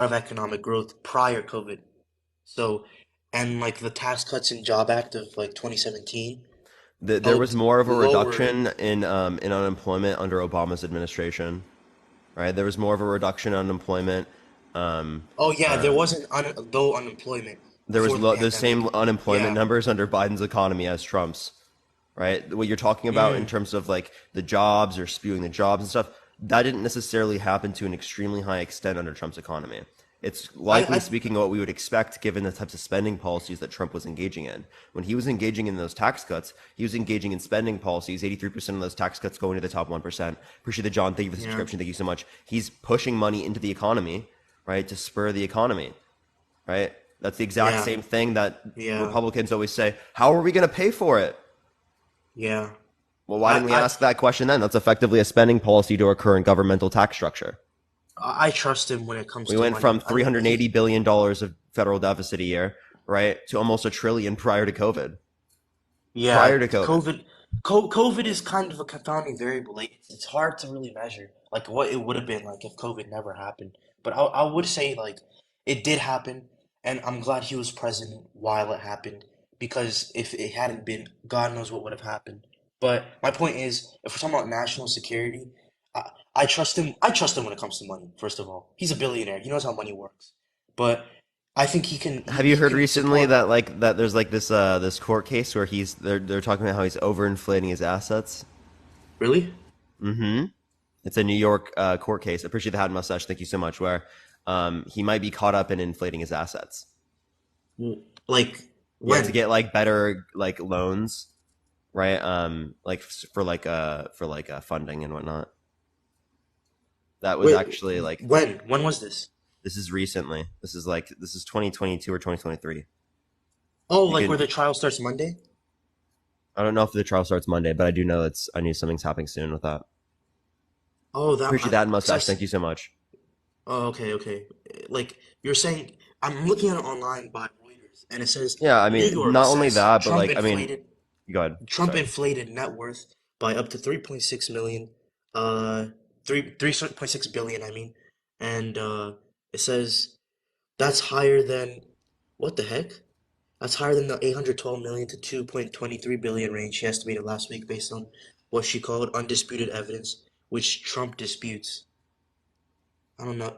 of economic growth prior COVID. So, and like the Tax Cuts and Job Act of like 2017 There was helped more of a lower. reduction in unemployment under Obama's administration, right? There was more of a reduction in unemployment. Um, Oh yeah, there um, wasn't low unemployment there was before the the same pandemic. unemployment Yeah. numbers under Biden's economy as Trump's, right? What you're talking about in Mm. terms of like the jobs or spewing the jobs and stuff, that didn't necessarily happen to an extremely high extent under Trump's economy. It's likely I speaking what we would expect given the types of spending policies that Trump was engaging in. When he was engaging in those tax cuts, he was engaging in spending policies, 83% of those tax cuts going to the top 1%. Appreciate it, John. Thank you for the Yeah. subscription. Thank you so much. He's pushing money into the economy, right, to spur the economy, right? That's the exact Yeah. same thing that Yeah. Republicans always say. How are we going to pay for it? Yeah. Well, why I didn't we I ask that question then? That's effectively a spending policy to our current governmental tax structure. I trust him when it comes We to went from money. I mean, $380 billion of federal deficit a year, right, to almost a trillion prior to COVID. yeah, Prior to COVID. COVID is kind of a confounding variable. Like, it's hard to really measure like what it would have been like if COVID never happened. But I would say like it did happen, and I'm glad he was president while it happened because if it hadn't been, God knows what would have happened. But my point is, if we're talking about national security, I trust him. I trust him when it comes to money. First of all, he's a billionaire. He knows how money works. But I think he can Have you he heard can recently support. that there's like this court case where they're talking about how he's overinflating his assets? Really? Mm-hmm. It's a New York court case. I appreciate the hat and mustache. Thank you so much. Where he might be caught up in inflating his assets. Like Yeah, to when? get like better like loans, right? Like for funding and whatnot. That was Wait, actually like when? When was this? this is recently. This is 2022 or 2023. Oh, You like where can the trial starts Monday? I don't know if the trial starts Monday, but I do know I knew something's happening soon with that. Oh, that Appreciate that and because I. mustache. Thank you so much. Oh, okay, okay. Like you're saying, I'm looking at it online by Reuters, and it says Yeah, I New mean, York not only says that, but like, I mean, go ahead. Trump Sorry. inflated net worth by up to 3.6 million, uh, 3.6 billion. I mean, and it says that's higher than what the heck? That's higher than the 812 million to 2.23 billion range she estimated last week based on what she called undisputed evidence, which Trump disputes. I don't know.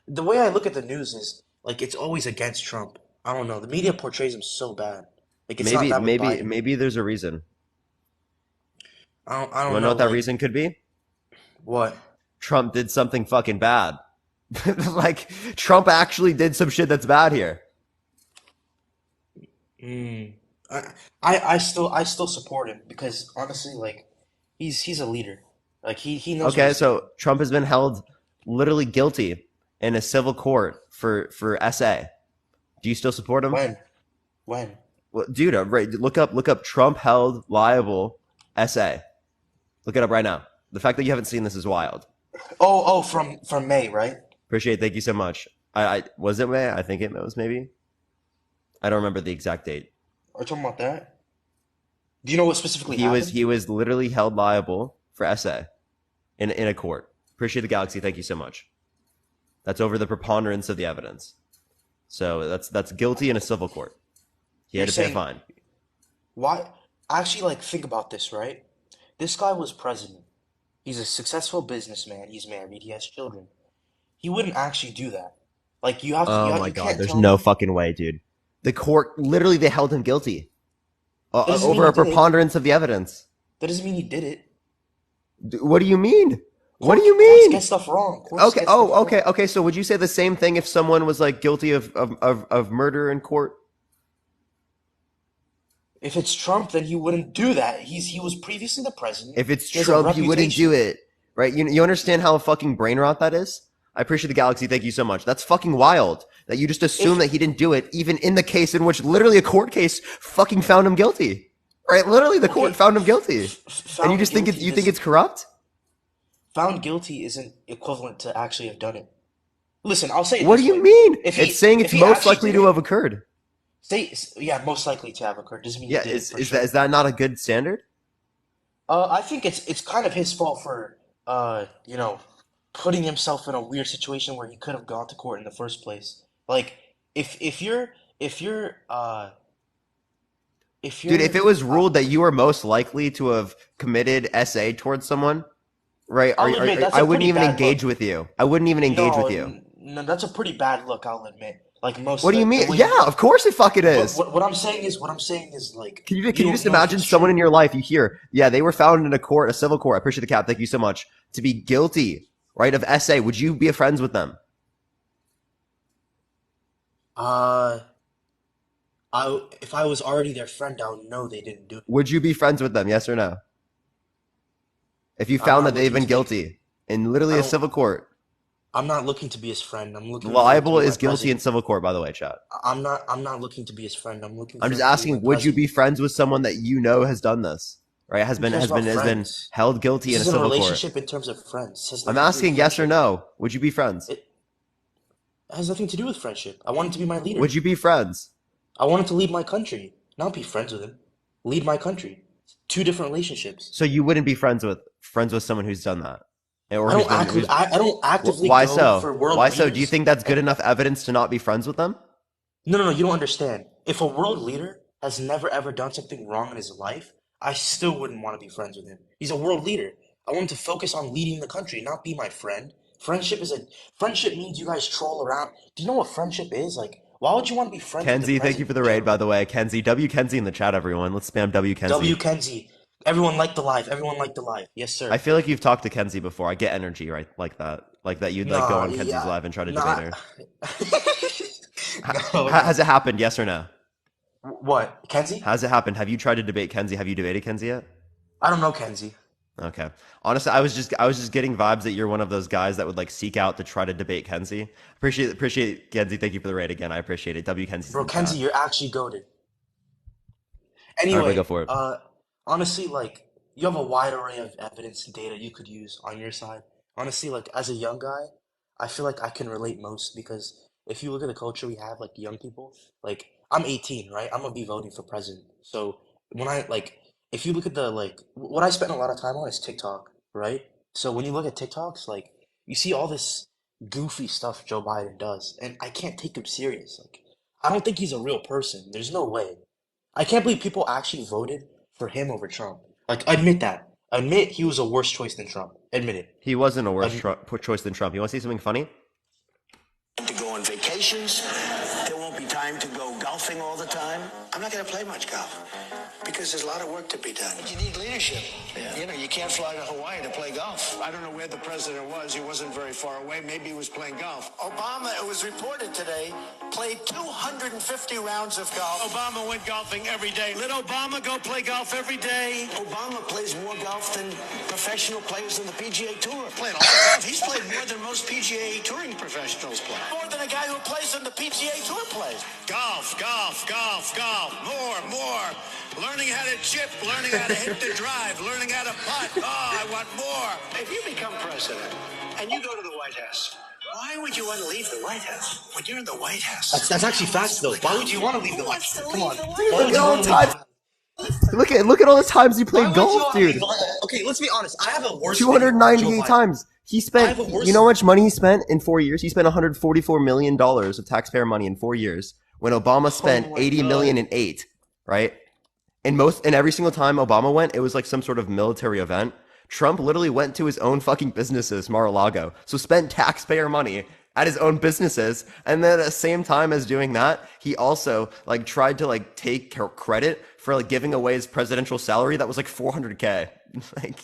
The way I look at the news is like it's always against Trump. I don't know. The media portrays him so bad. Like it's not that with Biden. Maybe there's a reason. I You don't want to know know. what that Like reason could be? what? Trump did something fucking bad. Like, Trump actually did some shit that's bad here. Mm. I, I still support him because honestly, like he's a leader. Like he knows what Okay, he's doing. so Trump has been held literally guilty in a civil court for SA. Do you still support him? When? When? Well, dude, right, look up Trump held liable SA. Look it up right now. The fact that you haven't seen this is wild. Oh, from May, right? Appreciate it. Thank you so much. I was it May? I think it was maybe. I don't remember the exact date. Are you talking about that? Do you know what specifically happened? He was literally held liable for SA in a court. Appreciate the galaxy. Thank you so much. That's over the preponderance of the evidence. So that's guilty in a civil court. He You're had to pay a saying fine. why? Actually, like think about this, right? This guy was president. He's a successful businessman. He's married. He has children. He wouldn't actually do that. Like you have to, Oh my you god, can't there's tell no me. fucking way, dude. The court literally they held him guilty That doesn't mean over he a did it. preponderance of the evidence. That doesn't mean he did it. What do you mean? What do you Courts get mean? stuff wrong. Courts Okay. get stuff Oh, wrong. okay. Okay. So would you say the same thing if someone was like guilty of murder in court? If it's Trump, then he wouldn't do that. He was previously the president. If it's He has a Trump, he wouldn't do reputation. it, right? You understand how fucking brain rot that is? I appreciate the galaxy. Thank you so much. That's fucking wild that you just assume If that he didn't do it, even in the case in which literally a court case fucking found him guilty, right? Literally, the court okay, found him guilty, and you found just think guilty you think does it's corrupt? found guilty isn't equivalent to actually have done it. Listen, I'll say it What do this you way: mean? It's saying if it's he most actually likely did to it, have occurred. say yeah, most likely to have occurred doesn't mean he Yeah, did it for is sure. that not a good standard? I think it's kind of his fault for you know putting himself in a weird situation where he could have gone to court in the first place. Like if you're if you're if Dude, if you're it was ruled that you are most likely to have committed SA towards someone, right? I'll admit that's I a wouldn't pretty even bad engage look. with you. I wouldn't even engage No, with you. no, that's a pretty bad look. I'll admit. Like most What do you the mean? way Yeah, you. of course it fucking But is. what I'm saying is like you Can you don't just know if imagine it's someone in true. your life you hear, yeah, they were found in a court, a civil court. I appreciate the cap. Thank you so much. To be guilty, right, of SA. Would you be friends with them? Uh, I if I was already their friend, I would know they didn't do it. Would you be friends with them? Yes or no? If you I'm found that not they've looking been to be. guilty in literally I a don't. civil court. I'm not looking to be his friend. I'm looking for him to Liable be my is guilty in president. civil court, by the way, chat. I'm not looking to be his friend. I'm looking I'm for just him to be my asking, would you president. be friends with someone that you know has done this? Right? Who cares about Has been friends? held guilty This in a isn't a civil court. relationship in terms of friends. It has I'm nothing to do with asking yes or friendship. no. Would you be friends? It has nothing to do with friendship. I want him to be my Would leader. you be friends? I want him to lead my country, not be friends with him. Lead my country. Two different relationships. So you wouldn't be friends with someone who's done that, or who's been who's I don't actively why go so? for world Why so? Do you leaders. think that's good enough evidence to not be friends with them? No, no, no, you don't understand. If a world leader has never ever done something wrong in his life, I still wouldn't want to be friends with him. He's a world leader. I want him to focus on leading the country, not be my friend. Friendship means you guys troll around. Do you know what friendship is? Like, why would you want to be friends with the Kenzie, thank you for president the raid, by general? the way. Kenzie, W Kenzie in the chat, everyone. Let's spam W W. Kenzie. Kenzie. Everyone liked the life. Everyone liked the life. Yes, I sir. feel like you've talked to Kenzie before. I get energy right like that, like that. You'd like go Nah, on Kenzie's yeah, live and try to debate nah. her. No, no. Has it happened? Yes or no? What? Kenzie? Has it happened? Have you tried to debate Kenzie? Have you debated Kenzie yet? I don't know Kenzie. Okay. Honestly, I was just getting vibes that you're one of those guys that would like seek out to try to debate Kenzie. Appreciate Kenzie. Thank you for the raid again. I appreciate it. W Kenzie's in Bro, the Kenzie, chat. you're actually goaded. All right, we go Anyway, for it. honestly, like, you have a wide array of evidence and data you could use on your side. Honestly, like, as a young guy, I feel like I can relate most because if you look at the culture we have, like, young people, like, I'm 18, right? I'm gonna be voting for president. So when I, like, if you look at the, like, what I spend a lot of time on is TikTok, right? So when you look at TikToks, like, you see all this goofy stuff Joe Biden does, and I can't take him serious. Like, I don't think he's a real person. There's no way. I can't believe people actually voted for him over Trump. Like, admit that. Admit he was a worse choice than Trump. Admit it. He wasn't a worse Ad- choice than Trump. You want to see something funny? To go on vacations. There won't be time to go golfing all the time. I'm not going to play much golf because there's a lot of work to be done. You need leadership. Yeah. You know, you can't fly to Hawaii to play golf. I don't know where the president was. He wasn't very far away. Maybe he was playing golf. Obama, it was reported today, played 250 rounds of golf. Obama went golfing every day. Let Obama go play golf every day. Obama plays more golf than professional players in the PGA Tour. Played a lot of golf. He's played more than most PGA touring professionals play. More than a guy who plays in the PGA Tour plays. Golf, golf, golf, golf. More. Learning how to chip, learning how to hit the drive, learning how to putt. Oh, I want more. If you become president and you go to the White House, why would you want to leave the White House when you're in the White House? that's actually facts, though. Why would you want to leave the Who White wants to House? Come leave on. the White Why Look would at you all want the to leave the times. White House? Look at all the times he Why played would you golf, want to leave dude. the White House? Okay, let's be honest. I have a worse video on Joe 298 Biden. times. He I spent, have a you know how worse. much money he spent in 4 years? He spent $144 million of taxpayer money in 4 years when Obama Oh spent my 80 million God. in 8, right? And every single time Obama went, it was like some sort of military event. Trump literally went to his own fucking businesses, Mar-a-Lago. So spent taxpayer money at his own businesses. And then at the same time as doing that, he also like tried to like take credit for like giving away his presidential salary that was like 400K. Like,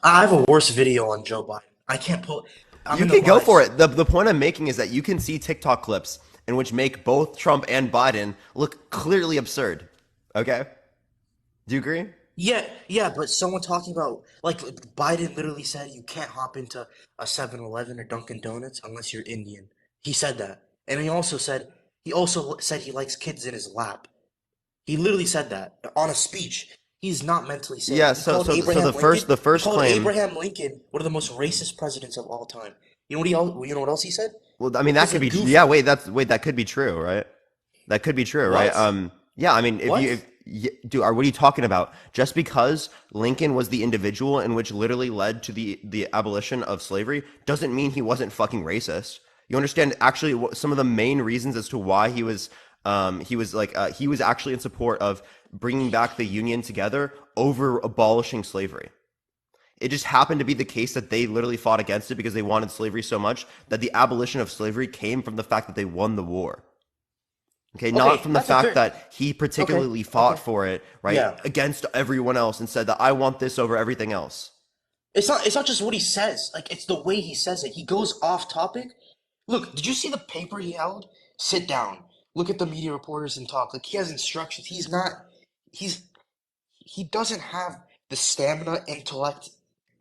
I have a worse video on Joe Biden. I can't pull. I'm you in the can go for live. it. The point I'm making is that you can see TikTok clips in which make both Trump and Biden look clearly absurd. Okay? Do you agree? Yeah, yeah, but someone talking about like Biden literally said you can't hop into a 7-Eleven or Dunkin' Donuts unless you're Indian. He said that. And he also said he likes kids in his lap. He literally said that on a speech. He's not mentally sane. Yeah, so the He first called claim. Abraham Lincoln one of the most racist presidents of all time. You know what else he said? Well, I mean that He's could a be, yeah, goofy. that could be true, right? That could be true, right? What? Yeah, I mean if you if What? dude, what are you talking about? Just because Lincoln was the individual in which literally led to the abolition of slavery doesn't mean he wasn't fucking racist. You understand actually what, some of the main reasons as to why he was actually in support of bringing back the Union together over abolishing slavery. It just happened to be the case that they literally fought against it because they wanted slavery so much that the abolition of slavery came from the fact that they won the war. Okay, not Okay, from the that's a fact fair. that he Okay, particularly fought okay. for it, right, Yeah. against everyone else and said that I want this over everything else. It's not just what he says. Like it's the way he says it. He goes off topic. Look, did you see the paper he held? Sit down. Look at the media reporters and talk. Like he has instructions. He's he doesn't have the stamina, intellect,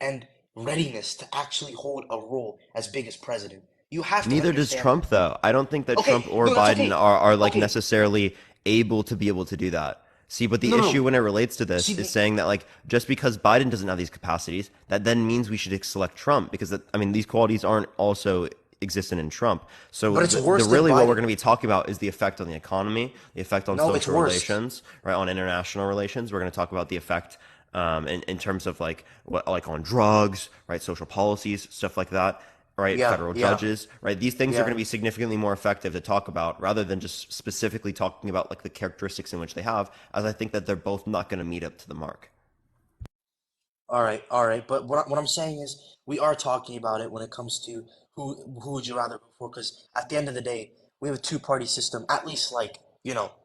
and readiness to actually hold a role as big as president. You have to Neither does understand that. Trump, though. I don't think that Trump Okay, or no, that's Biden okay. are like Okay, necessarily able to do that. See, but the no, issue no. when it relates to this See, is saying that like just because Biden doesn't have these capacities, that then means we should select Trump because I mean these qualities aren't also existent in Trump. So but it's the worse than really what we're Biden. going to be talking about is the effect on the economy, the effect on No, it's social worse. relations, right, on international relations. We're going to talk about the effect in terms of like what like on drugs, right, social policies, stuff like that, right, Yeah, federal yeah, judges, right. These things are going yeah. to be significantly more effective to talk about rather than just specifically talking about like the characteristics in which they have, as I think that they're both not going to meet up to the mark. All right. But what I'm saying is, we are talking about it when it comes to who would you rather vote for? Because at the end of the day, we have a two-party system. At least, like,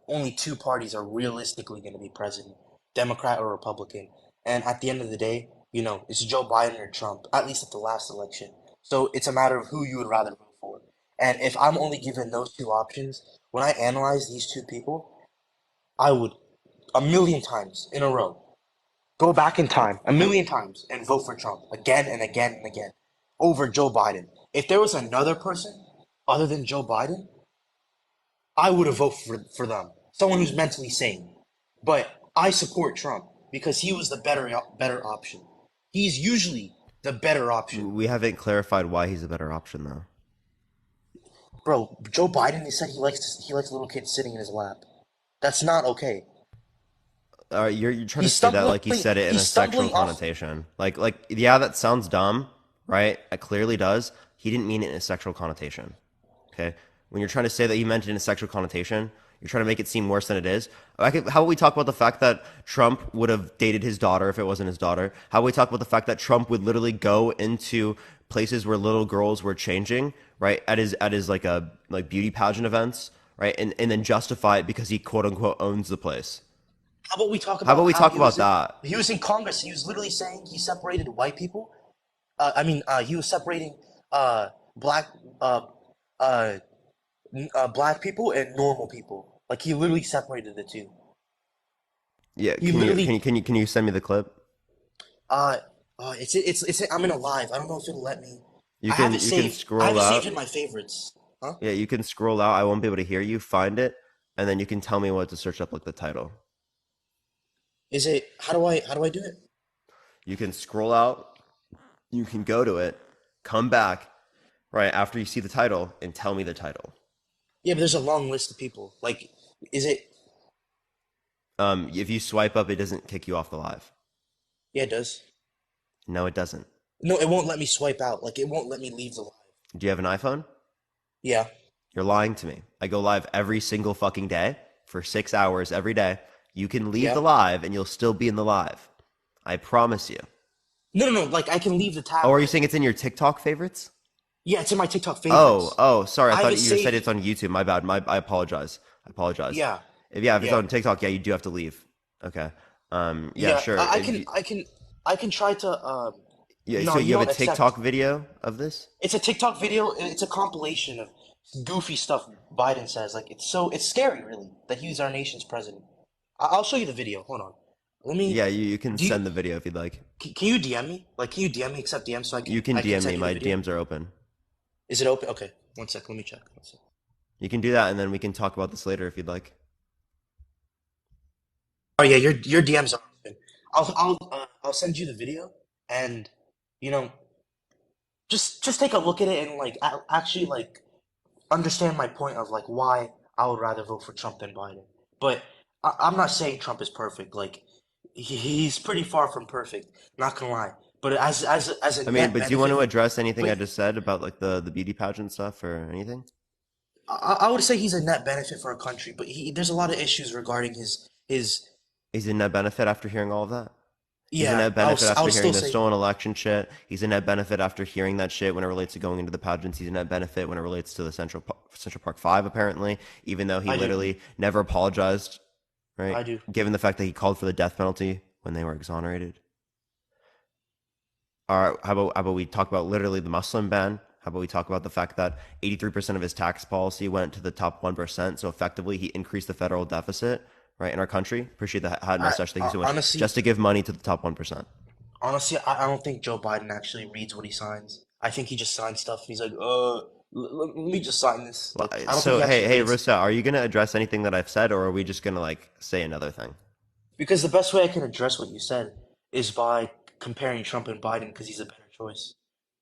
only two parties are realistically going to be president, Democrat or Republican. And at the end of the day, it's Joe Biden or Trump. At least at the last election. So it's a matter of who you would rather vote for. And if I'm only given those two options, when I analyze these two people, I would a million times in a row go back in time a million times and vote for Trump again and again and again over Joe Biden. If there was another person other than Joe Biden, I would have voted for them. Someone who's mentally sane. But I support Trump because he was the better option. He's usually the better option. We haven't clarified why he's a better option though. Bro, Joe Biden, he said he likes little kids sitting in his lap. That's not okay. You're trying to He's say that stumbling like he said it in he's a sexual stumbling off. connotation. Like yeah, that sounds dumb, right? It clearly does. He didn't mean it in a sexual connotation. Okay, when you're trying to say that he meant it in a sexual connotation, you're trying to make it seem worse than it is. How about we talk about the fact that Trump would have dated his daughter if it wasn't his daughter? How about we talk about the fact that Trump would literally go into places where little girls were changing, right? At his like beauty pageant events, right? And then justify it because he quote unquote owns the place. How about we talk How about about we how talk about that? he was in Congress. He was literally saying he separated white people. He was separating black uh, uh, black people and normal people. Like he literally separated the two. Yeah, He literally can you send me the clip? uh, it's I'm in a live. I don't know if it'll let me. You I have can it you can saved. I have scroll it saved out. in my favorites. Huh? Yeah, you can scroll out. I won't be able to hear you. Find it, and then you can tell me what to search up like the title. Is it? How do I do it? You can scroll out. You can go to it. Come back right after you see the title and tell me the title. Yeah, but there's a long list of people. Like, is it? If you swipe up, it doesn't kick you off the live. Yeah, it does. No, it doesn't. No, it won't let me swipe out. Like, it won't let me leave the live. Do you have an iPhone? Yeah. You're lying to me. I go live every single fucking day for 6 hours every day. You can leave Yeah. the live and you'll still be in the live. I promise you. No, no, no. Like I can leave the Oh, tab. are you saying it's in your TikTok favorites? Yeah, it's in my TikTok Oh, favorites. oh, sorry. I I have thought it you said saved. it's on YouTube. My bad. I apologize. I apologize. Yeah, If it's yeah, on TikTok, yeah, you do have to leave. Okay. Yeah, yeah. sure. I can try to. Yeah, No, so you you have a don't accept. TikTok video of this? It's a TikTok video. It's a compilation of goofy stuff Biden says. Like it's scary, really, that he's our nation's president. I'll show you the video. Hold on. Let me. Yeah, you can Do you? send the video if you'd like. Can you DM me? Like, can you DM me? Accept DM so I You can can I can DM me. send you the My video. DMs are open. Is it open? Okay. One sec. Let me check. One sec. You can do that, and then we can talk about this later if you'd like. Oh yeah, your DMs are open. I'll send you the video and you know just take a look at it and like actually like understand my point of like why I would rather vote for Trump than Biden. But I'm not saying Trump is perfect. Like he's pretty far from perfect. Not gonna lie. But as a I mean, net but do you want benefit to for, address anything but I just said about like the beauty pageant stuff or anything? I would say he's a net benefit for a country. But there's a lot of issues regarding his He's a net benefit after hearing all of that. He's a yeah. net benefit I after would hearing still the say stolen election shit. He's a net benefit after hearing that shit when it relates to going into the pageants. He's a net benefit when it relates to the Central Park Five, apparently, even though he I do. literally never apologized, right? I do. Given the fact that he called for the death penalty when they were exonerated. All right, how about we talk about literally the Muslim ban? How about we talk about the fact that 83% of his tax policy went to the top 1%? So effectively, he increased the federal deficit, right, in our country. Appreciate the Had mustache. Thank you so much. Honestly, Just to give money to the top 1%. I don't think Joe Biden actually reads what he signs. I think he just signs stuff. He's like, let me just sign this. Well, Like, I don't think so he hey, actually hey, reads. Rissa, are you gonna address anything that I've said, or are we just gonna like say another thing? Because the best way I can address what you said is by comparing Trump and Biden because he's a better choice.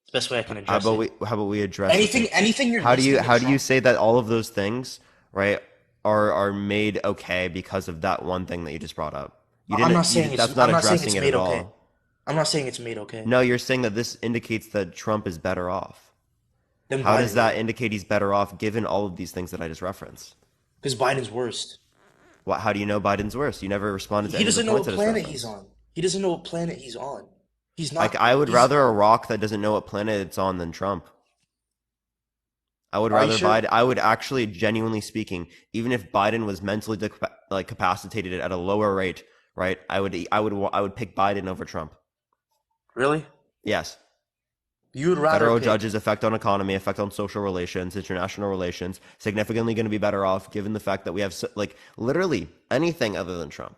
It's the best way I can address it. How about we address the thing? Anything you're listing in How do you Trump, say that all of those things, right, are made okay because of that one thing that you just brought up? That's not I'm not saying addressing it's it at made okay. all. I'm not saying it's made okay. No, you're saying that this indicates that Trump is better off. Then How does Biden, that yeah. indicate he's better off given all of these things that I just referenced? Because Biden's worst. How do you know Biden's worse? You never responded to He any of the doesn't know points what I just planet he's referenced. on. He doesn't know what planet he's on. He's Like, not. I would He's. rather a rock that doesn't know what planet it's on than Trump. Are you sure? I would actually, genuinely speaking, even if Biden was mentally like capacitated at a lower rate, right? I would pick Biden over Trump. Really? Yes. You would rather Federal pick. judges' effect on economy, effect on social relations, international relations, significantly going to be better off given the fact that we have like literally anything other than Trump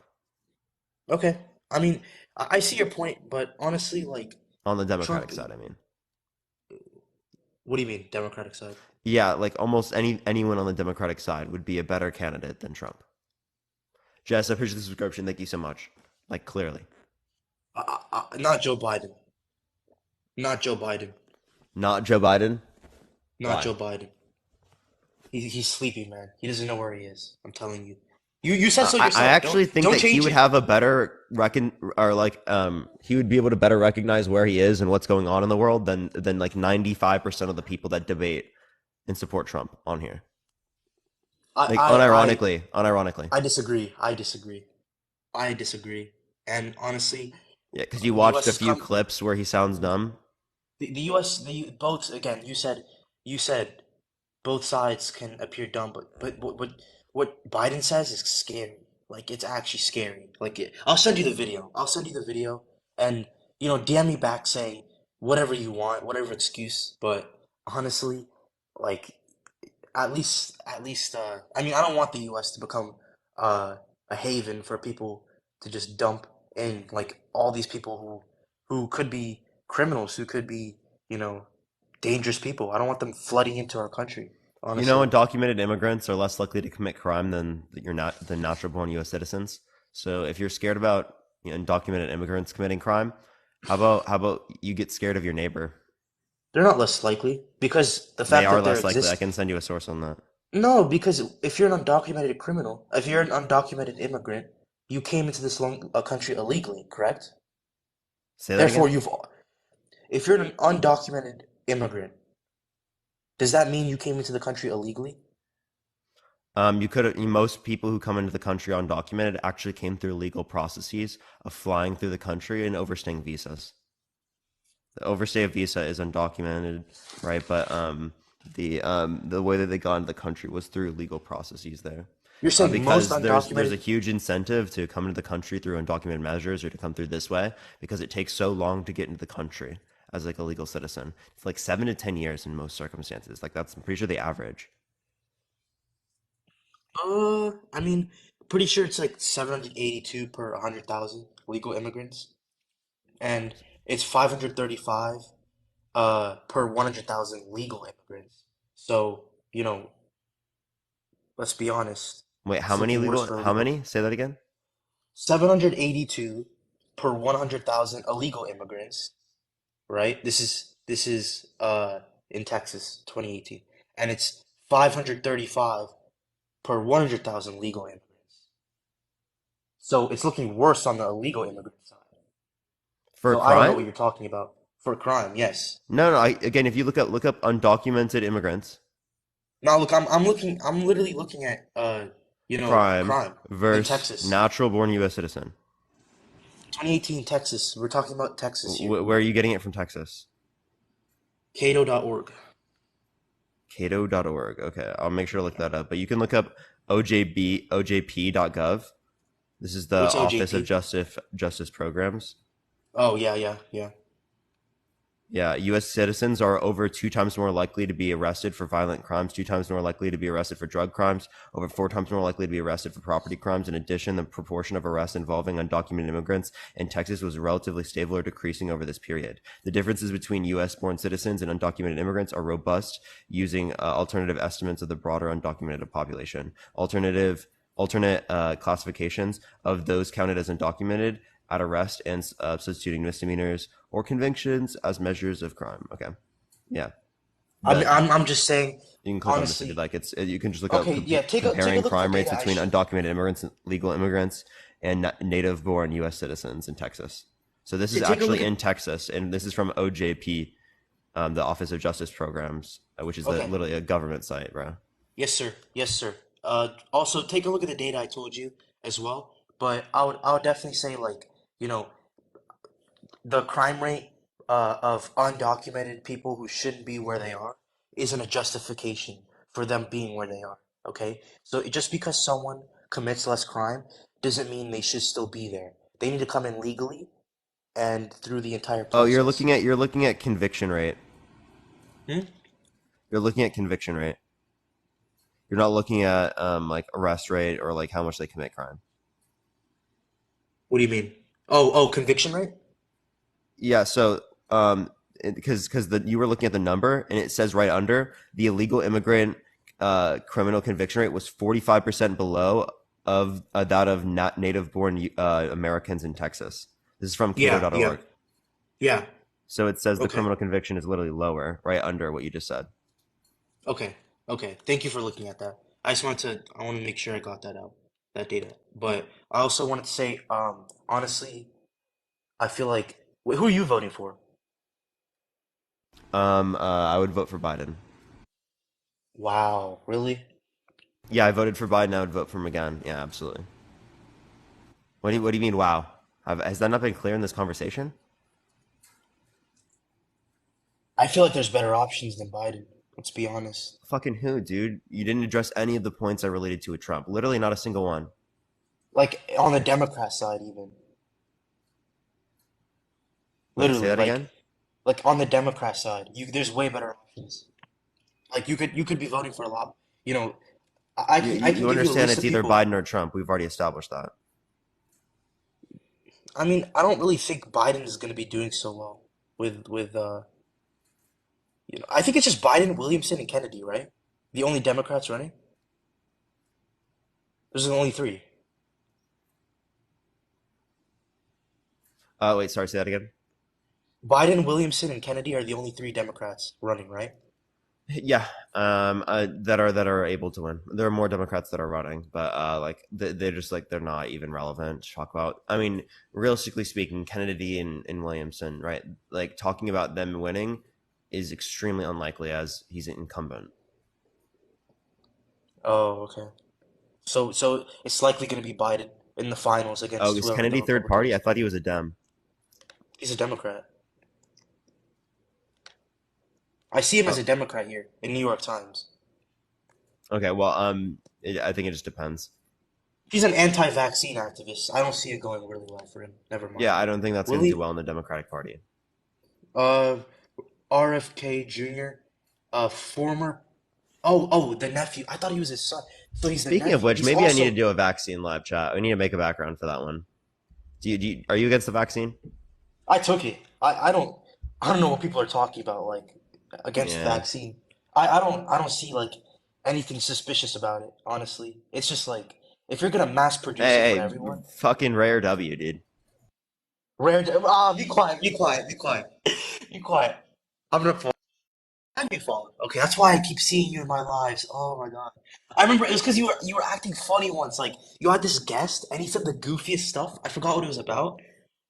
Okay. I mean, I see your point, but honestly, like on the Democratic Trump. side. I mean, What do you mean, Democratic side? yeah, like almost anyone on the Democratic side would be a better candidate than Trump. Jess, I appreciate the subscription. Thank you so much. Like clearly, Not Joe Biden. Not Joe Biden. not Joe Biden. Not Why? Joe Biden. He's sleeping, man. He doesn't know where he is. I'm telling you. You said so I yourself. actually think Don't that he change would it. have a better he would be able to better recognize where he is and what's going on in the world than like 95% of the people that debate and support Trump on here. I Like I I unironically. I disagree. I disagree. I disagree. And honestly, Yeah, because you the watched U.S. a has few come. clips where he sounds dumb. The U.S. Both again. You said both sides can appear dumb, but what Biden says is scary. Like it's actually scary. I'll send you the video. I'll send you the video, and DM me back saying whatever you want, whatever excuse. But honestly, like I mean, I don't want the U.S. to become a haven for people to just dump in, like all these people who could be criminals, who could be you know dangerous people. I don't want them flooding into our country, You know, honestly. undocumented immigrants are less likely to commit crime than natural born U.S. citizens. So if you're scared about undocumented immigrants committing crime, how about you get scared of your neighbor? They're not less likely because the They fact are that there less likely. I exists. can send you a source on that. No, because if you're an undocumented criminal, if you're an undocumented immigrant, you came into this country illegally, correct? Say that Therefore, again. if you're an undocumented immigrant, does that mean you came into the country illegally? You could most people who come into the country undocumented actually came through legal processes of flying through the country and overstaying visas. The overstay of visa is undocumented, right? But the way that they got into the country was through legal processes there. You're saying most Because there's a undocumented. huge incentive to come into the country through undocumented measures or to come through this way because it takes so long to get into the country as like a legal citizen. It's like 7 to 10 years in most circumstances. Like that's I'm pretty sure the average. I mean, pretty sure it's like 782 per 100,000 legal immigrants, and it's 535 per 100,000 legal immigrants. So, let's be honest, Wait, how it's many looking worse legal? for How illegal. many? Say that again. 782 per 100,000 illegal immigrants, right? This is in Texas, 2018, and it's 535 per 100,000 legal immigrants. So it's looking worse on the illegal immigrant side. For a So I don't know what crime? you're talking about. For crime, yes. No, no. Again, if you look up undocumented immigrants, Now look, I'm literally looking at crime crime in versus Texas. natural-born U.S. citizen. 2018 Texas. We're talking about Texas here. Where are you getting it from Texas? Cato.org. Cato.org. Okay, I'll make sure to look that up. But you can look up OJP.gov. This is the What's Office of OJP? Justice Programs. Oh yeah, yeah, yeah. Yeah, U.S. citizens are over 2 times more likely to be arrested for violent crimes, 2 times more likely to be arrested for drug crimes, over 4 times more likely to be arrested for property crimes. In addition, the proportion of arrests involving undocumented immigrants in Texas was relatively stable or decreasing over this period. The differences between U.S.-born citizens and undocumented immigrants are robust, using alternative estimates of the broader undocumented population. Alternate classifications of those counted as undocumented at arrest and substituting misdemeanors or convictions as measures of crime. Okay, yeah, I'm but I'm I'm just saying, you can click on this if you'd honestly. like. You can just look up Okay, yeah. Take a comparing look at the crime rates data I between sh undocumented immigrants and legal immigrants and native-born U.S. citizens in Texas. So this is take a look actually at. in Texas, and this is from OJP, the Office of Justice Programs, which is Okay. literally a government site, bro. Yes, sir. Yes, sir. Also take a look at the data I told you as well. But I would definitely say like, you know, the crime rate of undocumented people who shouldn't be where they are isn't a justification for them being where they are. Okay? So just because someone commits less crime doesn't mean they should still be there. They need to come in legally and through the entire Oh, process. you're looking at conviction rate. Hmm? You're looking at conviction rate. You're not looking at like arrest rate or like how much they commit crime. What do you mean? Oh, conviction rate? Yeah, so because the you were looking at the number and it says right under the illegal immigrant criminal conviction rate was 45% below of that of native born Americans in Texas. This is from Yeah, yeah, Cato.org. yeah. So it says the Okay. criminal conviction is literally lower right under what you just said. Okay. Okay. Thank you for looking at that. I want to make sure I got that out, that data. But I also wanted to say, honestly, I feel like, wait, who are you voting for? I would vote for Biden. Wow, really? Yeah, I voted for Biden. I would vote for him again. Yeah, absolutely. What do you mean? Wow, has that not been clear in this conversation? I feel like there's better options than Biden. Let's be honest. Fucking who, dude? You didn't address any of the points I related to with Trump. Literally not a single one. Like on the Democrat side, even Wait, say literally, that again? like on the Democrat side, there's way better options. Like you could be voting for a lot. You know, I can You give you a understand list it's of either people. Biden or Trump. We've already established that. I mean, I don't really think Biden is going to be doing so well with. I think it's just Biden, Williamson, and Kennedy, right? The only Democrats running. There's only three. Wait, sorry, say that again? Biden, Williamson, and Kennedy are the only three Democrats running, right? Yeah, that are able to win. There are more Democrats that are running, but like they're just like they're not even relevant to talk about. I mean, realistically speaking, Kennedy and Williamson, right? Like talking about them winning is extremely unlikely as he's an incumbent. Oh, okay. So it's likely going to be Biden in the finals Oh, against is whoever the Kennedy third party? I Republicans. thought he was a Dem. He's a Democrat. I see him as Oh, a Democrat here in New York Times. okay. Well, I think it just depends. He's an anti-vaccine activist. I don't see it going really well for him. Never Yeah, mind. I don't think that's going to do Willie, well in the Democratic Party. uh, RFK Jr., former. Oh, the nephew. I thought he was his son. So he's the Speaking of nephew. which, He's maybe I need to also. do a vaccine live chat. I need to make a background for that one. Are you against the vaccine? I took it. I don't know what people are talking about, like against the Yeah. vaccine. I don't see like anything suspicious about it, honestly. It's just like if you're gonna mass produce it Hey, for hey, everyone, fucking rare W, dude. be quiet, be quiet, be quiet, be quiet. I'm gonna Have you followed? Okay, that's why I keep seeing you in my lives. Oh my god. I remember it was because you were acting funny once. Like you had this guest and he said the goofiest stuff. I forgot what it was about.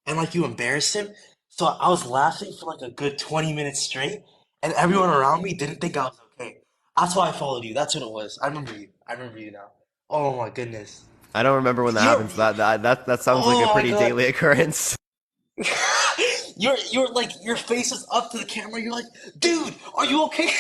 And like you embarrassed him. So I was laughing for like a good 20 minutes straight, and everyone around me didn't think I was okay. That's why I followed you. That's what it was. I remember you. I remember you now. Oh my goodness. I don't remember when that You're happens. That sounds like a oh my pretty god. daily occurrence. You're like your face is up to the camera. You're like, dude, are you okay?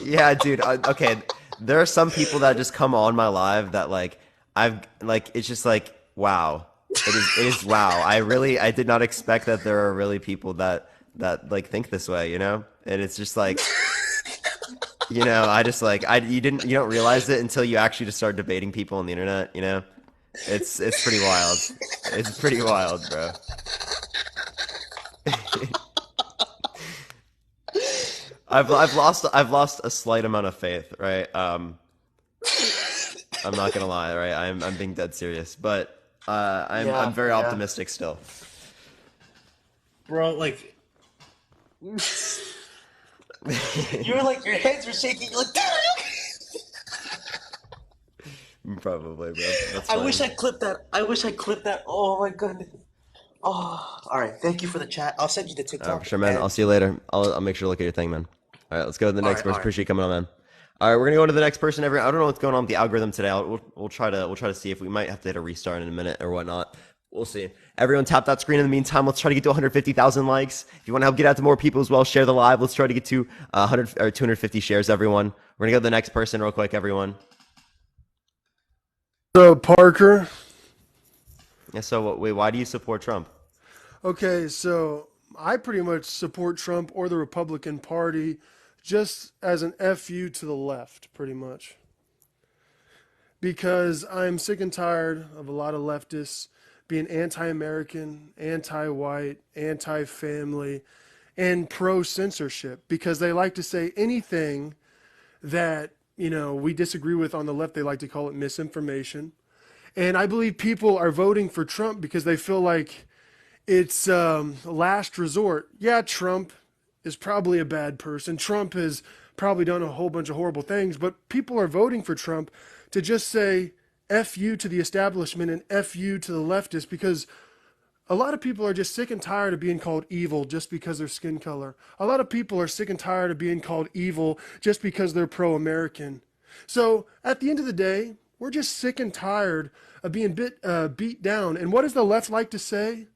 Yeah, dude. Okay, there are some people that just come on my live that like it's just like wow. It is wow. I did not expect that there are really people that like think this way, you know? And it's just like, I just like you don't realize it until you actually just start debating people on the internet, you know? It's pretty wild. It's pretty wild, bro. I've lost a slight amount of faith, right? I'm not gonna lie, right? I'm being dead serious, but I'm Yeah, very yeah. optimistic still. Bro, like you're like your hands were shaking. You're like, dude, are you okay? Probably, bro. That's I wish fine. I clipped that. I wish I clipped that. Oh my goodness. Oh, all right. Thank you for the chat. I'll send you the For TikTok sure, man. I'll and see you later. I'll make sure to look at your thing, man. All right, let's go to the next person. all right. Appreciate you coming on, man. All right, we're gonna go to the next person. I don't know what's going on with the algorithm today. We'll try to see if we might have to hit a restart in a minute or whatnot. We'll see. Everyone tap that screen in the meantime. Let's try to get to 150,000 likes. If you want to help get out to more people as well, share the live. Let's try to get to 100 or 250 shares, everyone. We're gonna go to the next person real quick, everyone. So, Parker. Yeah. So, wait, why do you support Trump? Okay, so I pretty much support Trump or the Republican Party just as an FU to the left, pretty much. Because I'm sick and tired of a lot of leftists being anti American, anti white, anti family, and pro censorship because they like to say anything that, we disagree with on the left. They like to call it misinformation. And I believe people are voting for Trump because they feel like it's last resort. Yeah, Trump is probably a bad person. Trump has probably done a whole bunch of horrible things, but people are voting for Trump to just say F you to the establishment and F you to the leftists because a lot of people are just sick and tired of being called evil just because they're skin color. A lot of people are sick and tired of being called evil just because they're pro American. So at the end of the day, we're just sick and tired of being beat down. And what does the left like to say?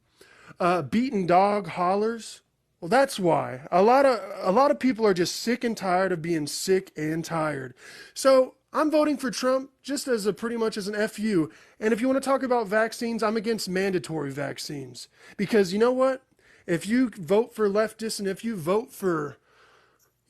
Beaten dog hollers. Well, that's why a lot of people are just sick and tired of being sick and tired. So I'm voting for Trump just as a pretty much as an FU. And if you want to talk about vaccines, I'm against mandatory vaccines because you know what? If you vote for leftists and if you vote for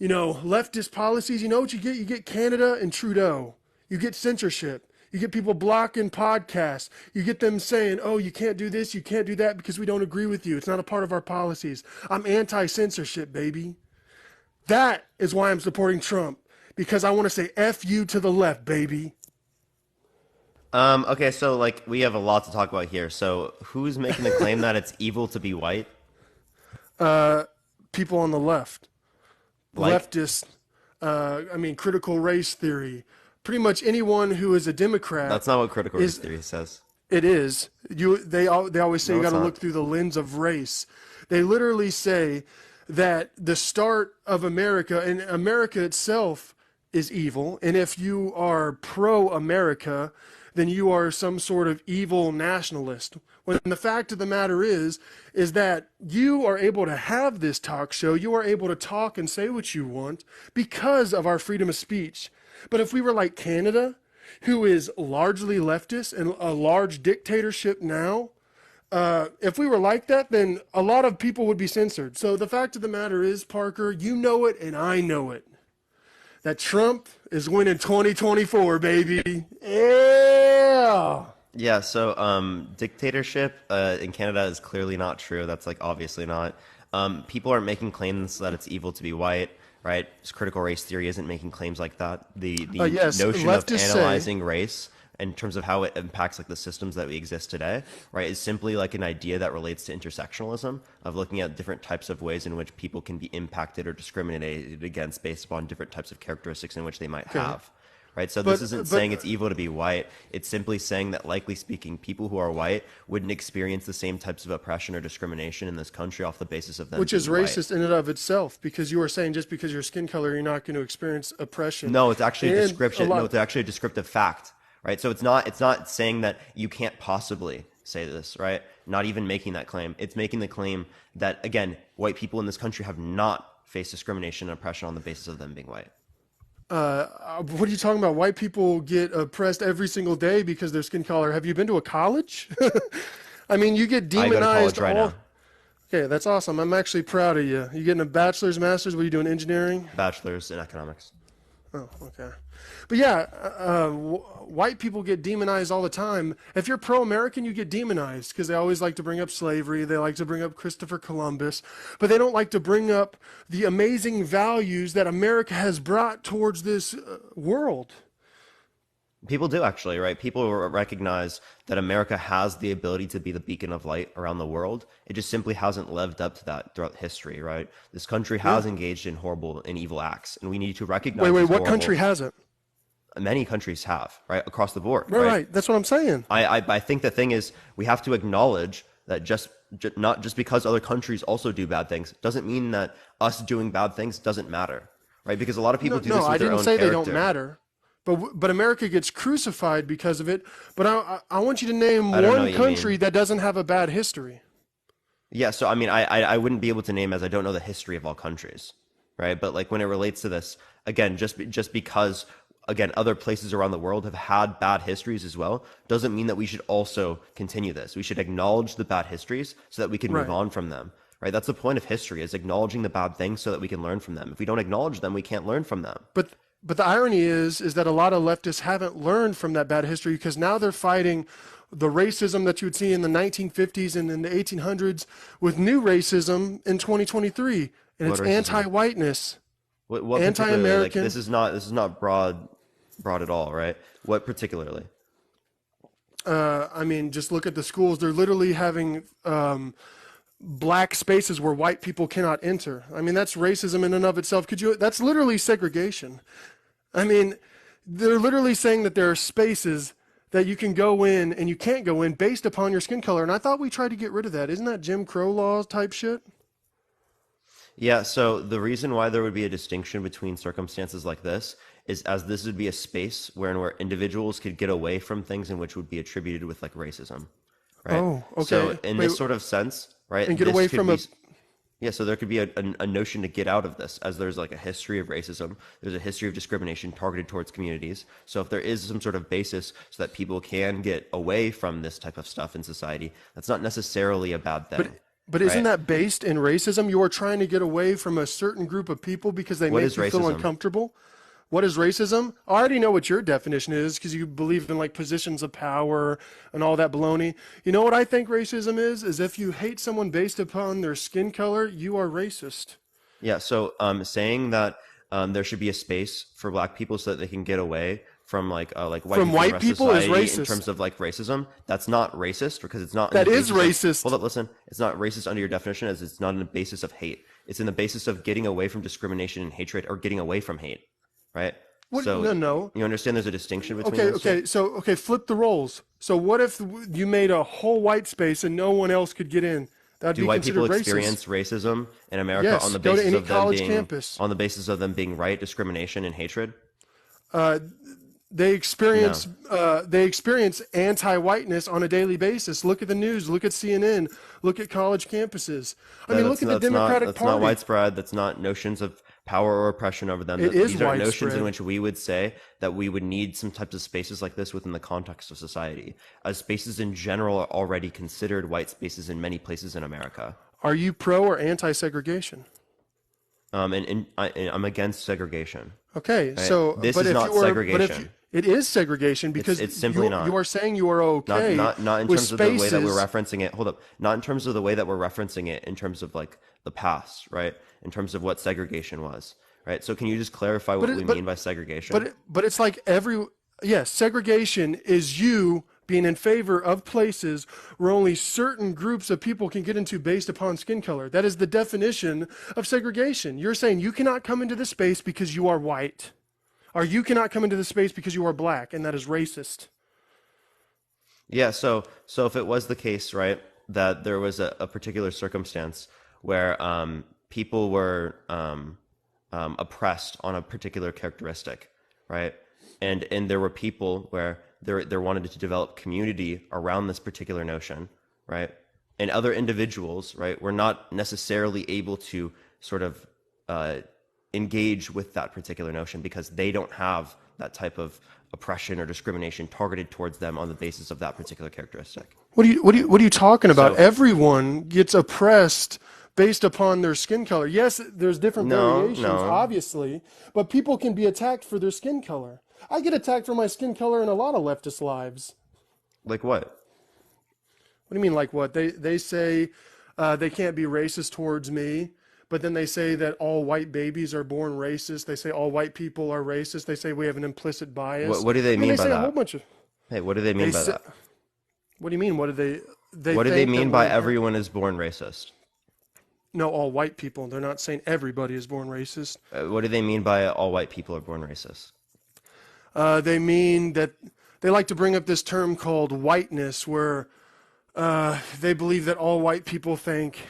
leftist policies, you know what you get? You get Canada and Trudeau. You get censorship. You get people blocking podcasts. You get them saying, oh, you can't do this, you can't do that because we don't agree with you. It's not a part of our policies. I'm anti censorship, baby. That is why I'm supporting Trump because I want to say F you to the left, baby. Okay, so like we have a lot to talk about here. So, who's making the claim that it's evil to be white? People on the left, Like, leftist, critical race theory. Pretty much anyone who is a Democrat that's not what critical race is. theory says. It is. They always say No, you got it's to look not. through the lens of race. They literally say that the start of America and America itself is evil, and if you are pro America, then you are some sort of evil nationalist. When the fact of the matter is that you are able to have this talk show, you are able to talk and say what you want because of our freedom of speech. But if we were like Canada, who is largely leftist and a large dictatorship now, if we were like that, then a lot of people would be censored. So the fact of the matter is, Parker, you know it and I know it, that Trump is winning 2024, baby. Yeah. Yeah, so dictatorship in Canada is clearly not true. That's like obviously not. People aren't making claims that it's evil to be white, right? Critical race theory isn't making claims like that. The Yes, notion of leftists say. analyzing race in terms of how it impacts like the systems that we exist today, right, is simply like an idea that relates to intersectionalism, of looking at different types of ways in which people can be impacted or discriminated against based upon different types of characteristics in which they might Okay. have. Right, so this isn't But saying it's evil to be white. It's simply saying that, likely speaking, people who are white wouldn't experience the same types of oppression or discrimination in this country off the basis of them which is being white. racist in and of itself, because you were saying just because your skin color, you're not going to experience oppression. No, it's actually a And description. lot- No, it's actually a descriptive fact, right? So it's not saying that you can't possibly say this, right? Not even making that claim. It's making the claim that, again, white people in this country have not faced discrimination and oppression on the basis of them being white. What are you talking about? White people get oppressed every single day because their skin color. Have you been to a college? I mean, you get I go to demonized college right all. now. Okay, that's awesome. I'm actually proud of you. You getting a bachelor's, master's? What are you doing? Engineering? Bachelor's in economics. Oh, okay. But yeah, white people get demonized all the time. If you're pro-American, you get demonized because they always like to bring up slavery. They like to bring up Christopher Columbus, but they don't like to bring up the amazing values that America has brought towards this world. People do actually, right? People recognize that America has the ability to be the beacon of light around the world. It just simply hasn't lived up to that throughout history, right? This country has engaged in horrible and evil acts, and we need to recognize. Wait, these what horrible- country hasn't? Many countries have, right, across the board, Right. That's what I'm saying. I think the thing is we have to acknowledge that not just because other countries also do bad things doesn't mean that us doing bad things doesn't matter, right? Because a lot of people do this No, with I their didn't own say they character. don't matter. But America gets crucified because of it. But I want you to name I don't know one what you country mean. that doesn't have a bad history. Yeah, so I mean, I wouldn't be able to name, as I don't know the history of all countries, right? But like when it relates to this, again, just because, again, other places around the world have had bad histories as well, doesn't mean that we should also continue this. We should acknowledge the bad histories so that we can move Right. on from them, right? That's the point of history, is acknowledging the bad things so that we can learn from them. If we don't acknowledge them, we can't learn from them. But the irony is that a lot of leftists haven't learned from that bad history because now they're fighting the racism that you would see in the 1950s and in the 1800s with new racism in 2023, and What it's racism? anti-whiteness. What particularly, like, Anti-American. this is not broad at all, right? What particularly? I mean, just look at the schools. They're literally having black spaces where white people cannot enter. I mean, that's racism in and of itself. That's literally segregation. I mean, they're literally saying that there are spaces that you can go in and you can't go in based upon your skin color. And I thought we tried to get rid of that. Isn't that Jim Crow laws type shit? Yeah, so the reason why there would be a distinction between circumstances like this is as this would be a space where individuals could get away from things in which would be attributed with like racism, right? Oh, okay. So in Wait, this sort of sense, right? and get this away could from be, a- Yeah, so there could be a notion to get out of this, as there's like a history of racism, there's a history of discrimination targeted towards communities. So if there is some sort of basis so that people can get away from this type of stuff in society, that's not necessarily a bad thing. But isn't right? that based in racism? You are trying to get away from a certain group of people because they What make is you feel racism? uncomfortable. What is racism? I already know what your definition is because you believe in like positions of power and all that baloney. You know what I think racism is? Is if you hate someone based upon their skin color, you are racist. Yeah, so saying that there should be a space for black people so that they can get away from like white From people, in the white rest of people is society racist. in terms of like racism. That's not racist because it's not. That on the is basis racist. Hold up, listen. It's not racist under your definition, as it's not on the basis of hate. It's in the basis of getting away from discrimination and hatred, or getting away from hate, right? What? So No. you understand there's a distinction between Okay, those two? okay. So, okay, flip the roles. So what if you made a whole white space and no one else could get in? That'd Do be white people considered racist. experience racism in America Yes, on the go to basis any of them college being campus. on the basis of them being right, discrimination and hatred? They experience anti-whiteness on a daily basis. Look at the news. Look at CNN. Look at college campuses. I mean, look at the Democratic That's Party. not widespread. That's not notions of power or oppression over them. It is These are notions widespread. in which we would say that we would need some types of spaces like this within the context of society, as spaces in general are already considered white spaces in many places in America. Are you pro or anti-segregation? And I'm against segregation. Okay, so This but is if not you were, segregation. But if it is segregation because It's simply you, not. you are saying you are okay Not in with terms of the way that we're spaces. referencing it. Hold up. Not in terms of the way that we're referencing it in terms of like the past, right? In terms of what segregation was, right? So can you just clarify what we mean by segregation? But it's like Yes, segregation is you being in favor of places where only certain groups of people can get into based upon skin color. That is the definition of segregation. You're saying you cannot come into this space because you are white, or you cannot come into this space because you are black, and that is racist. Yeah, so if it was the case, right, that there was a particular circumstance where people were oppressed on a particular characteristic, right, and there were people where there wanted to develop community around this particular notion, right, and other individuals, right, were not necessarily able to sort of engage with that particular notion because they don't have that type of oppression or discrimination targeted towards them on the basis of that particular characteristic. What are you talking about? So Everyone gets oppressed based upon their skin color. Yes, there's different no, variations, no, obviously, but people can be attacked for their skin color. I get attacked for my skin color in a lot of leftist lives. like what? What do you mean, like what? They say they can't be racist towards me, but then they say that all white babies are born racist. They say all white people are racist. They say we have an implicit bias. What do they I mean, mean they by say a whole that? bunch of. Hey, what do they They mean by say, that? what do you mean? What do they What do they think that mean by we're everyone is born racist? no all white people? They're not saying everybody is born racist. What do they mean by all white people are born racist? They mean that they like to bring up this term called whiteness, where they believe that all white people think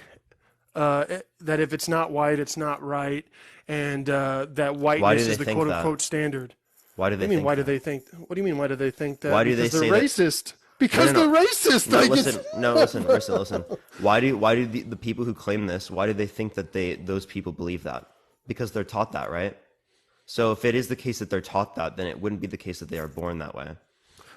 that if it's not white, it's not right, and that Why do whiteness they is the think quote that? unquote standard. Why do What do they you mean? think Why do that? they think? What do you mean? Why do they think that? Why do they Because they're say that? racist. No, no, Because no. they're racist. No, I listen. guess. No, listen. Why do the people who claim this? Why do they think that those people believe that? Because they're taught that, right? So if it is the case that they're taught that, then it wouldn't be the case that they are born that way.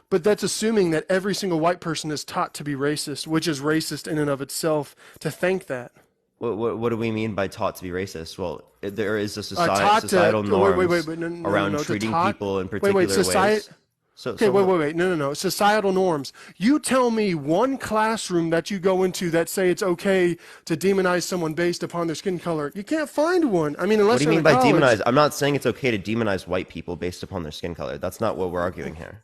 But that's assuming that every single white person is taught to be racist, which is racist in and of itself to think that. What do we mean by taught to be racist? Well, there is a Taught societal to norms no, around to treating taught. people in Wait, particular society. ways. So, Okay, so wait. No. Societal norms. You tell me one classroom that you go into that say it's okay to demonize someone based upon their skin color. You can't find one. I mean, what unless do you you're mean in by a college. demonize? I'm not saying it's okay to demonize white people based upon their skin color. That's not what we're arguing here.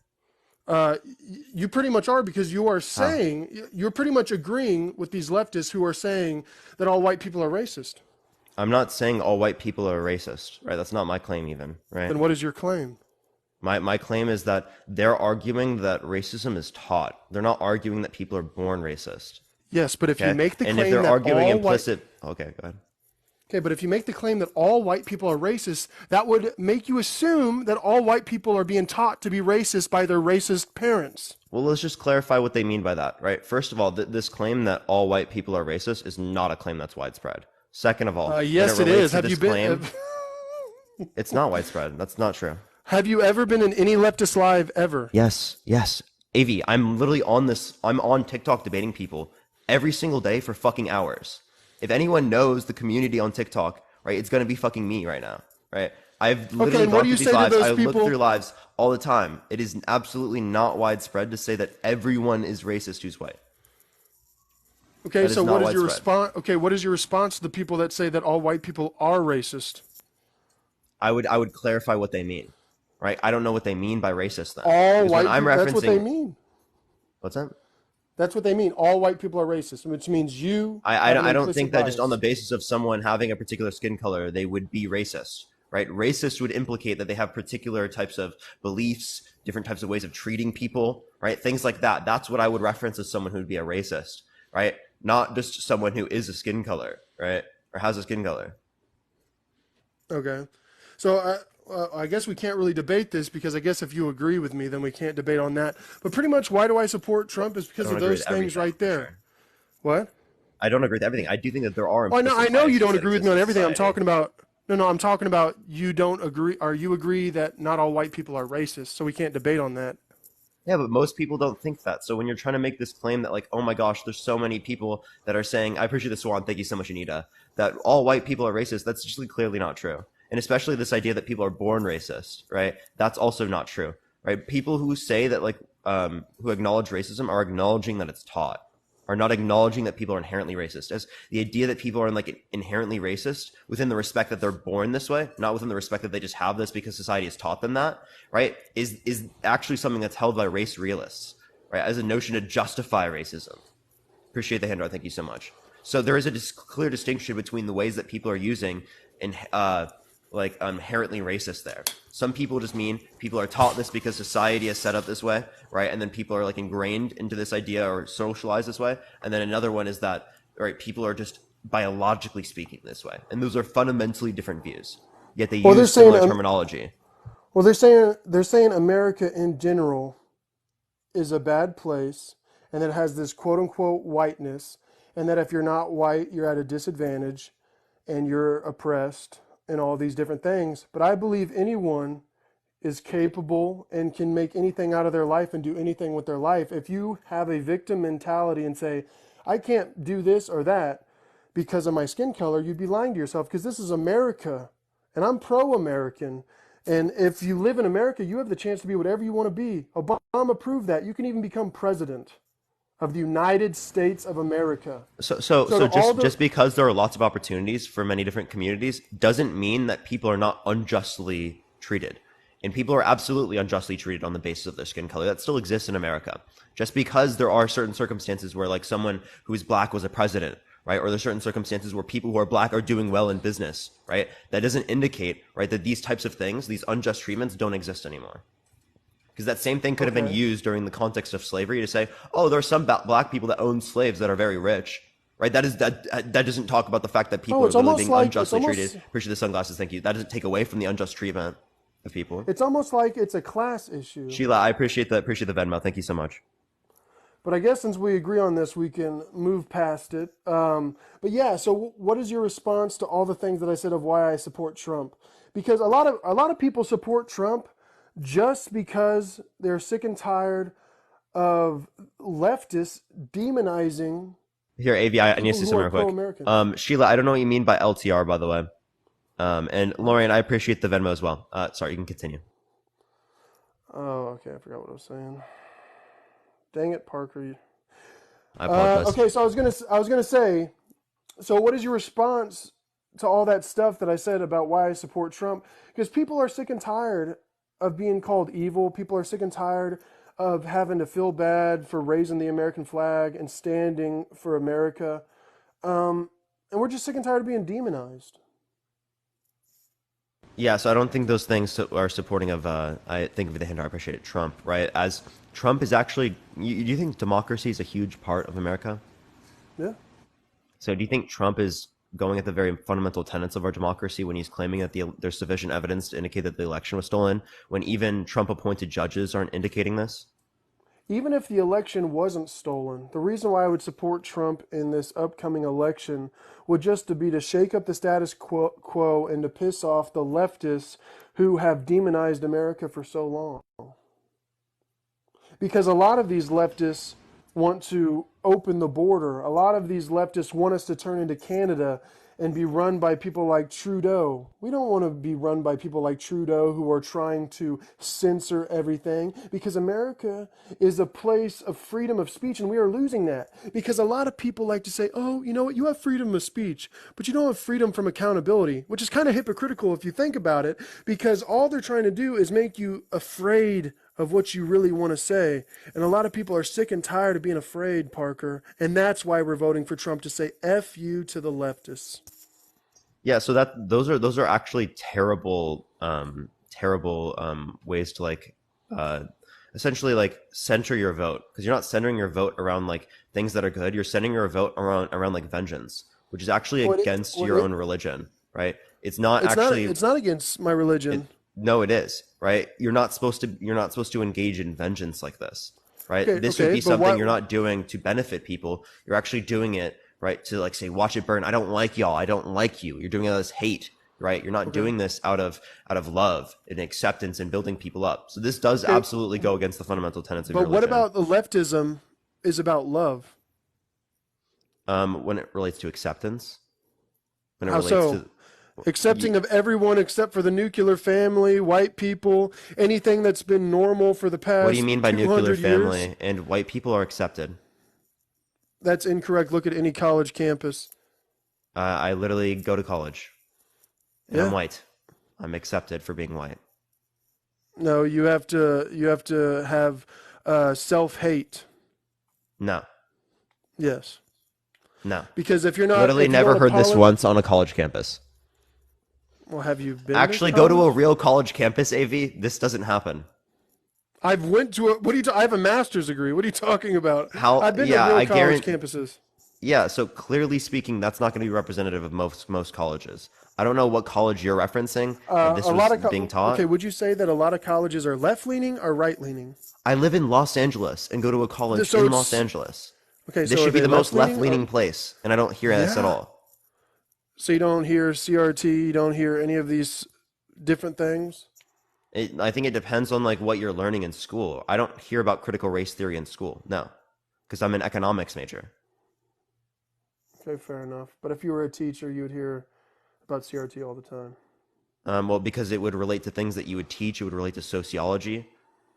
You pretty much are because you are How? saying, you're pretty much agreeing with these leftists who are saying that all white people are racist. I'm not saying all white people are racist, right? That's not my claim even, right? Then what is your claim? My claim is that they're arguing that racism is taught. They're not arguing that people are born racist. Yes, but if you Okay? make the And if claim they're that arguing all white implicit, okay, go ahead. Okay, but if you make the claim that all white people are racist, that would make you assume that all white people are being taught to be racist by their racist parents. Well, let's just clarify what they mean by that, right? First of all, this claim that all white people are racist is not a claim that's widespread. Second of all, when Yes, it it relates is. to Have this you been? claim, it's not widespread. That's not true. Have you ever been in any leftist live ever? Yes. AV, I'm literally on this. I'm on TikTok debating people every single day for fucking hours. If anyone knows the community on TikTok, right, it's gonna be fucking me right now, right? I've literally and what gone do you through say these to lives. those I look people? through lives all the time. It is absolutely not widespread to say that everyone is racist who's white. Okay, That is so not what is your widespread. response? Okay, what is your response to the people that say that all white people are racist? I would clarify what they mean, right? I don't know what they mean by racist then. All Because when white I'm people, that's what they referencing, mean. what's that? That's what they mean. All white people are racist, which means you have an I don't implicit think that just on the bias. basis of someone having a particular skin color, they would be racist, right? Racist would implicate that they have particular types of beliefs, different types of ways of treating people, right? Things like that. That's what I would reference as someone who would be a racist, right? Not just someone who is a skin color, right? Or has a skin color. Okay. So I guess we can't really debate this because I guess if you agree with me, then we can't debate on that. But pretty much why do I support Trump is I because don't of agree those with things everything, right for there. sure. What? I don't agree with everything. I do think that there are Oh, no, I implicit know you biases don't that agree with exist me on in everything. I'm society. talking about, no, I'm talking about you don't agree, or you agree that not all white people are racist, so we can't debate on that. Yeah, but most people don't think that. So when you're trying to make this claim that, like, oh my gosh, there's so many people that are saying, I appreciate the Swan, thank you so much, Anita, that all white people are racist, that's just clearly not true. And especially this idea that people are born racist, right? That's also not true, right? People who say that, like, who acknowledge racism are acknowledging that it's taught, are not acknowledging that people are inherently racist. As the idea that people are like inherently racist within the respect that they're born this way, not within the respect that they just have this because society has taught them that, right? Is actually something that's held by race realists, right? As a notion to justify racism. Appreciate the handout. Thank you so much. So there is a clear distinction between the ways that people are using and inherently racist there. Some people just mean people are taught this because society is set up this way, right? And then people are like ingrained into this idea or socialized this way. And then another one is that, right, people are just biologically speaking this way. And those are fundamentally different views. Yet they Well, they're use saying similar terminology. well, they're saying America in general is a bad place, and that it has this quote unquote whiteness, and that if you're not white, you're at a disadvantage, and you're oppressed, and all these different things. But I believe anyone is capable and can make anything out of their life and do anything with their life. If you have a victim mentality and say, I can't do this or that because of my skin color, you'd be lying to yourself, because this is America and I'm pro-American. And if you live in America, you have the chance to be whatever you want to be. Obama proved that. You can even become president of the United States of America. So just because there are lots of opportunities for many different communities doesn't mean that people are not unjustly treated. And people are absolutely unjustly treated on the basis of their skin color. That still exists in America. Just because there are certain circumstances where like someone who's black was a president, right? Or there's certain circumstances where people who are black are doing well in business, right? That doesn't indicate, right, that these types of things, these unjust treatments don't exist anymore. Because that same thing could have been used during the context of slavery to say, oh, there are some black people that own slaves that are very rich, right? That doesn't talk about the fact that people are literally being unjustly treated. Appreciate the sunglasses, thank you. That doesn't take away from the unjust treatment of people. It's almost like it's a class issue. Sheila, I appreciate the Venmo. Thank you so much. But I guess since we agree on this, we can move past it. But yeah, so what is your response to all the things that I said of why I support Trump? Because a lot of people support Trump just because they're sick and tired of leftists demonizing. Here, AV, I need to say something real quick. Sheila, I don't know what you mean by LTR, by the way. And Lorian, I appreciate the Venmo as well. Sorry, you can continue. Oh, okay. I forgot what I was saying. Dang it, Parker. I apologize. Okay, so I was gonna say, so what is your response to all that stuff that I said about why I support Trump? Because people are sick and tired of being called evil. People are sick and tired of having to feel bad for raising the American flag and standing for America. And we're just sick and tired of being demonized. Yeah, so I don't think those things are supporting of, I think of the hand I appreciate it, Trump, right? As Trump is actually, do you think democracy is a huge part of America? Yeah. So do you think Trump is going at the very fundamental tenets of our democracy when he's claiming that there's sufficient evidence to indicate that the election was stolen, when even Trump-appointed judges aren't indicating this? Even if the election wasn't stolen, the reason why I would support Trump in this upcoming election would just to be to shake up the status quo and to piss off the leftists who have demonized America for so long. Because a lot of these leftists want to open the border. A lot of these leftists want us to turn into Canada and be run by people like Trudeau. We don't want to be run by people like Trudeau who are trying to censor everything, because America is a place of freedom of speech, and we are losing that. Because a lot of people like to say, oh, you know what, you have freedom of speech, but you don't have freedom from accountability, which is kind of hypocritical if you think about it, because all they're trying to do is make you afraid of what you really want to say. And a lot of people are sick and tired of being afraid, Parker. And that's why we're voting for Trump, to say F you to the leftists. Yeah, so those are actually terrible ways to essentially like center your vote, because you're not centering your vote around like things that are good. You're centering your vote around like vengeance, which is actually against your own religion, right? It's not against my religion. No, it is, right? You're not supposed to engage in vengeance like this, right? This would be something you're not doing to benefit people. You're actually doing it, right, to like say, watch it burn. I don't like y'all. I don't like you. You're doing it out of hate, right? You're not doing this out of love and acceptance and building people up. So this does absolutely go against the fundamental tenets of your religion. But what about the leftism is about love? When it relates to acceptance, when it How relates so? to Accepting of everyone except for the nuclear family, white people, anything that's been normal for the past 200 years. What do you mean by nuclear family? And white people are accepted. That's incorrect. Look at any college campus. I literally go to college, and I'm Yeah. white. I'm accepted for being white. No, you have to have self-hate. No, Yes. no. Because Literally if you never don't heard this apologize, once on a college campus. well, have you been to Actually, go to a college? real college campus, AV. This doesn't happen. I've went to a, what are you I have a master's degree. What are you talking about? How? I've been to Yeah, real I college guarantee. campuses. Yeah, so clearly speaking, that's not going to be representative of most colleges. I don't know what college you're referencing that this A was lot of being okay, taught. would you say that a lot of colleges are left-leaning or right-leaning? I live in Los Angeles and go to a college So in Los it's Angeles. okay, This so are should be they the most left-leaning or left-leaning place, and I don't hear this at yeah. all. So you don't hear CRT, you don't hear any of these different things? I think it depends on like what you're learning in school. I don't hear about critical race theory in school. No, because I'm an economics major. Okay, fair enough. But if you were a teacher, you would hear about CRT all the time. Well, because it would relate to things that you would teach. It would relate to sociology,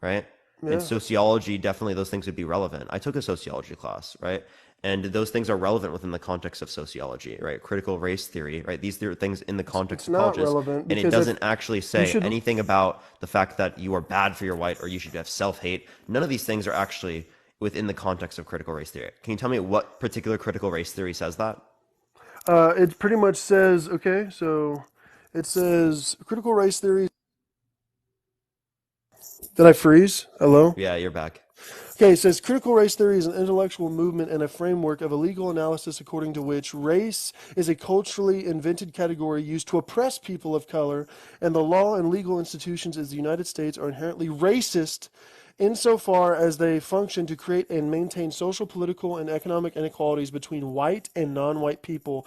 right? And Yeah. sociology, definitely those things would be relevant. I took a sociology class, right? And those things are relevant within the context of sociology, right? Critical race theory, right? These are things in the context It's of not colleges. relevant And it because if doesn't actually you say should anything about the fact that you are bad for your white or you should have self-hate. None of these things are actually within the context of critical race theory. Can you tell me what particular critical race theory says that? it pretty much says, okay, so it says critical race theory. Did I freeze? Hello? Yeah, you're back. Okay, it says critical race theory is an intellectual movement and a framework of a legal analysis according to which race is a culturally invented category used to oppress people of color, and the law and legal institutions of the United States are inherently racist insofar as they function to create and maintain social, political, and economic inequalities between white and non-white people.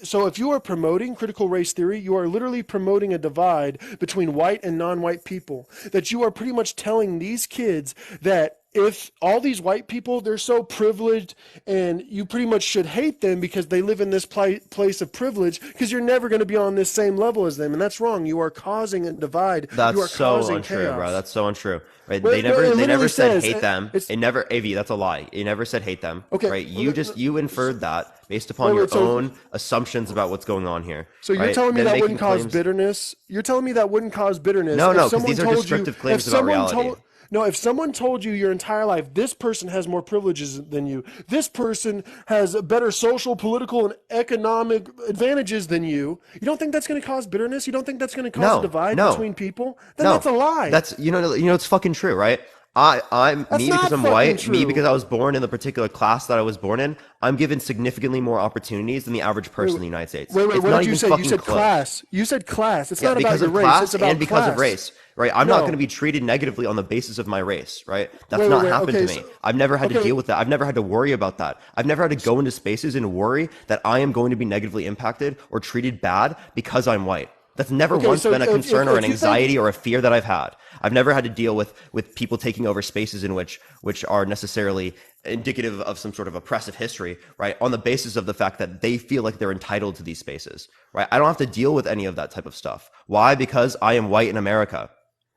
So if you are promoting critical race theory, you are literally promoting a divide between white and non-white people. That you are pretty much telling these kids that if all these white people, they're so privileged and you pretty much should hate them because they live in this place of privilege because you're never going to be on this same level as them. And that's wrong. You are causing a divide. You That's are so causing untrue, bro. chaos. That's so untrue. Right? Well, no, it They never literally said says hate them. it's It never AV, that's a lie. It never said hate them. okay. Right? You inferred that based upon Wait, your wait. own assumptions about what's going on here. So you're Right? telling me Then that making wouldn't cause claims. bitterness? You're telling me that wouldn't cause bitterness No, if no, because someone these are told you, descriptive if claims about someone reality. told, no, if someone told you your entire life, this person has more privileges than you, this person has better social, political, and economic advantages than you don't think that's going to cause bitterness? You don't think that's going to cause a No, divide no, between people? Then no. that's a lie. That's it's fucking true, right? I'm That's me because not I'm fucking white, me true. because I was born in the particular class that I was born in, I'm given significantly more opportunities than the average person in the United States. Wait, It's what not did you even say? You fucking said close. class. You said class. It's Yeah, not about because your of race. It's class about and because of class. race, right? I'm not going to No. be treated negatively on the basis of my race, right? That's Wait, not wait. happened Okay, to me. so, I've never had to okay. deal with that. I've never had to worry about that. I've never had to go into spaces and worry that I am going to be negatively impacted or treated bad because I'm white. That's never Okay, once so been a concern or an if you think anxiety or a fear that I've had. I've never had to deal with people taking over spaces in which are necessarily indicative of some sort of oppressive history, right? On the basis of the fact that they feel like they're entitled to these spaces, right? I don't have to deal with any of that type of stuff. Why? Because I am white in America.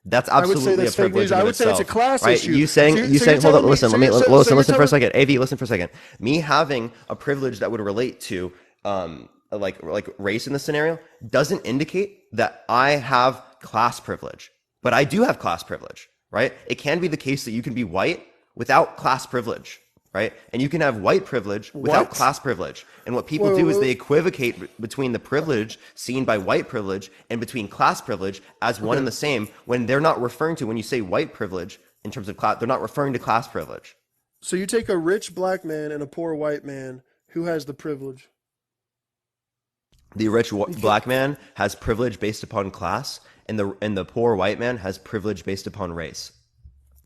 That's I would say absolutely a that's fake privilege news. in I of would say it's a itself, class right? issue. You saying, So you're hold on, telling me. listen, So let me, you're, listen, you're listen for a telling. second. AV, listen for a second. Me having a privilege that would relate to, like race in this scenario doesn't indicate that I have class privilege, but I do have class privilege, right? It can be the case that you can be white without class privilege, right? And you can have white privilege without What? class privilege. And what people Wait, do wait, is they wait. equivocate between the privilege seen by white privilege and between class privilege as one and Okay. the same when they're not referring to, when you say white privilege in terms of class, they're not referring to class privilege. So you take a rich black man and a poor white man. Who has the privilege? The rich Because black man has privilege based upon class, and the poor white man has privilege based upon race.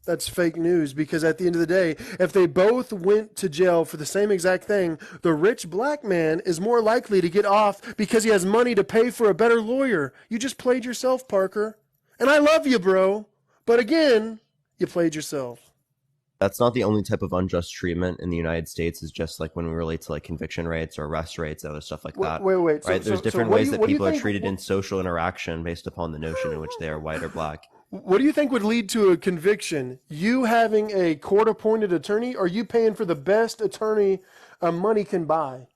that's fake news. Because at the end of the day, if they both went to jail for the same exact thing, the rich black man is more likely to get off because he has money to pay for a better lawyer. You just played yourself, Parker. And I love you, bro. But again, you played yourself. That's not the only type of unjust treatment in the United States. Is just like when we relate to like conviction rates or arrest rates and other stuff like Wait, that. wait, wait. Right? There's different What do ways you that what do you people are think? treated in social interaction based upon the notion in which they are white or black. What do you think would lead to a conviction? You having a court-appointed attorney, or you paying for the best attorney money can buy?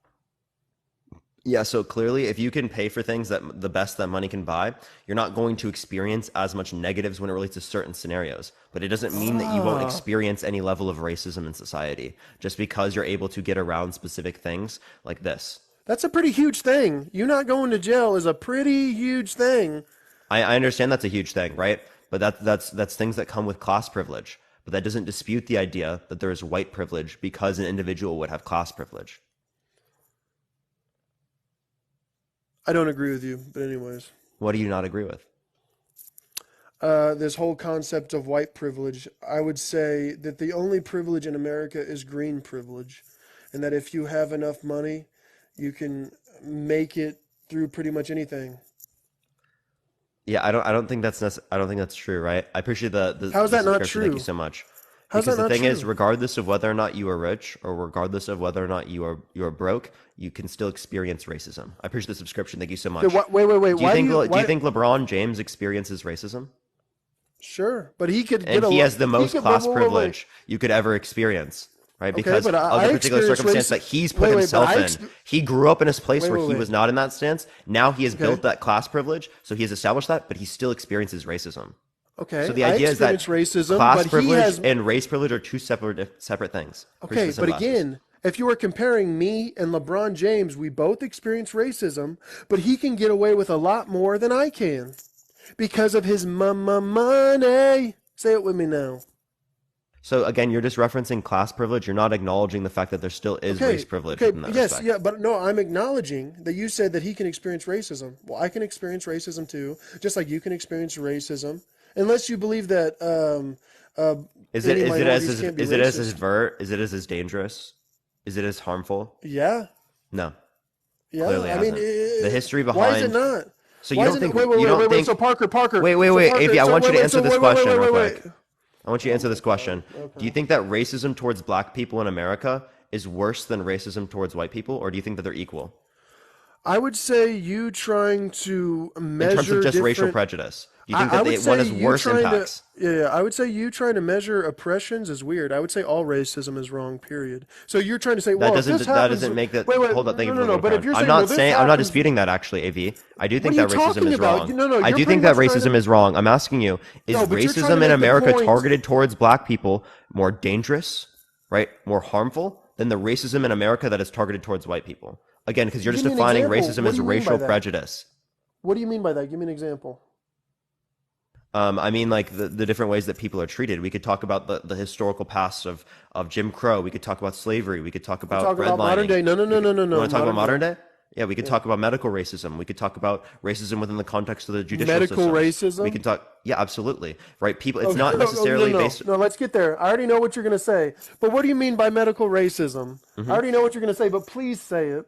Yeah, so clearly, if you can pay for things that the best that money can buy, you're not going to experience as much negatives when it relates to certain scenarios. But it doesn't mean that you won't Ah, experience any level of racism in society just because you're able to get around specific things like this. that's a pretty huge thing. You not going to jail is a pretty huge thing. I understand that's a huge thing, right? But that's things that come with class privilege. But that doesn't dispute the idea that there is white privilege because an individual would have class privilege. I don't agree with you, but anyways. What do you not agree with? This whole concept of white privilege, I would say that the only privilege in America is green privilege, and that if you have enough money, you can make it through pretty much anything. Yeah, I don't think that's true, right? I appreciate How is the that not subscription. Thank you true? so much. How's Because that the not thing is, true? regardless of whether or not you are rich or regardless of whether or not you are broke, you can still experience racism. I appreciate the subscription. Thank you so Okay, much. wait. Why do you? Do you Why? think LeBron James experiences racism? Sure, but he could get And a he lot. has the He most could. class Wait. privilege you could ever experience, right? Okay, Because but of I the particular experience circumstance race. that he's put But himself in. He grew up in a place where he wait. was not in that stance. Now he has Okay, built that class privilege, so he has established that, but he still experiences racism. So okay. the I idea is that experience racism, class but he privilege has. and race privilege are two separate things. Appreciate Okay, the but sunglasses. again, if you were comparing me and LeBron James, we both experience racism, but he can get away with a lot more than I can because of his money. Say it with me now. So again, you're just referencing class privilege. You're not acknowledging the fact that there still is race Okay, privilege okay, within that yes, respect. yeah, but no, I'm acknowledging that you said that he can experience racism. Well, I can experience racism too, just like you can experience racism, unless you believe that uh, any minorities can't be Is it as racist. overt? Is it as dangerous? Is it as harmful? Yeah, No, yeah. clearly I mean, hasn't. The history why is it behind. not? So you Why is don't it not? think Wait, you don't wait. think. So Parker. Wait, Avi, I So want you to wait. answer So this question real wait. quick. I want you to answer this question. Do you Okay. think that racism towards black people in America is worse than racism towards white people, or do you think that they're equal I would say you trying to in terms of measure just racial different. prejudice? Do you think I that would one say has you worse trying to. impacts? Yeah, I would say you trying to measure oppressions is weird. I would say all racism is wrong. Period. So you're trying to say, well, if this That happens, doesn't make that. wait. Hold on, thank you for No. looking But if around. you're saying, well, this I'm not happens, disputing that actually, Av. I do what think are you that racism talking is about? wrong. No. I You're do pretty think that much trying racism to. is wrong. I'm asking you, is No, but you're trying to racism in make the America point. targeted towards black people more dangerous, right? More harmful than the racism in America that is targeted towards white people? Again, because you're just Give me an defining example. racism What do as you mean by racial that? prejudice. What do you mean by that? Give me an example. I mean, like the different ways that people are treated. We could talk about the historical past of Jim Crow. We could talk about slavery. We could talk We're about talking about modern redlining. day. No. You want to talk about Modern modern day. day? Yeah, we could Yeah. talk about medical racism. We could talk about racism within the context of the judicial Medical systems. We racism. could talk, yeah, absolutely. Right? People, it's Okay, not necessarily based. no. Let's get there. I already know what you're going to say. But what do you mean by medical racism? I Mhm. already know what you're going to say, but please say it.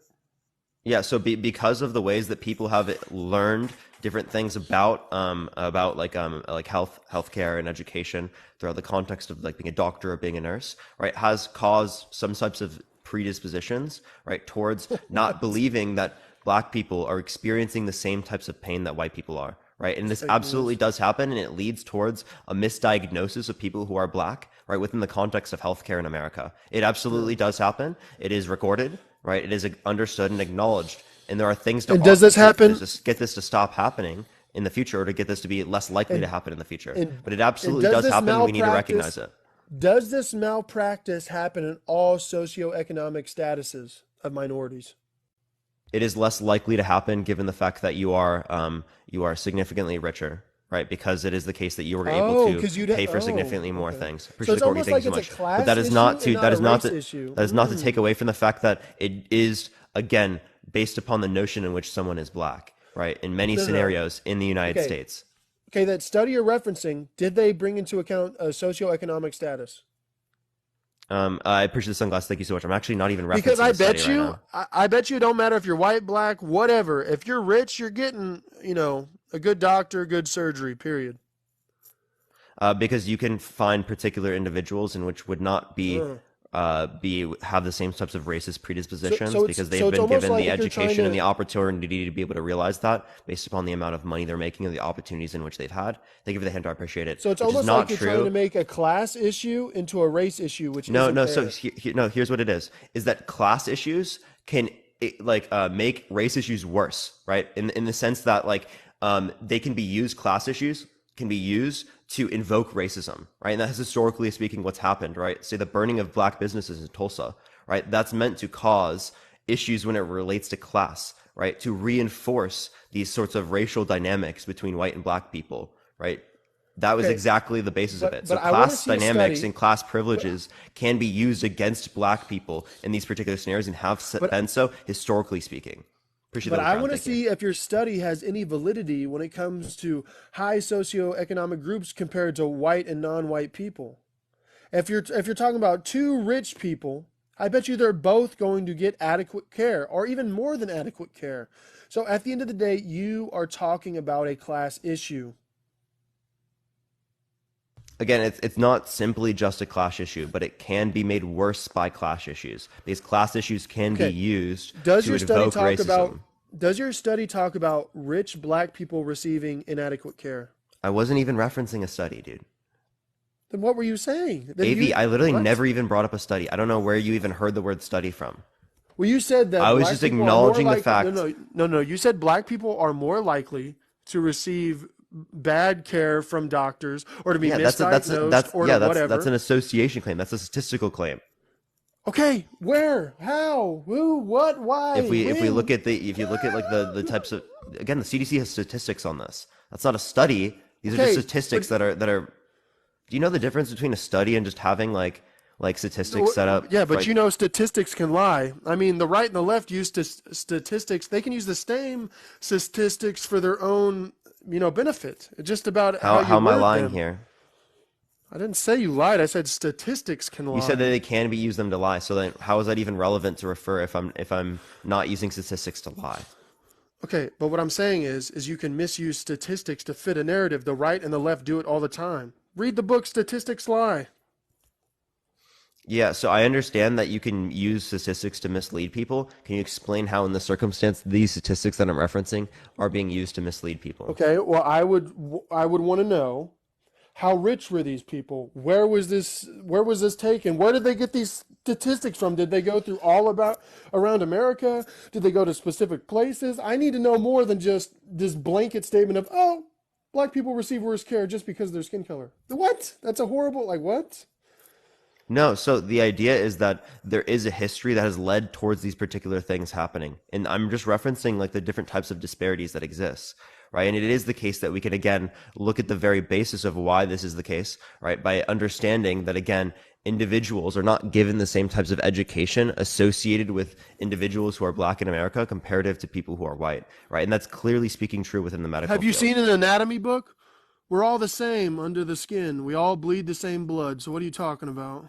Yeah, so because of the ways that people have learned different things about like healthcare and education throughout the context of like being a doctor or being a nurse, right, has caused some types of predispositions, right, towards not What? believing that black people are experiencing the same types of pain that white people are. Right. And It's this fake absolutely news. does happen. And it leads towards a misdiagnosis of people who are black, right, within the context of healthcare in America. It Yeah. absolutely does happen. It is recorded, right? It is understood and acknowledged. And there are things And does this happen? to get this to stop happening in the future, or to get this to be less likely to And happen in the future. and But it and absolutely does does this happen. And we need to recognize malpractice? it. Does this malpractice happen in all socioeconomic statuses of minorities? It is less likely to happen given the fact that you are significantly richer, right? Because it is the case that you were able Oh, to because pay for significantly more okay. things. So Appreciate it's the Courtney, almost thank you like so it's a much. But class that is issue not and to not a race issue. take away from the fact that it is again based upon the notion in which someone is black, right? In many No. scenarios in the United Okay. States. Okay, that study you're referencing, did they bring into account a socioeconomic status? I appreciate the sunglasses. Thank you so much. I'm actually not even Because referencing I the study bet right you, now. I bet you it don't matter if you're white, black, whatever. If you're rich, you're getting, a good doctor, good surgery, period. Because you can find particular individuals in which would not be Ugh. have the same types of racist predispositions so because it's they've been almost given like the if you're trying education and to the opportunity to be able to realize that based upon the amount of money they're making and the opportunities in which they've had. Thank you for the hint. I appreciate it. so it's Which is almost like not you're trying to true. make a class issue into a race issue, which No, isn't no. So fair. no, here's what it is that class issues can make race issues worse, right? In the sense that they can be used, class issues can be used to invoke racism, right? And that's historically speaking what's happened, right? Say the burning of black businesses in Tulsa, right? That's meant to cause issues when it relates to class, right? To reinforce these sorts of racial dynamics between white and black people, right? That was Okay, exactly the basis of it. So but I want to class see a dynamics study. and class But privileges can be used against black people in these particular scenarios and have but been so historically speaking. Appreciate the But little I crown. want to Thank you. see if your study has any validity when it comes to high socioeconomic groups compared to white and non-white people. If you're talking about two rich people, I bet you they're both going to get adequate care or even more than adequate care. So at the end of the day, you are talking about a class issue. Again, it's not simply just a class issue, but it can be made worse by class issues. These class issues can be Okay. used Does to your study invoke talk about racism. does your study talk about rich black people receiving inadequate care? I wasn't even referencing a study, dude. Then what were you saying? Then AV, you I literally what? never even brought up a study. I don't know where you even heard the word study from. Well, you said I that was black just people are more acknowledging the likely. No, fact. no, no, no. You said black people are more likely to receive bad care from doctors or to be Yeah, misdiagnosed or to that's whatever. an association claim. That's a statistical claim. Okay, where? How? Who? What? Why? If we look When? at if you look at the types of, again, the CDC has statistics on this. That's not a study. These are just Okay, but statistics that are. Do you know the difference between a study and just having statistics set up, yeah, but right? you know statistics can lie. I mean, the right and the left use statistics. They can use the same statistics for their own, benefit. It's just about how How you am I word lying them. here? I didn't say you lied. I said statistics can You said that lie. they can be used them to lie. So then, how is that even relevant to refer if I'm not using statistics to lie? Okay, but what I'm saying is you can misuse statistics to fit a narrative. The right and the left do it all the time. Read the book Statistics Lie. Yeah, so I understand that you can use statistics to mislead people. Can you explain how, in the circumstance, these statistics that I'm referencing are being used to mislead people? Okay, well I would want to know how rich were these people? Where was this taken? Where did they get these statistics from? Did they go through all about around America? Did they go to specific places? I need to know more than just this blanket statement of, "Oh, black people receive worse care just because of their skin color." What? That's a horrible, like, what? No, so the idea is that there is a history that has led towards these particular things happening. And I'm just referencing the different types of disparities that exist, right? And it is the case that we can again look at the very basis of why this is the case, right? By understanding that again, individuals are not given the same types of education associated with individuals who are black in America comparative to people who are white, right? And that's clearly speaking true within the medical Have you field. seen an anatomy book? We're all the same under the skin. We all bleed the same blood. So what are you talking about?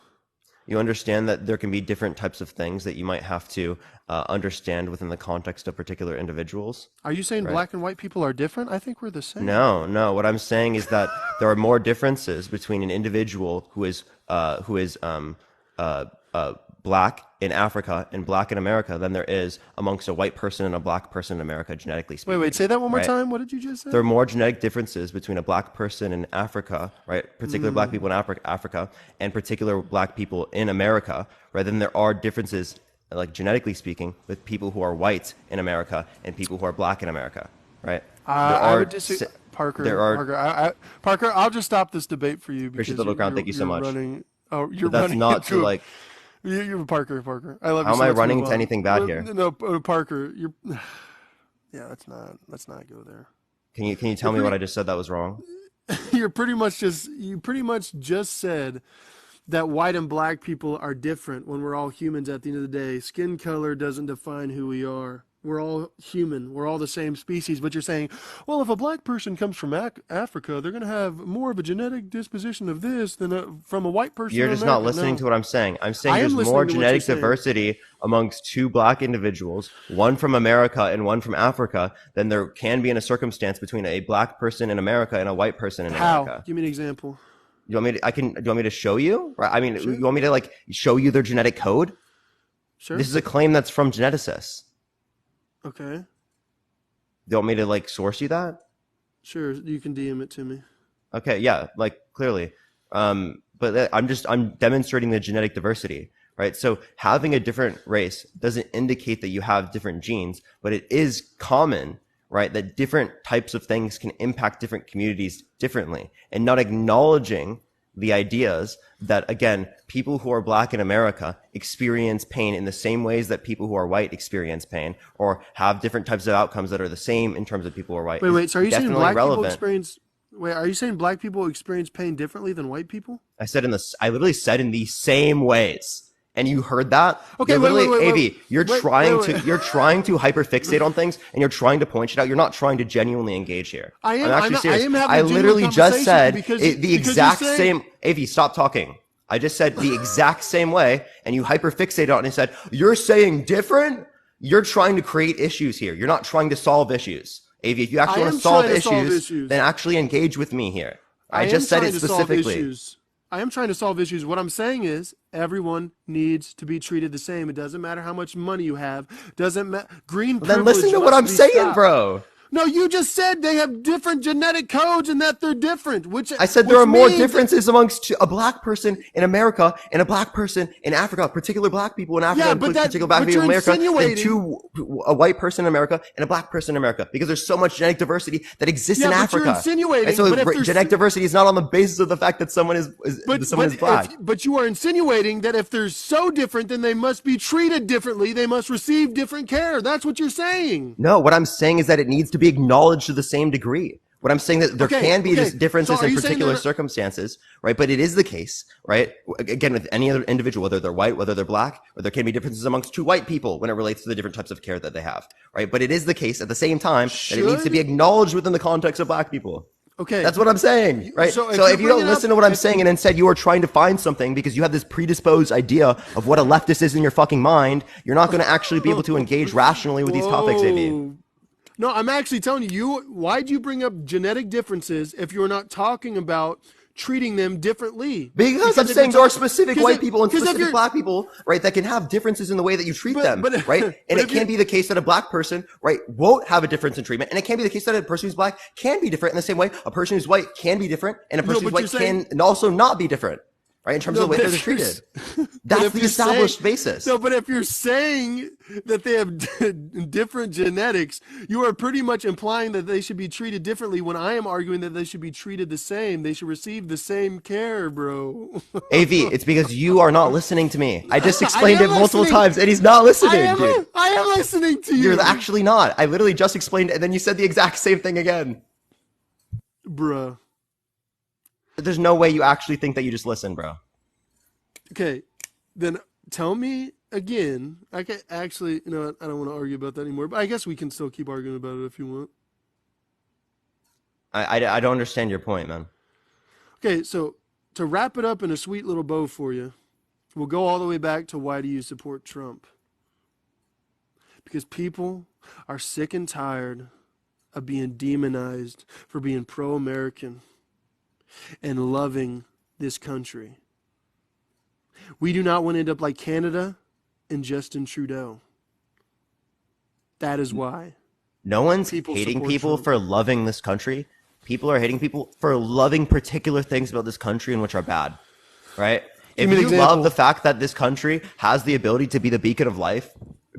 You understand that there can be different types of things that you might have to understand within the context of particular individuals, Are you saying right? black and white people are different? I think we're the same. No, no. What I'm saying is that there are more differences between an individual who is black in Africa and black in America than there is amongst a white person and a black person in America, genetically Wait, speaking, say that one more right? time. What did you just There say? are more genetic differences between a black person in Africa, right? Particular black people in Africa and particular black people in America, right? Than there are differences, like genetically speaking, with people who are white in America and people who are black in America, right? There I are would disagree. Parker, there are, Parker, I'll just stop this debate for you appreciate because the little you're crown. Thank you're, you so you're much. running. Oh, you're But that's running not to into you're Parker. I love how you, am so I let's running move into on. anything bad here? No, Parker, you're. Yeah, let's not go there. Can you tell You're me what pretty. I just said that was wrong? You pretty much just said that white and black people are different when we're all humans at the end of the day. Skin color doesn't define who we are. We're all human. We're all the same species. But you're saying, well, if a black person comes from Africa, they're going to have more of a genetic disposition of this than from a white person You're in just not America. listening to No, what I'm saying. I'm saying I am there's more listening to what you're genetic saying. diversity amongst two black individuals, one from America and one from Africa, than there can be in a circumstance between a black person in America and a white person in How? America. Give me an example. You want me to, do you want me to show you? Right. I mean, Sure. you want me to like show you their genetic code? Sure. This is a claim that's from geneticists. Okay. Do you want me to like source you that? Sure. You can DM it to me. Okay. Yeah. Like clearly. But I'm demonstrating the genetic diversity, right? So having a different race doesn't indicate that you have different genes, but it is common, right? That different types of things can impact different communities differently, and not acknowledging the ideas that, again, people who are black in America experience pain in the same ways that people who are white experience pain, or have different types of outcomes that are the same in terms of people who are white. Wait. So are you saying black people relevant. experience? Wait, are you saying black people experience pain differently than white people? I literally said in the same ways. And you heard that? Okay, wait, wait. AV, you're trying to hyperfixate on things, and you're trying to point it out. You're not trying to genuinely engage here. I'm actually serious. I am having I a genuine literally just said conversation the because exact you're saying- same. AV, stop talking. I just said the exact same way, and you hyperfixated on it and said, you're saying different? You're trying to create issues here. You're not trying to solve issues. AV, if you actually want to solve issues, then actually engage with me here. I just said it specifically. I am trying to solve issues. What I'm saying is everyone needs to be treated the same. It doesn't matter how much money you have. Doesn't matter. Green privilege. Then listen to what I'm saying, bro. No, you just said they have different genetic codes and that they're different. I said there are more differences amongst a black person in America and a black person in Africa, particular black people in Africa, particular black people in America, than a white person in America and a black person in America, because there's so much genetic diversity that exists in Africa. You're insinuating, and so genetic diversity is not on the basis of the fact that someone is black. But you are insinuating that if they're so different, then they must be treated differently. They must receive different care. That's what you're saying. No, what I'm saying is that it needs to be acknowledged to the same degree. What I'm saying that there can be differences in particular circumstances, right? But it is the case, right? Again, with any other individual, whether they're white, whether they're black, or there can be differences amongst two white people when it relates to the different types of care that they have, right? But it is the case at the same time that it needs to be acknowledged within the context of black people. Okay. That's what I'm saying, right? So if you don't listen to what I'm saying and instead you are trying to find something because you have this predisposed idea of what a leftist is in your fucking mind, you're not going to actually be able to engage rationally with these topics, AB. No, I'm actually telling you, why'd you bring up genetic differences if you're not talking about treating them differently? Because I'm saying there are specific white people and specific black people, right, that can have differences in the way that you treat them, right? And it can be the case that a black person, right, won't have a difference in treatment. And it can be the case that a person who's black can be different in the same way a person who's white can be different, and a person who's white can also not be different. Right, in terms of the way they're treated. That's the established basis. No, but if you're saying that they have different genetics, you are pretty much implying that they should be treated differently when I am arguing that they should be treated the same. They should receive the same care, bro. AV, it's because you are not listening to me. I just explained it multiple times and he's not listening, dude. I am listening to you. You're actually not. I literally just explained it and then you said the exact same thing again. Bruh. There's no way you actually think that you just listen, bro. Okay, then tell me again. I can actually, I don't want to argue about that anymore, but I guess we can still keep arguing about it if you want. I don't understand your point, man. Okay, so to wrap it up in a sweet little bow for you, we'll go all the way back to why do you support Trump? Because people are sick and tired of being demonized for being pro-American and loving this country. We do not want to end up like Canada and Justin Trudeau. That is why. No one's hating people for loving this country. People are hating people for loving particular things about this country and which are bad, right? If you love the fact that this country has the ability to be the beacon of life,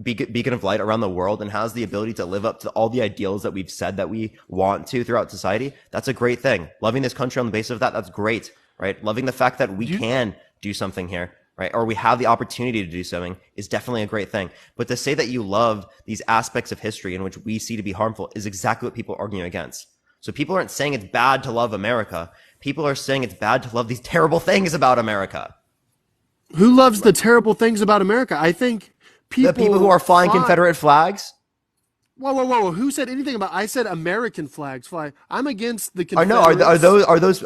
beacon of light around the world, and has the ability to live up to all the ideals that we've said that we want to throughout society, that's a great thing. Loving this country on the basis of that, that's great, right? Loving the fact that we can do something here, right? Or we have the opportunity to do something is definitely a great thing. But to say that you love these aspects of history in which we see to be harmful is exactly what people are arguing against. So people aren't saying it's bad to love America. People are saying it's bad to love these terrible things about America. Who loves the terrible things about America? I think people... The people who are flying Confederate flags? Whoa. Who said anything about... I said American flags fly. I'm against the Confederates.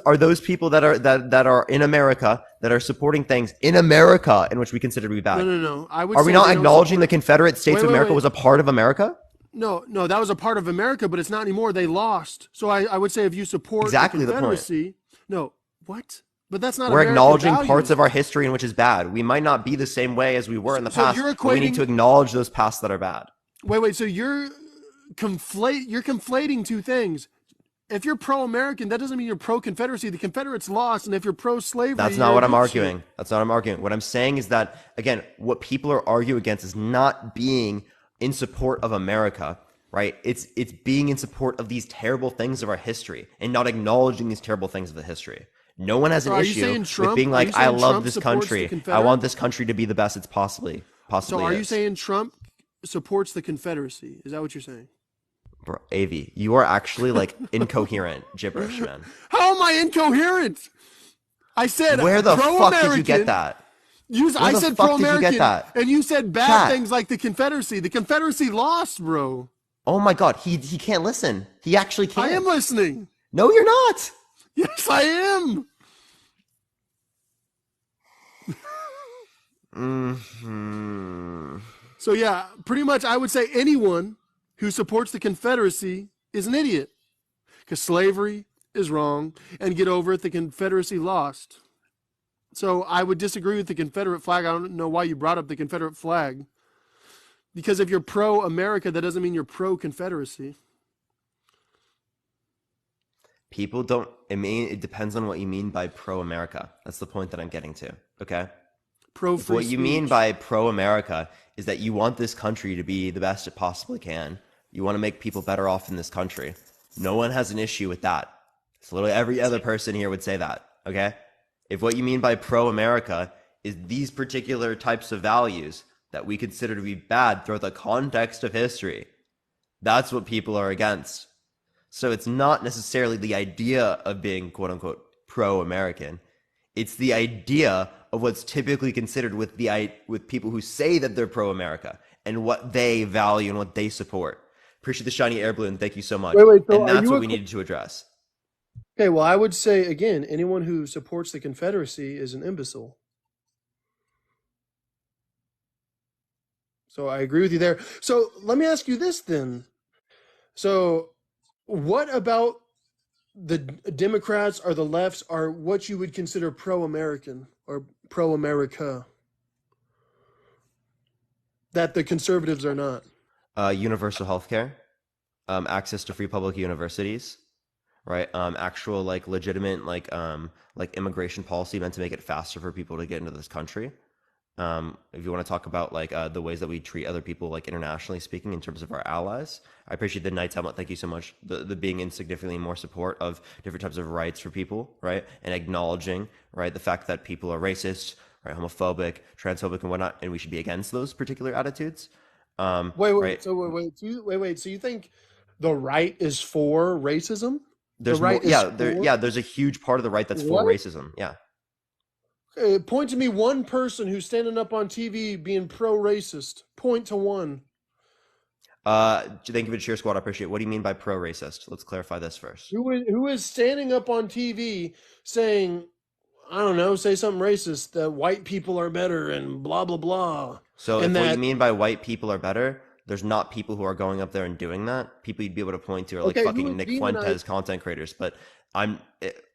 Are those people that are in America that are supporting things in America in which we consider to be bad? No. Are we not acknowledging the Confederate States of America was a part of America? No, that was a part of America, but it's not anymore. They lost. So I would say if you support exactly the Confederacy... No, what? But that's not We're American acknowledging parts values. of our history in which is bad. We might not be the same way as we were in the So past, you're but we need equating. to acknowledge those pasts that are bad. Wait. So you're conflating two things. If you're pro-American, that doesn't mean you're pro-Confederacy. The Confederates lost, and if you're pro-slavery, That's not you're what I'm against shit. arguing. That's not what I'm arguing. What I'm saying is that, again, what people are arguing against is not being in support of America, right? It's being in support of these terrible things of our history and not acknowledging these terrible things of the history. No one has So an are you issue saying with Trump? being Are you like, I saying love Trump this supports the country. I Confederates? want this country to be the best it's possibly So are you is. saying Trump supports the Confederacy? Is that what you're saying? Bro, AV, you are actually like incoherent gibberish, man. How am I incoherent? I said Where the pro-American. fuck did you get that? I the said fuck did you get pro-American, that? and you said bad Chat. things like the Confederacy. The Confederacy lost, bro. Oh my god, he can't listen. He actually can't. I am listening. No, you're not. Yes, I am. Mm-hmm. So yeah, pretty much I would say anyone who supports the Confederacy is an idiot. Because slavery is wrong, and get over it, the Confederacy lost. So I would disagree with the Confederate flag. I don't know why you brought up the Confederate flag. Because if you're pro-America, that doesn't mean you're pro-Confederacy. People don't. It depends on what you mean by pro-America. That's the point that I'm getting to. Okay. Pro-free What speech. you mean by pro-America is that you want this country to be the best it possibly can. You want to make people better off in this country. No one has an issue with that. So literally every other person here would say that. Okay. If what you mean by pro-America is these particular types of values that we consider to be bad throughout the context of history, that's what people are against. So it's not necessarily the idea of being quote unquote pro-American. It's the idea of what's typically considered with people who say that they're pro-America and what they value and what they support. Appreciate the shiny air balloon. Thank you so much. Wait, so and are that's you what we needed to address. Okay, well, I would say, again, anyone who supports the Confederacy is an imbecile. So I agree with you there. So let me ask you this then. So what about the Democrats or the lefts are what you would consider pro-American or pro-America that the conservatives are not? Universal healthcare, access to free public universities, right? Actual like legitimate like immigration policy meant to make it faster for people to get into this country. If you want to talk about like the ways that we treat other people, like internationally speaking, in terms of our allies, I appreciate the Knights helmet. Thank you so much. The being in significantly more support of different types of rights for people, right, and acknowledging, right, the fact that people are racist, right, homophobic, transphobic, and whatnot, and we should be against those particular attitudes. Right? So you think the right is for racism? There's the right more, yeah, is there, for yeah. There's a huge part of the right that's for what? racism. Yeah. Point to me one person who's standing up on TV being pro-racist. Point to one. Thank you for the cheer squad. I appreciate it. What do you mean by pro-racist? Let's clarify this first. Who is standing up on TV saying, I don't know, say something racist, that white people are better and blah, blah, blah. So And if what that, you mean by white people are better, there's not people who are going up there and doing that. People you'd be able to point to are like okay, who fucking is Nick demonized? Fuentes content creators. But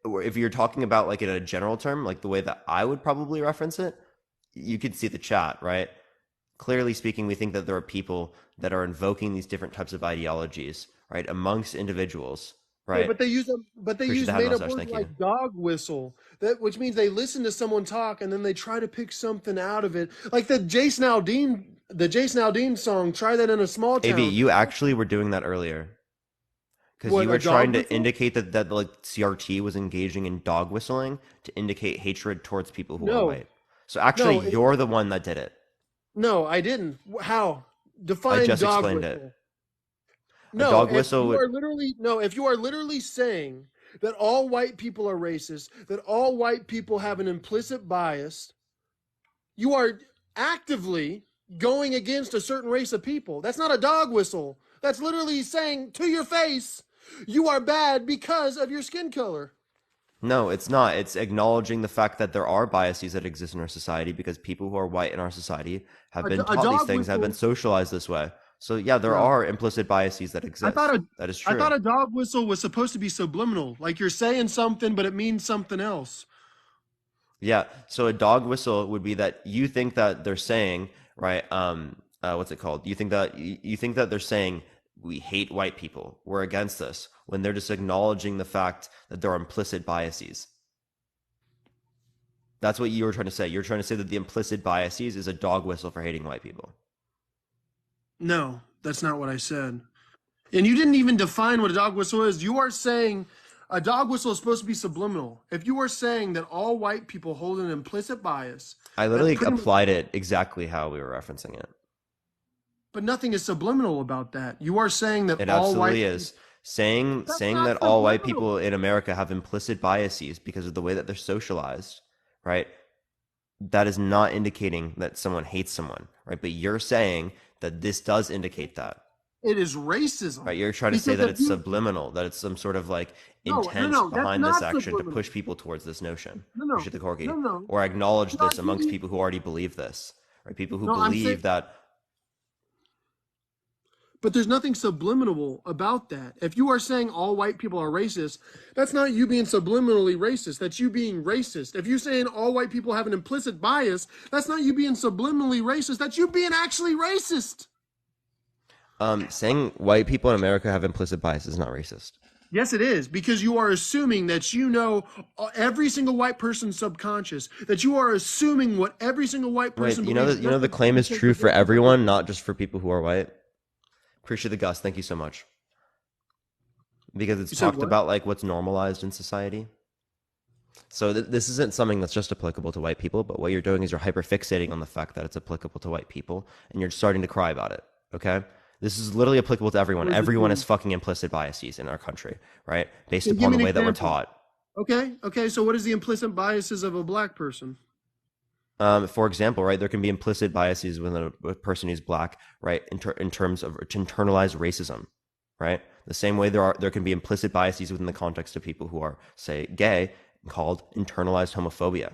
if you're talking about like in a general term, like the way that I would probably reference it, you could see the chat, right? Clearly speaking, we think that there are people that are invoking these different types of ideologies, right, amongst individuals, Yeah, right? but they use Appreciate the hat made up mustache. words Thank you. like dog whistle, which means they listen to someone talk and then they try to pick something out of it, like the Jason Aldean song. Try that in a small town. AB, you actually were doing that earlier. Because What, you a were dog trying to whistle? indicate that like CRT was engaging in dog whistling to indicate hatred towards people who are No, white. So actually, no, you're the one that did it. no, I didn't. How? I Define just dog explained whistle. it. A No, dog if whistle you would. are literally no, if you are literally saying that all white people are racist, that all white people have an implicit bias, you are actively going against a certain race of people. That's not a dog whistle. That's literally saying to your face, you are bad because of your skin color. No, it's not. It's acknowledging the fact that there are biases that exist in our society because people who are white in our society have been A taught these dog things, have been whistle. socialized this way. So yeah, there Bro, are implicit biases that I exist. thought a That is I thought true. a dog whistle was supposed to be subliminal, like you're saying something, but it means something else. Yeah. So a dog whistle would be that you think that they're saying, right? What's it called? You think that they're saying we hate white people, we're against this, when they're just acknowledging the fact that there are implicit biases. That's what you were trying to say. You're trying to say that the implicit biases is a dog whistle for hating white people. No, that's not what I said. And you didn't even define what a dog whistle is. You are saying a dog whistle is supposed to be subliminal. If you are saying that all white people hold an implicit bias, I that's literally pretty much, applied it exactly how we were referencing it. but nothing is subliminal about that. You are saying that It all white absolutely people, is. Saying that's saying not that all white subliminal. people in America have implicit biases because of the way that they're socialized, right? That is not indicating that someone hates someone, right? But you're saying that this does indicate that, It is racism. right? You're trying to say Because that if it's you, subliminal, that it's some sort of like intent no, that's behind this not action to push subliminal. people towards this notion. No, Appreciate no, the corgi. no, no. Or acknowledge Not this amongst giving, people who already believe this, right? People who no, I'm saying, believe that. but there's nothing subliminal about that. If you are saying all white people are racist, that's not you being subliminally racist. That's you being racist. If you're saying all white people have an implicit bias, that's not you being subliminally racist. That's you being actually racist. Saying white people in America have implicit bias is not racist. Yes, it is, because you are assuming that you know every single white person's subconscious, that you are assuming what every single white Wait, person believes you know just the claim is because true of for their everyone, subconscious. not just for people who are white. Appreciate the Gus. Thank you so much. Because it's You said talked what? about like what's normalized in society. So this isn't something that's just applicable to white people, but what you're doing is you're hyperfixating on the fact that it's applicable to white people, and you're starting to cry about it. Okay, this is literally applicable to everyone. What does it Everyone has mean? fucking implicit biases in our country, right? Based Okay, give upon me the an way that we're example. taught. Okay. So what is the implicit biases of a black person? For example, right, there can be implicit biases within a person who's black, right, in terms of to internalize racism, right? The same way there can be implicit biases within the context of people who are, say, gay, called internalized homophobia,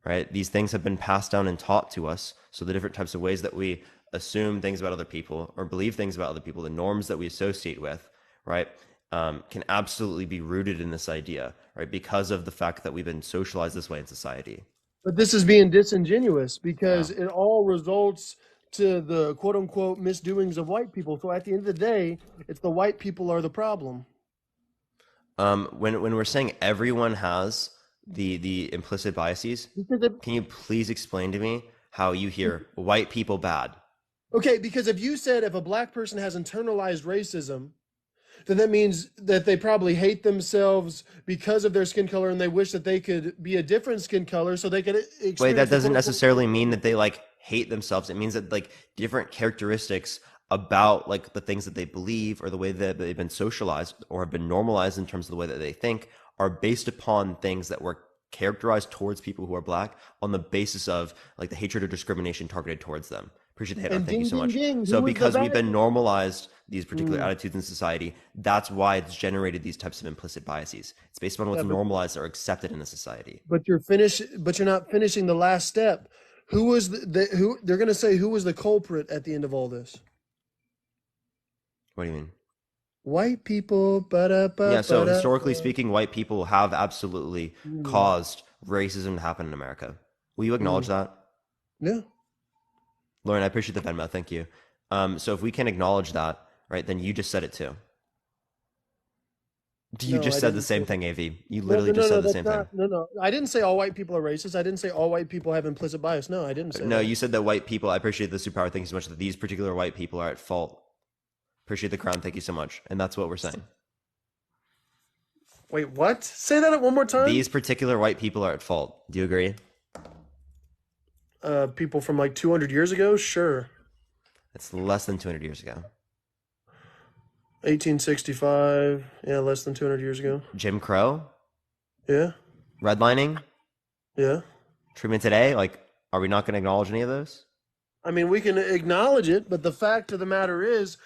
right? These things have been passed down and taught to us. So the different types of ways that we assume things about other people or believe things about other people, the norms that we associate with, right, can absolutely be rooted in this idea, right, because of the fact that we've been socialized this way in society. But this is being disingenuous Yeah. because it all results to the quote unquote misdoings of white people. So at the end of the day, it's the white people are the problem. When we're saying everyone has the implicit biases, Because if, can you please explain to me how you hear white people bad? okay, because if you said if a black person has internalized racism, then that means that they probably hate themselves because of their skin color and they wish that they could be a different skin color so they could Wait, that experience the doesn't quote unquote necessarily mean racism. that they like hate themselves. It means that like different characteristics about like the things that they believe or the way that they've been socialized or have been normalized in terms of the way that they think are based upon things that were characterized towards people who are black on the basis of like the hatred or discrimination targeted towards them. Appreciate the hit on. And Thank you ding, so ding, much. ding, who So was the because we've bad been guy? normalized these particular Mm, attitudes in society, that's why it's generated these types of implicit biases. It's based on yeah, what's normalized or accepted in a society. but you're not finishing the last step. Who was who they're going to say who was the culprit at the end of all this? What do you mean? White people. Ba-da-ba, Yeah, so historically ba-da-ba. speaking, white people have absolutely Mm, caused racism to happen in America. Will you acknowledge mm. that? Yeah. Lauren, I appreciate the Venmo. Thank you. So if we can acknowledge that, right, then you just said it too. You No, just I said the didn't say same that. thing, AV. You No, literally no, just no, no. said the That's same thing. not. No, no. I didn't say all white people are racist. I didn't say all white people have implicit bias. No, I didn't say No, that. you said that white people, I appreciate the superpower. Thank you so much. That these particular white people are at fault. Appreciate the crown. Thank you so much. And that's what we're saying. Wait, what? Say that one more time. These particular white people are at fault. Do you agree? People from like 200 years ago? Sure. It's less than 200 years ago. 1865. Yeah, less than 200 years ago. Jim Crow, Yeah. redlining, Yeah. treatment today. Like, are we not going to acknowledge any of those? I mean, we can acknowledge it, but the fact of the matter is,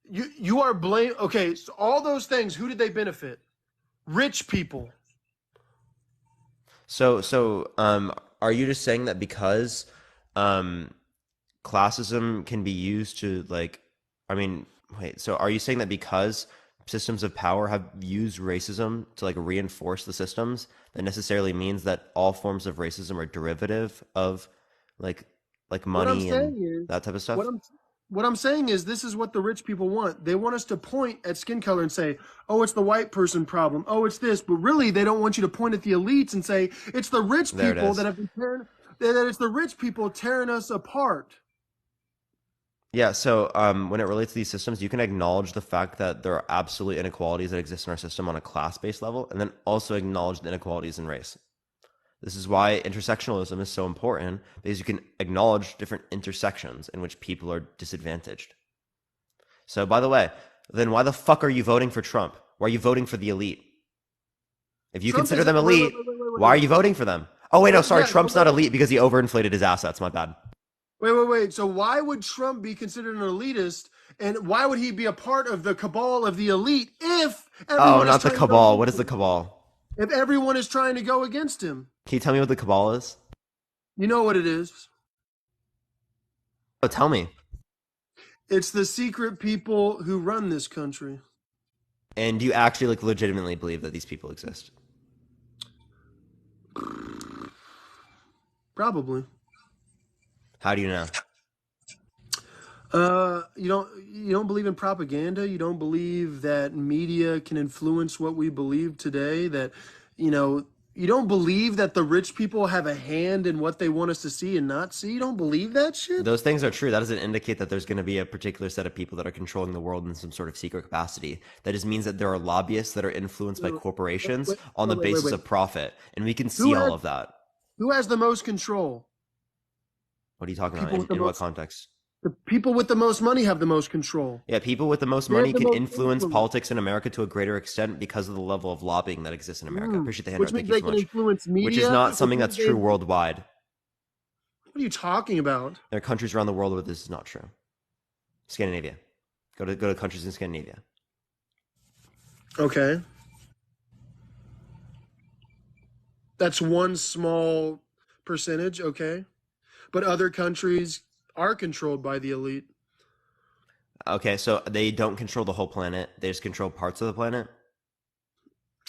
you are blame. Okay, so all those things, who did they benefit? Rich people. Are you just saying that because um, classism can be used to like, I mean, wait, so are you saying that because systems of power have used racism to like reinforce the systems, that necessarily means that all forms of racism are derivative of like What I'm money and saying is, that type of what stuff. I'm saying is, this is what the rich people want. They want us to point at skin color and say, "Oh, it's the white person problem. Oh, it's this." But really, they don't want you to point at the elites and say it's the rich There it people that is. have been tearing. That it's the rich people tearing us apart. Yeah, so when it relates to these systems, you can acknowledge the fact that there are absolute inequalities that exist in our system on a class-based level, and then also acknowledge the inequalities in race. This is why intersectionalism is so important, because you can acknowledge different intersections in which people are disadvantaged. So, by the way, then why the fuck are you voting for Trump? Why are you voting for the elite? If you Trump consider is them wait, elite, why are you voting for them? Oh, wait, no, sorry, yeah. So Trump's not elite because he overinflated his assets. My bad. wait. So why would Trump be considered an elitist, and why would he be a part of the cabal of the elite if Oh, everyone is not the trying to go cabal. What against is the him? cabal? If everyone is trying to go against him, Can you tell me what the cabal is? you know what it is. Oh, tell me. It's the secret people who run this country. And do you actually like legitimately believe that these people exist? Probably. How do you know? You don't believe in propaganda. You don't believe that media can influence what we believe today. That, you know, you don't believe that the rich people have a hand in what they want us to see and not see. You don't believe that shit. Those things are true. That doesn't indicate that there's going to be a particular set of people that are controlling the world in some sort of secret capacity. That just means that there are lobbyists that are influenced by Wait, corporations wait, on the basis wait. of profit. And we can Who see all has of that. who has the most control? What are you talking about? People with the In what most context? the people with the most money have the most control. Yeah, people with the most They have money the can most influence influence. politics in America to a great extent because of the level of lobbying that exists in America. Appreciate the hand Which art. Thank means you they so can much. influence Which is media, not which something means that's true worldwide. what are you talking about? There are countries around the world where this is not true. Scandinavia. Go to countries in Scandinavia. Okay. That's one small percentage, okay? But other countries are controlled by the elite. Okay, so they don't control the whole planet. They just control parts of the planet.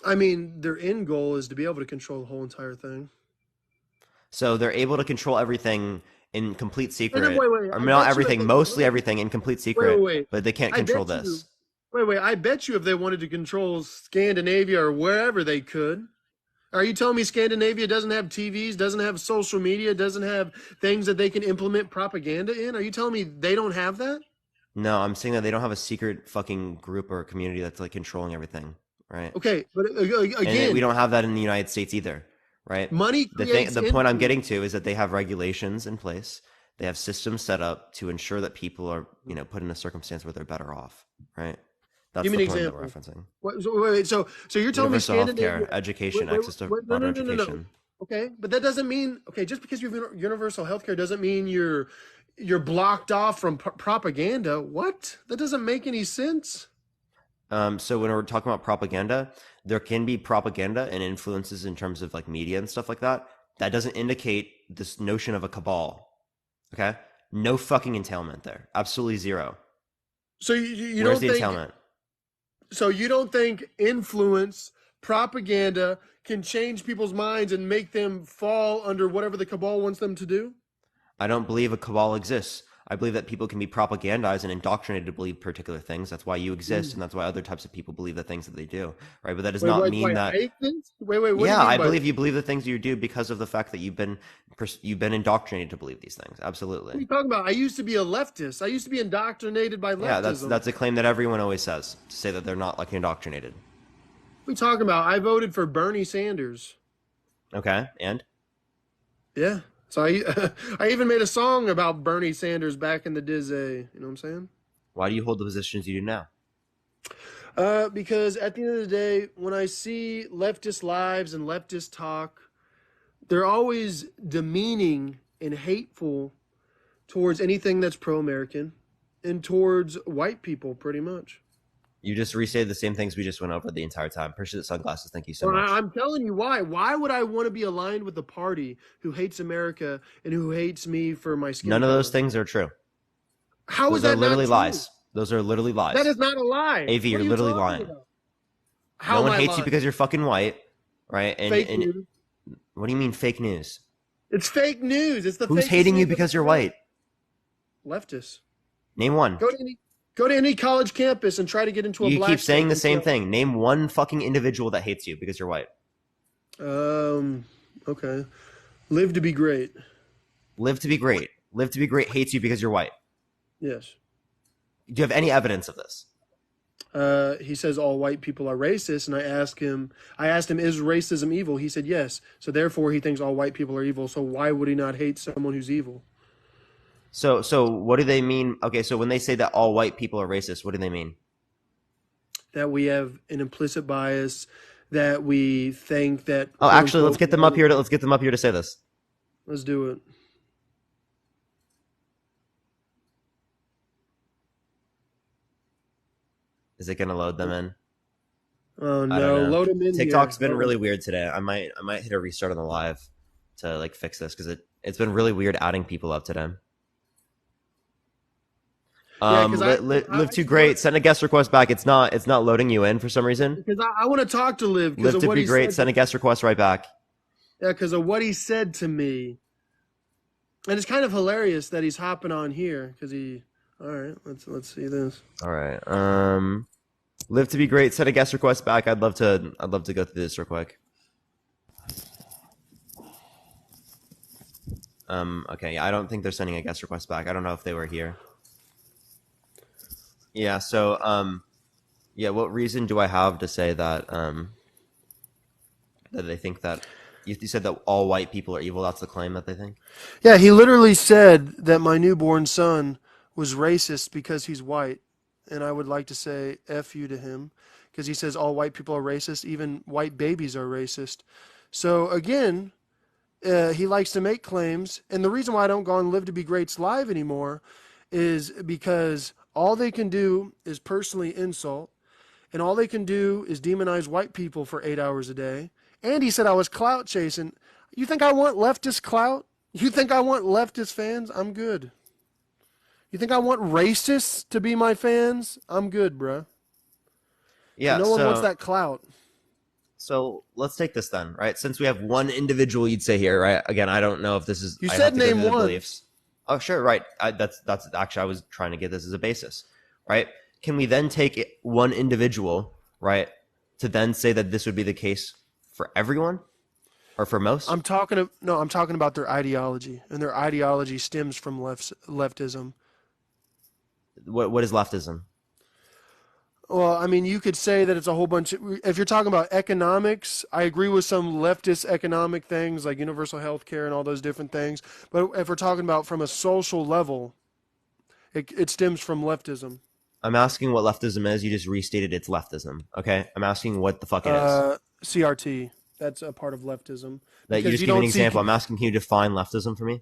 I mean, their end goal is to be able to control the whole entire thing. So they're able to control everything in complete And then secret. wait. Or I not bet you if everything, they mostly everything in complete secret, wait. but they can't I control bet you this. wait. I bet you if they wanted to control Scandinavia or wherever they could. Are you telling me Scandinavia doesn't have TVs, doesn't have social media, doesn't have things that they can implement propaganda in? Are you telling me they don't have that? No, I'm saying that they don't have a secret fucking group or community that's like controlling everything, right? Okay, but And we again, don't have that in the United States either, right? money creates The point I'm influence. getting to is that they have regulations in place. They have systems set up to ensure that people are, put in a circumstance where they're better off, right? That's Give me the an point that we're example. referencing. So you're telling me Universal health care, Scandinavia? education, access to No, modern no. education. Okay, but that doesn't mean just because you have universal health care doesn't mean you're blocked off from propaganda. What? That doesn't make any sense. So when we're talking about propaganda, there can be propaganda and influences in terms of like media and stuff like that. That doesn't indicate this notion of a cabal. Okay? No fucking entailment there. Absolutely zero. So you Where's don't the think entailment? influence propaganda can change people's minds and make them fall under whatever the cabal wants them to do? I don't believe a cabal exists. I believe that people can be propagandized and indoctrinated to believe particular things. That's why you exist, and that's why other types of people believe the things that they do, right? But that does not mean Wait, that. I think? Wait, what do you Yeah, mean I by believe that? you believe the things you do because of the fact that you've been indoctrinated to believe these things. What are Absolutely. you talking about? I used to be a leftist. I used to be indoctrinated by Yeah, that's leftism. that's a claim that everyone always says to say that they're not like indoctrinated. What are you talking about? I voted for Bernie Sanders. Okay, and Yeah. So I I even made a song about Bernie Sanders back in the Dizzy. You know what I'm saying? why do you hold the positions you do now? Because at the end of the day, when I see leftist lives and leftist talk, they're always demeaning and hateful towards anything that's pro-American and towards white people, pretty much. You just restated the same things we just went over the entire time. Appreciate the sunglasses. Thank you so Well, much. I'm telling you why. Why would I want to be aligned with the party who hates America and who hates me for my skin None of those color? things are true. How is Those are that not literally true? lies. Those are literally lies. That is not a lie. AV, What you're are you literally talking lying. about? How No am one I hates you lying? because you're fucking white, right? Fake news. What do you mean fake news? It's fake news. It's the Who's fakest hating you news because I've you're ever heard. white? Leftists. Name one. Go to any college campus and try to get into a You black keep saying state the and same tell- thing. Name one fucking individual that hates you because you're white. Okay. Live to be great. Live to be great. Live to be great hates you because you're white. Yes. Do you have any evidence of this? He says all white people are racist, and I asked him, is racism evil? He said yes. So therefore, he thinks all white people are evil. So why would he not hate someone who's evil? So what do they mean? Okay, so when they say that all white people are racist, what do they mean? That we have an implicit bias, that we think that. Oh, quote, actually, unquote, let's get them up here. Let's get them up here to say this. Let's do it. Is it going to load them in? Oh I no! don't know. Load him in TikTok's here. been really weird today. I might hit a restart on the live to like fix this because it's been really weird adding people up today. Yeah, 'cause Live too great. Send a guest request back. It's not loading you in for some reason. Because I want to talk to Liv. Because Live of to what be he great. said. Send a guest request right back. Yeah, because of what he said to me, and it's kind of hilarious that he's hopping on here because he. All right, let's see this. All right. Live to be great. Send a guest request back. I'd love to go through this real quick. Okay. Yeah, I don't think they're sending a guest request back. I don't know if they were here. Yeah. So, yeah. What reason do I have to say that that they think that you said that all white people are evil? That's the claim that they think. Yeah, he literally said that my newborn son was racist because he's white, and I would like to say F you to him because he says all white people are racist, even white babies are racist. So again, he likes to make claims, and the reason why I don't go on Live to Be Great's live anymore is because all they can do is personally insult, and all they can do is demonize white people for 8 hours a day. And he said I was clout chasing. You think I want leftist clout? You think I want leftist fans? I'm good. You think I want racists to be my fans? I'm good, bruh. Yeah. No one wants that clout. So let's take this then, right? Since we have one individual, you'd say here, right? Again, I don't know if this is. You I said have to go name through the one. beliefs. Oh, sure, right. That's actually I was trying to get this as a basis, right? Can we then take one individual, right, to then say that this would be the case for everyone, or for most? I'm talking about their ideology, and their ideology stems from leftism. What is leftism? Well, I mean, you could say that it's a whole bunch of, if you're talking about economics, I agree with some leftist economic things like universal health care and all those different things. But if we're talking about from a social level, it stems from leftism. I'm asking what leftism is. You just restated it's leftism. Okay, I'm asking what the fuck it is. CRT. That's a part of leftism. That you Because just you give an don't see- example. I'm asking, can you define leftism for me?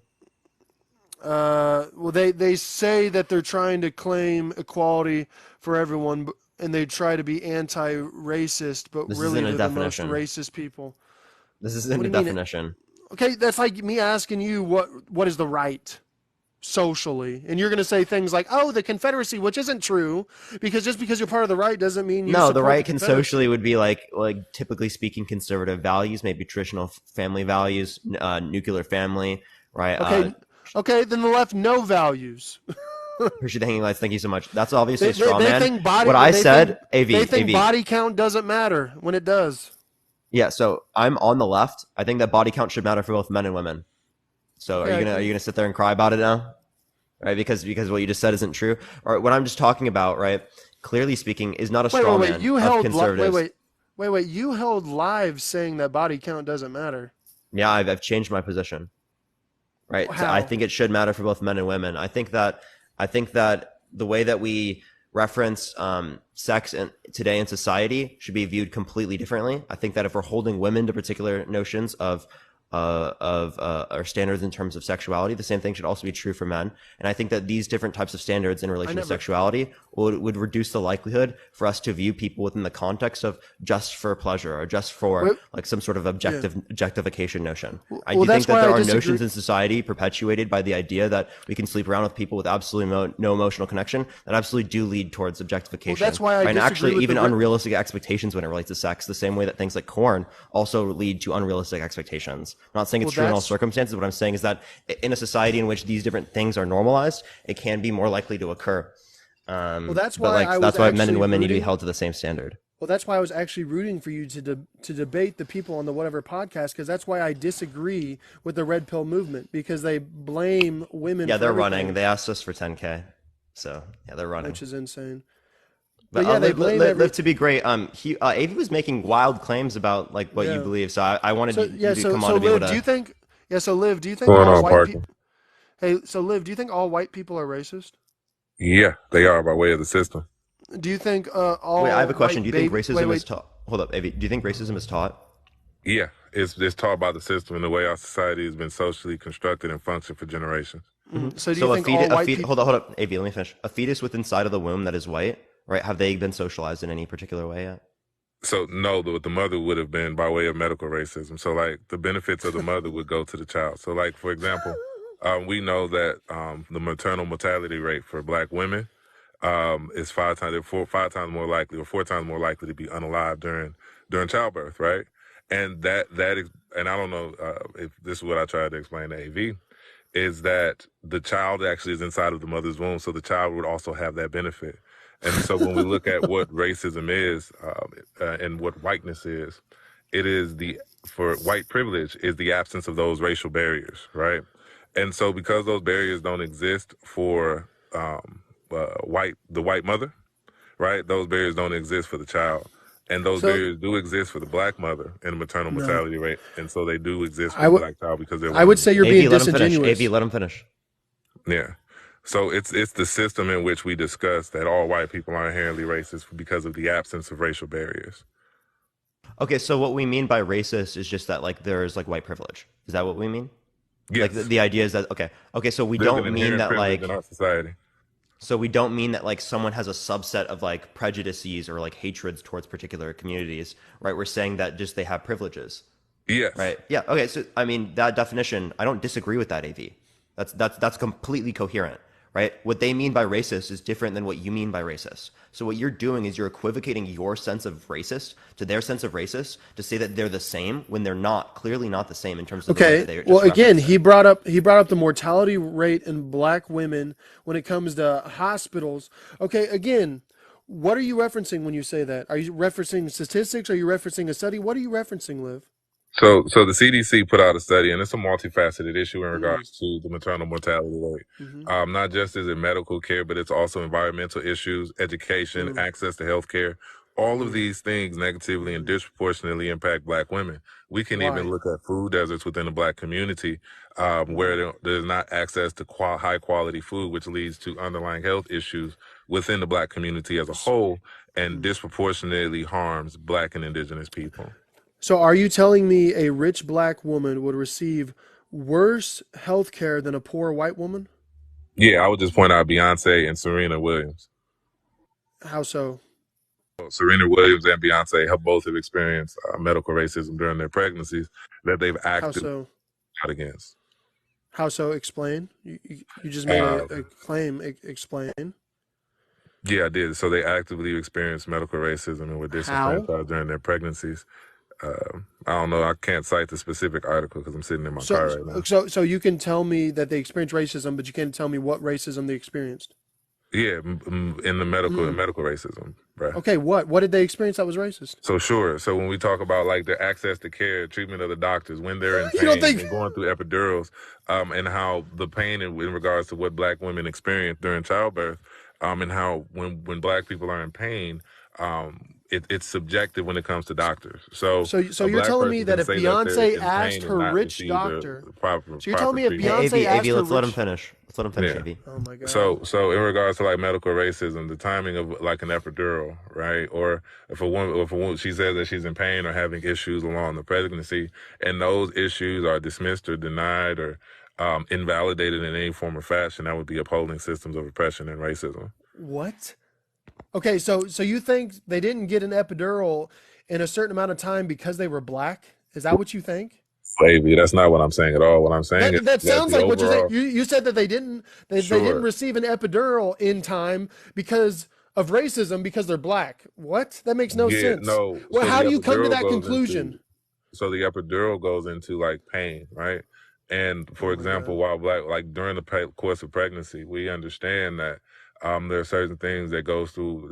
Well, they say that they're trying to claim equality for everyone, and they try to be anti-racist, but This really isn't a they're the most definition. racist people. This isn't What a do you mean? definition. Okay, that's like me asking you what is the right socially, and you're going to say things like, "Oh, the Confederacy," which isn't true, because just because you're part of the right doesn't mean you No, the support right can Confederacy. socially would be like typically speaking conservative values, maybe traditional family values, nuclear family, right? Okay, then the left no values. Appreciate the hanging lights. Thank you so much. That's obviously They, a straw they man. think body. What I they said, think, they think AV. body count doesn't matter when it does. Yeah, so I'm on the left. I think that body count should matter for both men and women. So Yeah, are you gonna sit there and cry about it now? Right? Because what you just said isn't true. Or what I'm just talking about, right? Clearly speaking, is not a straw man You of held conservatives. wait. You held live saying that body count doesn't matter. Yeah, I've changed my position. Right? So How? I think it should matter for both men and women. I think that the way that we reference sex today in society should be viewed completely differently. I think that if we're holding women to particular notions of or standards in terms of sexuality, the same thing should also be true for men. And I think that these different types of standards in relation to sexuality would reduce the likelihood for us to view people within the context of just for pleasure or just for like some sort of objectification notion. I do think that there are notions in society perpetuated by the idea that we can sleep around with people with absolutely no emotional connection that absolutely do lead towards objectification. Well, that's why I and disagree actually with even unrealistic expectations when it relates to sex, the same way that things like porn also lead to unrealistic expectations. I'm not saying it's true in all circumstances. What I'm saying is that in a society in which these different things are normalized, it can be more likely to occur. That's why that's why men and women need to be held to the same standard. Well, that's why I was actually rooting for you to debate the people on the whatever podcast, because that's why I disagree with the red pill movement, because they blame women. Yeah, for they're everything. running. They asked us for 10K, so yeah, they're running, which is insane. But yeah, they blame live to be great. Avi was making wild claims about like what you believe, so I wanted you to come on to be able to. Do you think? Yeah, so Liv, do you think Going all on, white Parker? Hey, so Liv, do you think all white people are racist? Yeah, they are by way of the system. Do you think all? Wait, I have a question. Do you think baby- racism wait, is taught? Hold up, Avi. Do you think racism is taught? Yeah, it's taught by the system and the way our society has been socially constructed and functioned for generations. So do you think all white people? Hold up, Avi. Let me finish. A fetus within inside of the womb that is white, right? Have they been socialized in any particular way yet? So no, the mother would have been by way of medical racism. So like the benefits of the mother would go to the child. So like for example, we know that the maternal mortality rate for Black women is 5 times more likely, or 4 times more likely to be unalive during childbirth, right? And and I don't know if this is what I tried to explain to AV, is that the child actually is inside of the mother's womb, so the child would also have that benefit. And so when we look at what racism is and what whiteness is, it is for white privilege is the absence of those racial barriers, right? And so because those barriers don't exist for the white mother, right? Those barriers don't exist for the child. And those barriers do exist for the Black mother and the maternal mortality rate. And so they do exist for the Black child because they're. I would say you're being let disingenuous. AV, let him finish. Yeah. So it's the system in which we discuss that all white people are inherently racist because of the absence of racial barriers. Okay, so what we mean by racist is just that like there's like white privilege. Is that what we mean? Yes. Like the idea is that okay, so we There's don't an mean inherent that privilege like in our society. So we don't mean that like someone has a subset of like prejudices or like hatreds towards particular communities, right? We're saying that just they have privileges. Yes. Right. Yeah. Okay. So I mean that definition, I don't disagree with that, AV. That's completely coherent, right? What they mean by racist is different than what you mean by racist. So what you're doing is you're equivocating your sense of racist to their sense of racist to say that they're the same when they're not, clearly not the same in terms of the way that they well, just again, referenced he brought up the mortality rate in Black women when it comes to hospitals. Okay, again, what are you referencing when you say that? Are you referencing statistics? Are you referencing a study? What are you referencing, Liv? So the CDC put out a study, and it's a multifaceted issue in regards to the maternal mortality rate. Not just is it medical care, but it's also environmental issues, education, access to health care. All of these things negatively and disproportionately impact Black women. We can even look at food deserts within the Black community where there's not access to high quality food, which leads to underlying health issues within the Black community as a whole and disproportionately harms Black and Indigenous people. So are you telling me a rich Black woman would receive worse health care than a poor white woman? Yeah, I would just point out Beyonce and Serena Williams. How so? Serena Williams and Beyonce have both experienced medical racism during their pregnancies that they've acted out against. How so? Explain. You just made a claim. Explain. Yeah, I did. So they actively experienced medical racism and were disenfranchised during their pregnancies. I don't know. I can't cite the specific article because I'm sitting in my car right now. So you can tell me that they experienced racism, but you can't tell me what racism they experienced. Yeah, in the medical racism, right? Okay, what did they experience that was racist? So sure. So when we talk about like the access to care, treatment of the doctors when they're in pain and going through epidurals, and how the pain in regards to what Black women experience during childbirth, and how when Black people are in pain, it's subjective when it comes to doctors. So you're telling me that if Beyonce asked her rich doctor, so you're telling me if Beyonce asked her let's let him finish. Let's let him finish, Yeah. AV. Oh my God. So in regards to like medical racism, the timing of like an epidural, right? Or if a woman, she says that she's in pain or having issues along the pregnancy, and those issues are dismissed or denied or invalidated in any form or fashion, that would be upholding systems of oppression and racism. What? Okay, so you think they didn't get an epidural in a certain amount of time because they were black? Is that what you think? Baby, that's not what I'm saying at all. What I'm saying is That that sounds the like what you're saying. overall, You said that they didn't sure, receive an epidural in time because of racism because they're black. What? That makes no yeah, sense. no. Well, So the how do you come to epidural that goes conclusion? into like pain, right? And Oh for my example, God. while black, like during the course of pregnancy, we understand that there are certain things that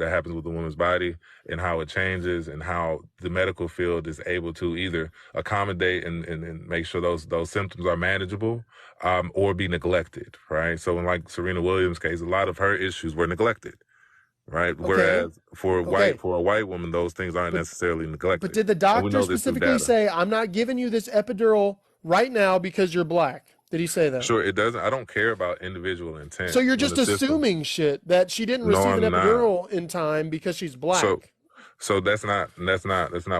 happens with the woman's body and how it changes and how the medical field is able to either accommodate and make sure those symptoms are manageable, or be neglected, right? So in like Serena Williams' case, a lot of her issues were neglected, right? Okay. Whereas for Okay. a white woman, those things aren't But necessarily but neglected, did the and we doctor know this through specifically data. say, "I'm not giving you this epidural right now because you're black"? Did he say that? Sure, it doesn't. I don't care about individual So intent you're when just the system. assuming shit that she didn't No, receive an I'm not. epidural in time because she's So, black. so that's not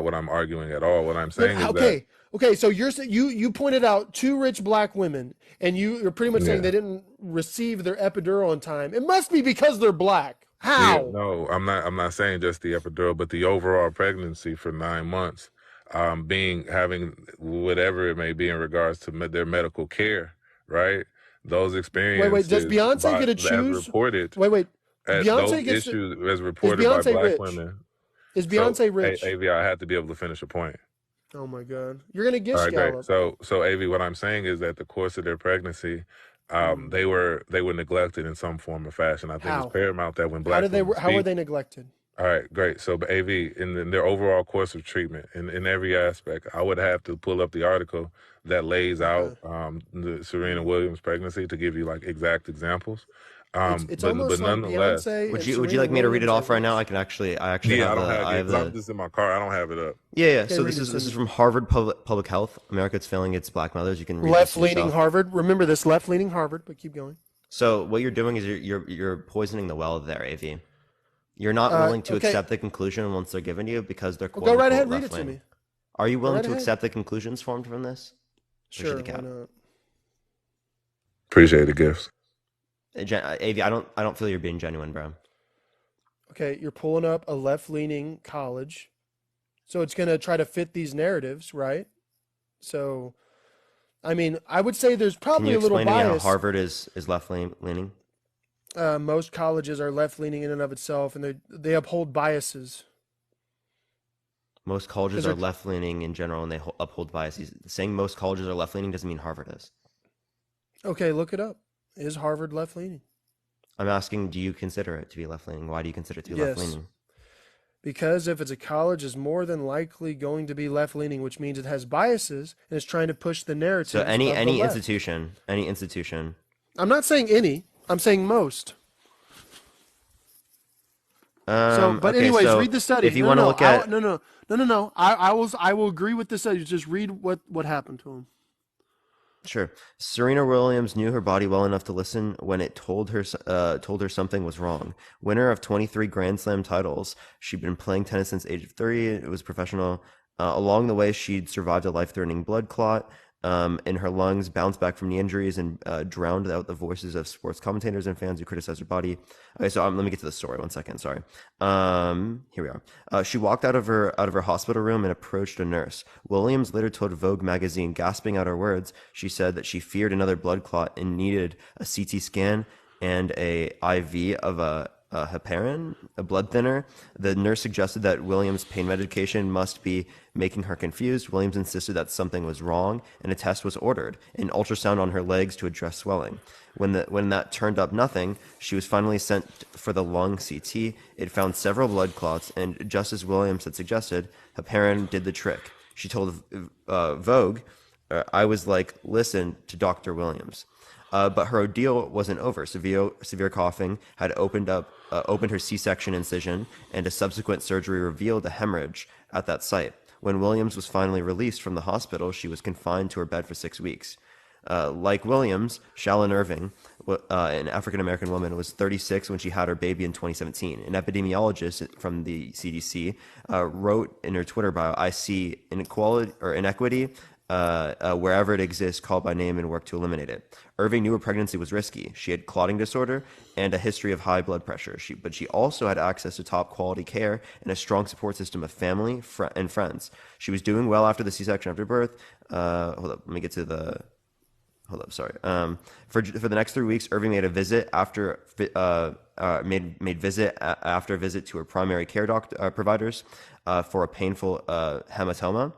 what I'm arguing at all. What I'm Then saying is that okay, okay. So you pointed out two rich black women, and you're pretty much saying yeah, they didn't receive their epidural in time. It must be because they're black. yeah. How? No, I'm not saying just the epidural, but the overall pregnancy for 9 months, being having whatever it may be in regards to their medical care, right? Those Wait. Does experiences Beyonce get to as choose? reported, Wait. those Beyonce gets to. issues as Is reported by Beyonce Black rich? women. Is So, Beyonce rich? AV, I have to be able to finish a point. Oh my God, you're gonna All gish right, great. gallop. So AV, what I'm saying is that the course of their pregnancy, Mm. they were neglected in some form or fashion. I think it's How? paramount that when How Black did they? women How were speak. they neglected? All right, great. So but AV, in their overall course of treatment, in every aspect, I would have to pull up the article that lays out Okay. the Serena Mm. Williams pregnancy to give you like exact examples. It's But almost like nonetheless, Beyonce Would and you Serena like me to read it Williams are off right now? rich. I actually yeah, have I don't have I it have because I'm the just in my car. I don't have it up. yeah. Okay, So read it to this is me. from Harvard Public Health. America's failing its black mothers. You can read this Left-leaning yourself. Harvard. Remember this, left-leaning Harvard. But keep going. So what you're doing is you're poisoning the well there, AV. You're not willing to Okay. accept the conclusion once they're given to you because they're Well, quote go right unquote ahead. Read it left to wing. me. Are you Go willing right to ahead. accept the conclusions formed from this? Appreciate Sure. the Why cap. not? Appreciate the gifts. AV, I don't feel you're being genuine, bro. Okay, you're pulling up a left-leaning college, so it's gonna try to fit these narratives, right? So, I mean, I would say there's Can probably you a little explain to me how bias. Harvard is left leaning? Most colleges are left-leaning in and of itself, and they uphold biases Most because colleges are they're left leaning in general, and they uphold biases. Saying most colleges are left leaning doesn't mean Harvard is. okay. Look it up. Is Harvard left-leaning? I'm asking, do you consider it to be left leaning? Why do you consider it to be left Yes. leaning? Because if it's a college, it's more than likely going to be left-leaning, which means it has biases and it's trying to push the So narratives any of the left. any institution. I'm not saying any. I'm saying most. But Okay, anyways, so read the study. if you want to look at No. I will agree with the study. Just read what happened to him. Sure. Serena Williams knew her body well enough to listen when it told her something was wrong. Winner of 23 Grand Slam titles, she'd been playing tennis since age of 30. It was professional. Along the way, she'd survived a life-threatening blood clot in her lungs, bounced back from knee injuries, and drowned out the voices of sports commentators and fans who criticized her body. Okay, so let me get to the story. 1 second. Sorry. Here we are. She walked out of her hospital room and approached a nurse. Williams later told Vogue magazine, gasping out her words, she said that she feared another blood clot and needed a CT scan and a IV of a heparin, a blood thinner. The nurse suggested that Williams' pain medication must be making her confused. Williams insisted that something was wrong, and a test was ordered, an ultrasound on her legs to address swelling. When that turned up nothing, she was finally sent for the lung CT. It found several blood clots, and just as Williams had suggested, heparin did the trick. She told Vogue, I was like, listen to Dr. Williams. But her ordeal wasn't over. Severe coughing had opened her C-section incision, and a subsequent surgery revealed a hemorrhage at that site. When Williams was finally released from the hospital, she was confined to her bed for 6 weeks. Like Williams, Shalyn Irving, an African-American woman, was 36 when she had her baby in 2017. An epidemiologist from the CDC wrote in her Twitter bio, "I see inequity wherever it exists, call by name and work to eliminate it." Irving knew her pregnancy was risky. She had clotting disorder and a history of high blood pressure. But she also had access to top quality care and a strong support system of family and friends. She was doing well after the C-section after birth. Hold up, let me get to the. Hold up, sorry. For the next 3 weeks, Irving made a visit after after a visit to her primary care providers for a painful hematoma,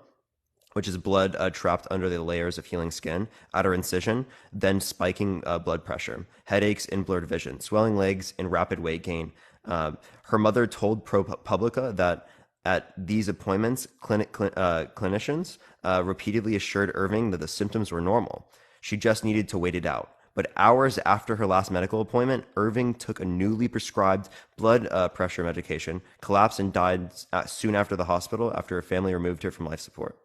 which is blood trapped under the layers of healing skin, at her incision, then spiking blood pressure, headaches and blurred vision, swelling legs, and rapid weight gain. Her mother told ProPublica that at these appointments, clinicians repeatedly assured Irving that the symptoms were normal. She just needed to wait it out. But hours after her last medical appointment, Irving took a newly prescribed blood pressure medication, collapsed, and died soon after the hospital after her family removed her from life support.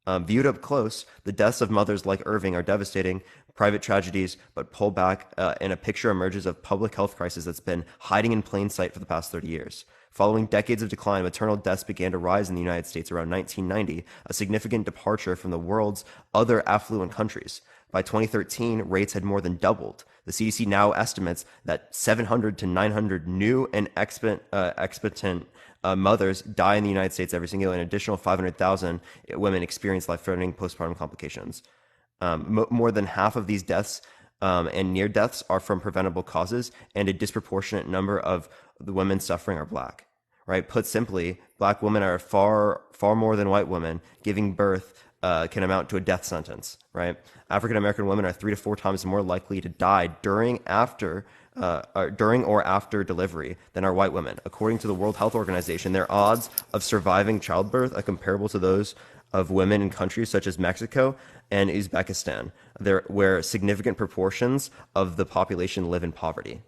Viewed up close, the deaths of mothers like Irving are devastating, private tragedies, but pull back and a picture emerges of public health crisis that's been hiding in plain sight for the past 30 years. Following decades of decline, maternal deaths began to rise in the United States around 1990, a significant departure from the world's other affluent countries. By 2013, rates had more than doubled. The CDC now estimates that 700 to 900 new and expectant mothers die in the United States every single year. An additional 500,000 women experience life-threatening postpartum complications. More than half of these deaths and near deaths are from preventable causes, and a disproportionate number of the women suffering are Black. Right? Put simply, Black women are far more than white women. Giving birth can amount to a death sentence. Right? African American women are 3 to 4 times more likely to die during or after delivery than are white women. According to the World Health Organization, their odds of surviving childbirth are comparable to those of women in countries such as Mexico and Uzbekistan, where significant proportions of the population live in poverty.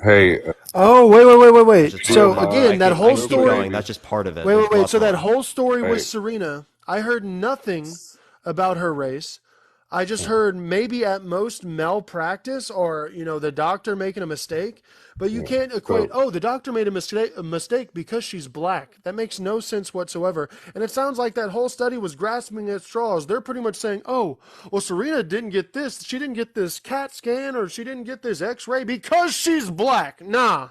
Hey, Oh, wait. So again, that whole story. That's just part of it. Wait. So that whole story Hey. with Serena, I heard nothing about her race. I just heard maybe at most malpractice or, the doctor making a mistake. But you can't equate, the doctor made a mistake because she's Black. That makes no sense whatsoever. And it sounds like that whole study was grasping at straws. They're pretty much saying, Serena didn't get this. She didn't get this CAT scan or she didn't get this X-ray because she's Black. Nah.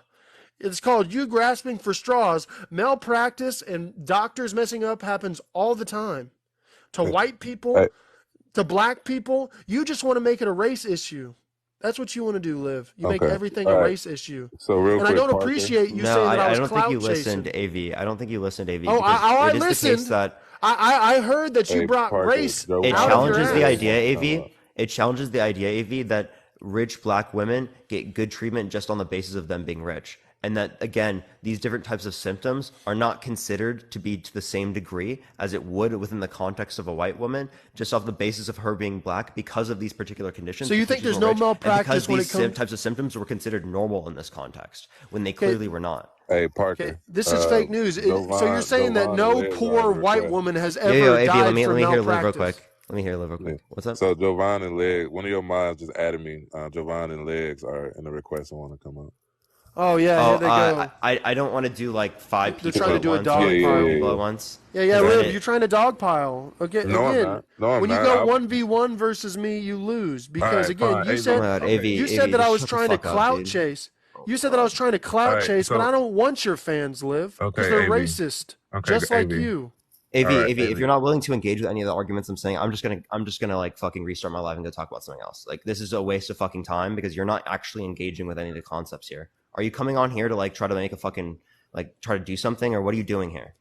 It's called you grasping for straws. Malpractice and doctors messing up happens all the time. To white people, to Black people, you just want to make it a race issue. That's what you want to do, Liv. You make everything a race issue. So real and quick, I don't Parker. appreciate you saying that I was don't clout think you chasing. listened, AV. I don't think you listened, AV. Oh, I it is listened. The case that I heard that you brought Parker, race Joe it Biden. challenges the ass. idea, AV. It challenges the idea, AV, that rich Black women get good treatment just on the basis of them being rich. And that, again, these different types of symptoms are not considered to be to the same degree as it would within the context of a white woman, just off the basis of her being Black because of these particular conditions. So you think there's no malpractice when it comes... because these types of symptoms were considered normal in this context, when they clearly were not. Hey, Parker. Okay, this is fake news. So you're saying that no poor white woman has ever died let me from hear Liv real malpractice? quick. Let me hear Liv real quick. What's up? So Jovan and Leg, one of your moms just added me. Jovan and Legs are in the request and want to come up. Oh, yeah, here they go. I don't want to do like 5 people. They're trying to do a at dog once, pile. 4 people at once. Yeah, Liv, you're trying to dogpile. Okay, No, I'm again, not. No, I'm when you not. go 1v1 versus me, you lose. Because, Alright, again, fine. you Hey, said, God, okay. AV, you AV, said that I just was shut the trying to fuck up, clout dude. chase. You said that I was trying to clout Alright, chase, but so- I don't want your fans, Liv. Because Okay, they're AV. racist. Okay, Just like AV. you. AV, All right, AV, AV. if you're not willing to engage with any of the arguments I'm saying, I'm just gonna like fucking restart my live and go talk about something else. Like, this is a waste of fucking time because you're not actually engaging with any of the concepts here. Are you coming on here to like try to make a fucking like try to do something, or what are you doing here?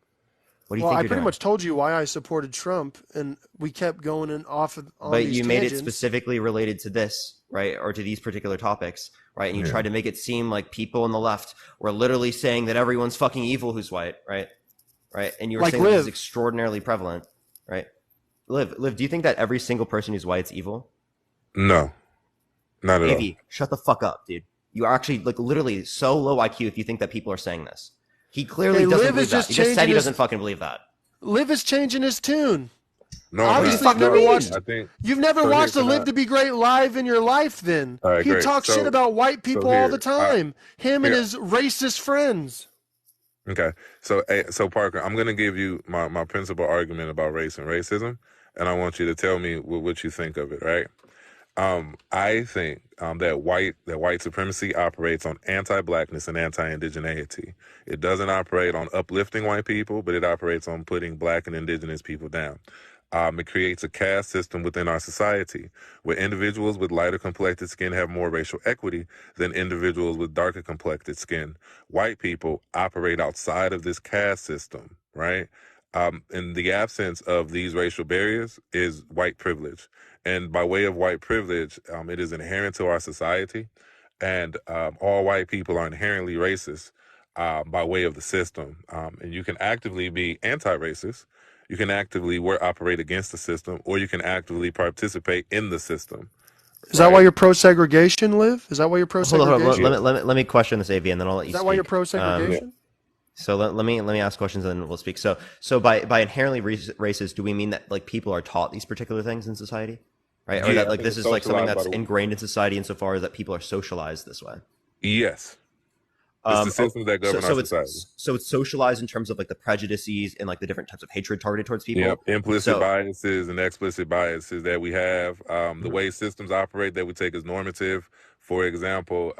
What do you Well, think I you're pretty doing? much told you why I supported Trump, and we kept going on But these you made it tangents. specifically related to this, right? Or to these particular topics, right? And you tried to make it seem like people on the left were literally saying that everyone's fucking evil who's white, right? Right? And you were Like saying this Liv. is extraordinarily prevalent, right? Liv, do you think that every single person who's white is evil? No, not at all. AV, shut the fuck up, dude. You are actually like literally so low IQ if you think that people are saying this. He clearly Hey, doesn't Liv believe is that. just He just said he changing his- doesn't fucking believe that. Liv is changing his tune. No, I'm What do you not. Obviously, you've fucking never No, mean? watched. I think You've never so. Here, watched a can Live I? to Be Great live in your life. Then All right, he great. talks shit about white So people all the here, time. Him and here. his racist friends. Okay. So Parker, I'm gonna give you my principal argument about race and racism, and I want you to tell me what you think of it. Right? I think that white supremacy operates on anti-blackness and anti-indigeneity. It doesn't operate on uplifting white people, but it operates on putting black and indigenous people down. It creates a caste system within our society where individuals with lighter complected skin have more racial equity than individuals with darker complected skin. White people operate outside of this caste system, right? In the absence of these racial barriers is white privilege. And by way of white privilege, it is inherent to our society. And all white people are inherently racist by way of the system. And you can actively be anti-racist. You can actively operate against the system, or you can actively participate in the system, Is that why right? you're pro segregation, Liv? Is that why you're pro Hold on. Yeah. segregation? Let me question this, AV, and then I'll let Is you that why you're speak. pro Yeah. segregation? So let me ask questions and then we'll speak. So by inherently racist, do we mean that like people are taught these particular things in society, right? Or Yeah, that I like think this it's is like something socialized by that's the. ingrained in society insofar as that people are socialized this way? Yes. It's the Oh, systems that so govern our society. it's socialized in terms of like the prejudices and like the different types of hatred targeted towards Yep, people. implicit So biases and explicit biases that we have. The Mhm. way systems operate that we take as normative. For example,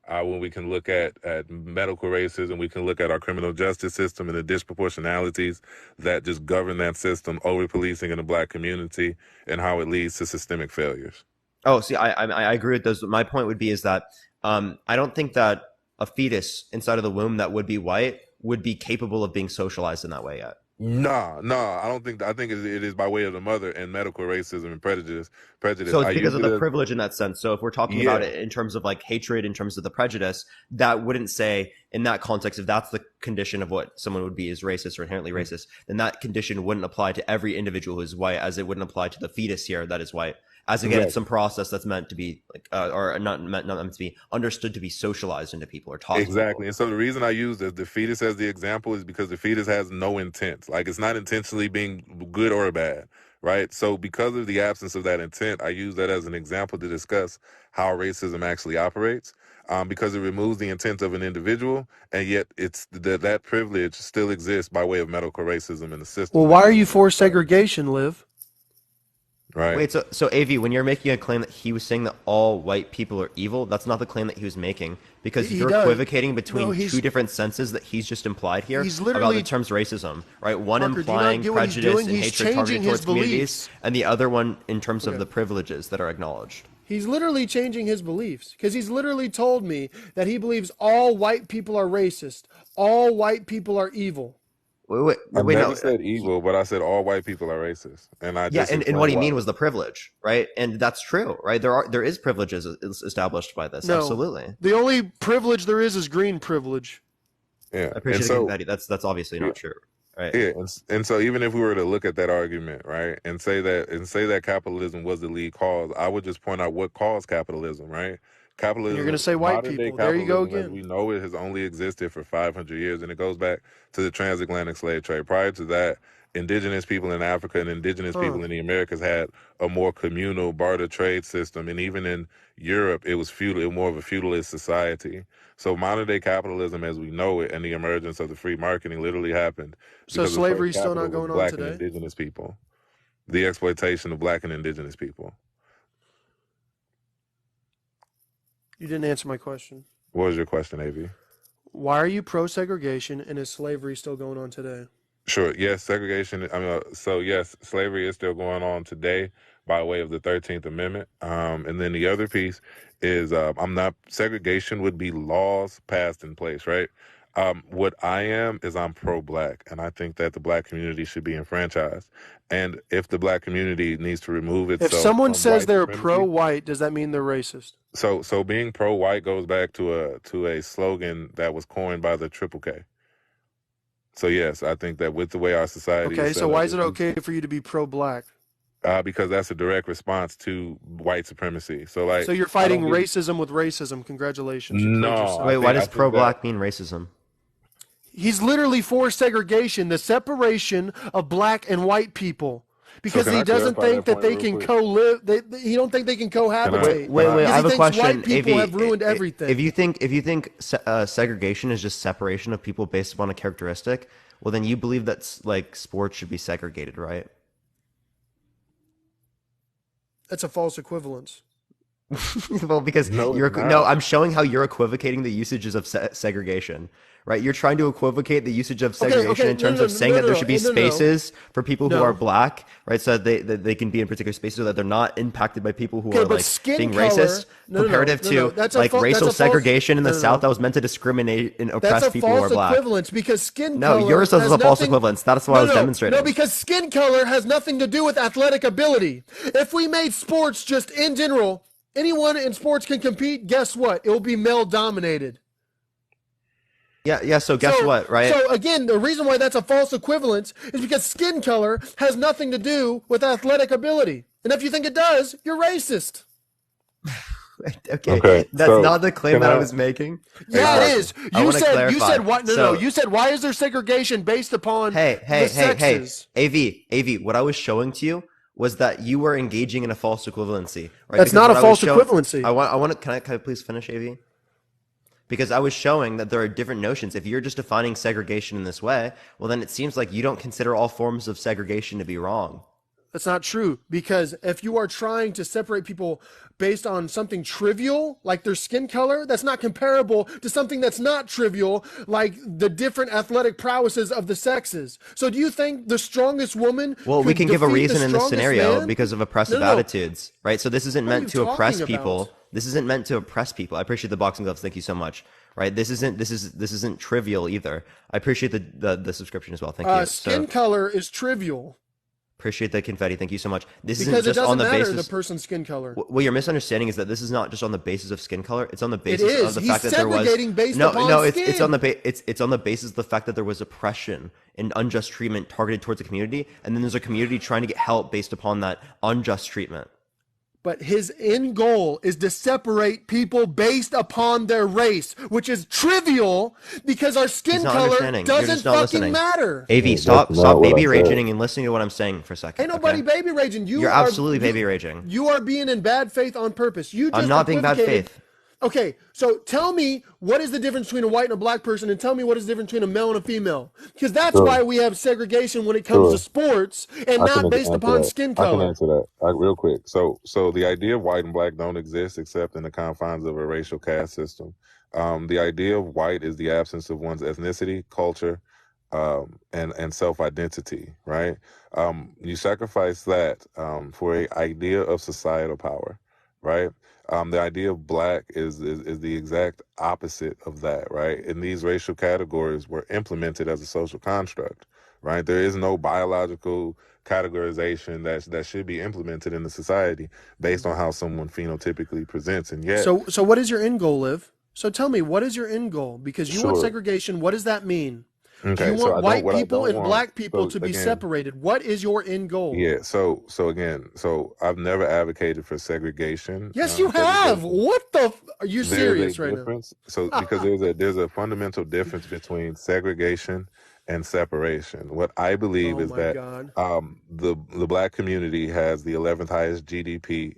when we can look at medical racism, we can look at our criminal justice system and the disproportionalities that just govern that system, over policing in the black community, and how it leads to systemic failures. Oh, see, I agree with those. My point would be is that I don't think that a fetus inside of the womb that would be white would be capable of being socialized in that way yet. Nah, I don't think. I think it is by way of the mother and medical racism and prejudice. Prejudice. So it's I because use of it the as privilege in that sense. So if we're talking about yeah, it in terms of like hatred, in terms of the prejudice, that wouldn't say in that context, if that's the condition of what someone would be is racist or inherently racist, then that condition wouldn't apply to every individual who's white, as it wouldn't apply to the fetus here that is white. As again, it's exactly. some process that's meant to be like, or not meant to be understood to be socialized into people or taught to Exactly. people. And so the reason I use the fetus as the example is because the fetus has no intent. Like it's not intentionally being good or bad, right? So because of the absence of that intent, I use that as an example to discuss how racism actually operates. Because it removes the intent of an individual, and yet it's that privilege still exists by way of medical racism in the Well, systems why that are you govern our for society, segregation, Liv? right? Wait, so AV, when you're making a claim that he was saying that all white people are evil, that's not the claim that he was making because He you're does. equivocating No, between two different senses that he's just implied here he's about the literally terms racism, right? One Parker. Do you not implying get what he's prejudice doing? and He's hatred changing targeted his towards communities, beliefs. and the other one in terms of Okay. the privileges that are acknowledged. He's literally changing his beliefs because he's literally told me that he believes all white people are racist, all white people are evil. I Wait, never no. said evil, but I said all white people are racist, and I Yeah, just and what explained he why. mean was the privilege, right? And that's true, right? There is privileges established by this, No, absolutely. the only privilege there is green privilege. Yeah, I and appreciate the so confetti. That's obviously yeah, not true, right? yeah, and so even if we were to look at that argument, right, and say that capitalism was the lead cause, I would just point out what caused capitalism, right? And you're going to Capitalism, say white modern day people. There you go capitalism as again. we know it, has only existed for 500 years, and it goes back to the transatlantic slave trade. Prior to that, indigenous people in Africa and indigenous Huh. people in the Americas had a more communal barter trade system, and even in Europe, it was feudal, more of a feudalist society. So modern day capitalism as we know it and the emergence of the free marketing literally happened So because the first slavery's still capital not was going on black and today? indigenous people. The exploitation of black and indigenous people. You didn't answer my question. What was your question, AV? Why are you pro segregation and is slavery still going on today? Sure. Yes, segregation. So yes, slavery is still going on today by way of the 13th Amendment. And then the other piece is I'm not segregation would be laws passed in place, right? What I am is I'm pro-black, and I think that the black community should be enfranchised. And if the black community needs to remove If itself someone from says white they're supremacy, pro-white, does that mean they're racist? so being pro-white goes back to a slogan that was coined by the Triple K. So yes, I think that with the way our society is Okay, so set up, why is it okay for you to be pro-black? because that's a direct response to white supremacy. So like, So you're I fighting don't get racism with racism. Congratulations, you proved no. Wait, yourself. why I does think that pro-black mean racism? He's literally for segregation, the separation of black and white people. because can he I doesn't clarify that think that point they real can quick? co-live. He don't think they can Can I Wait, cohabitate wait, can I wait. I because he have a thinks question, white people Av. have ruined If everything. you think segregation is just separation of people based upon a characteristic, well, then you believe that like sports should be segregated, right? That's a false equivalence. Well, because No, it's you're no, not. I'm showing how you're equivocating the usages of segregation, right? You're trying to equivocate the usage of Okay, segregation okay, in terms of saying that there should be no, spaces for people who are no. black, right? So that they can be in particular spaces so that they're not impacted by people who Okay, are but like skin being racist, color. comparative No. to like That's racial a false. segregation in the No, no, South no. that was meant to discriminate and That's oppress a people who are false black. equivalence because skin No, color yours is has a false nothing. equivalence. That's what I was No, demonstrating. because skin color has nothing to do with athletic ability. If we made sports just in general, anyone in sports can compete. Guess what? It will be male dominated. Yeah. So guess So, what, right? so again, the reason why that's a false equivalence is because skin color has nothing to do with athletic ability. And if you think it does, you're racist. Okay, Okay, that's so not the claim can that I I was making. Yeah, it Um, exactly? is. I want to You clarify. said what? No. So You said why is there segregation based upon the hey, sexes? AV, what I was showing to you was that you were engaging in a false equivalency, right? That's Because not a what I was false showing, equivalency. can I please finish, AV? Because I was showing that there are different notions. If you're just defining segregation in this way, well, then it seems like you don't consider all forms of segregation to be wrong. That's not true because if you are trying to separate people based on something trivial like their skin color, that's not comparable to something that's not trivial like the different athletic prowesses of the sexes. So do you think the strongest woman Well, we could can give a defeat the reason in this strongest scenario man? because of oppressive No. attitudes, right? So this isn't What are meant you to oppress talking about? people. This isn't meant to oppress people. I appreciate the boxing gloves. Thank you so much. Right? This isn't trivial either. I appreciate the subscription as well. Thank you. So Skin color is trivial appreciate the confetti. Thank you so much. This isn't because it just on doesn't the matter the basis. person's skin color. What you're misunderstanding is that this is not just on the basis of skin color. It's on the It basis of is. the He's fact that there was segregating based no, upon no. It's on skin. it's on the basis of the fact that there was oppression and unjust treatment targeted towards a community, and then there's a community trying to get help based upon that unjust treatment. But his end goal is to separate people based upon their race, which is trivial because our He's skin not color understanding. You're doesn't just not fucking listening. matter. AV, That's not stop what I baby said. raging and listening to what I'm saying for a second. Ain't nobody Okay? baby raging. You're absolutely baby raging. You are being in bad faith on purpose. You I'm just not being bad equivocated. faith. Okay, so tell me what is the difference between a white and a black person, and tell me what is the difference between a male and a female. Because that's Sure, why we have segregation when it comes to sure. sports and I can not based answer upon that. skin I can color. answer that real quick. So the idea of white and black don't exist except in the confines of a racial caste system. The idea of white is the absence of one's ethnicity, culture, and self-identity. Right? You sacrifice that for an idea of societal power. Right? The idea of black is the exact opposite of that. Right? And these racial categories were implemented as a social construct. Right? There is no biological categorization that should be implemented in the society based on how someone phenotypically presents. And yet, So what is your end goal, Liv? So tell me, what is your end goal? Because you want sure. segregation. What does that mean? Do you Okay, so want I don't. white What I people don't and want. black people So to be again, separated? What is your end goal? yeah. So again, so I've never advocated for segregation. Yes, you have. Segregation. What the? Are you There's a serious right now? difference. So because there's a fundamental difference between segregation and separation. What I believe Oh is my that God. the black community has the 11th highest GDP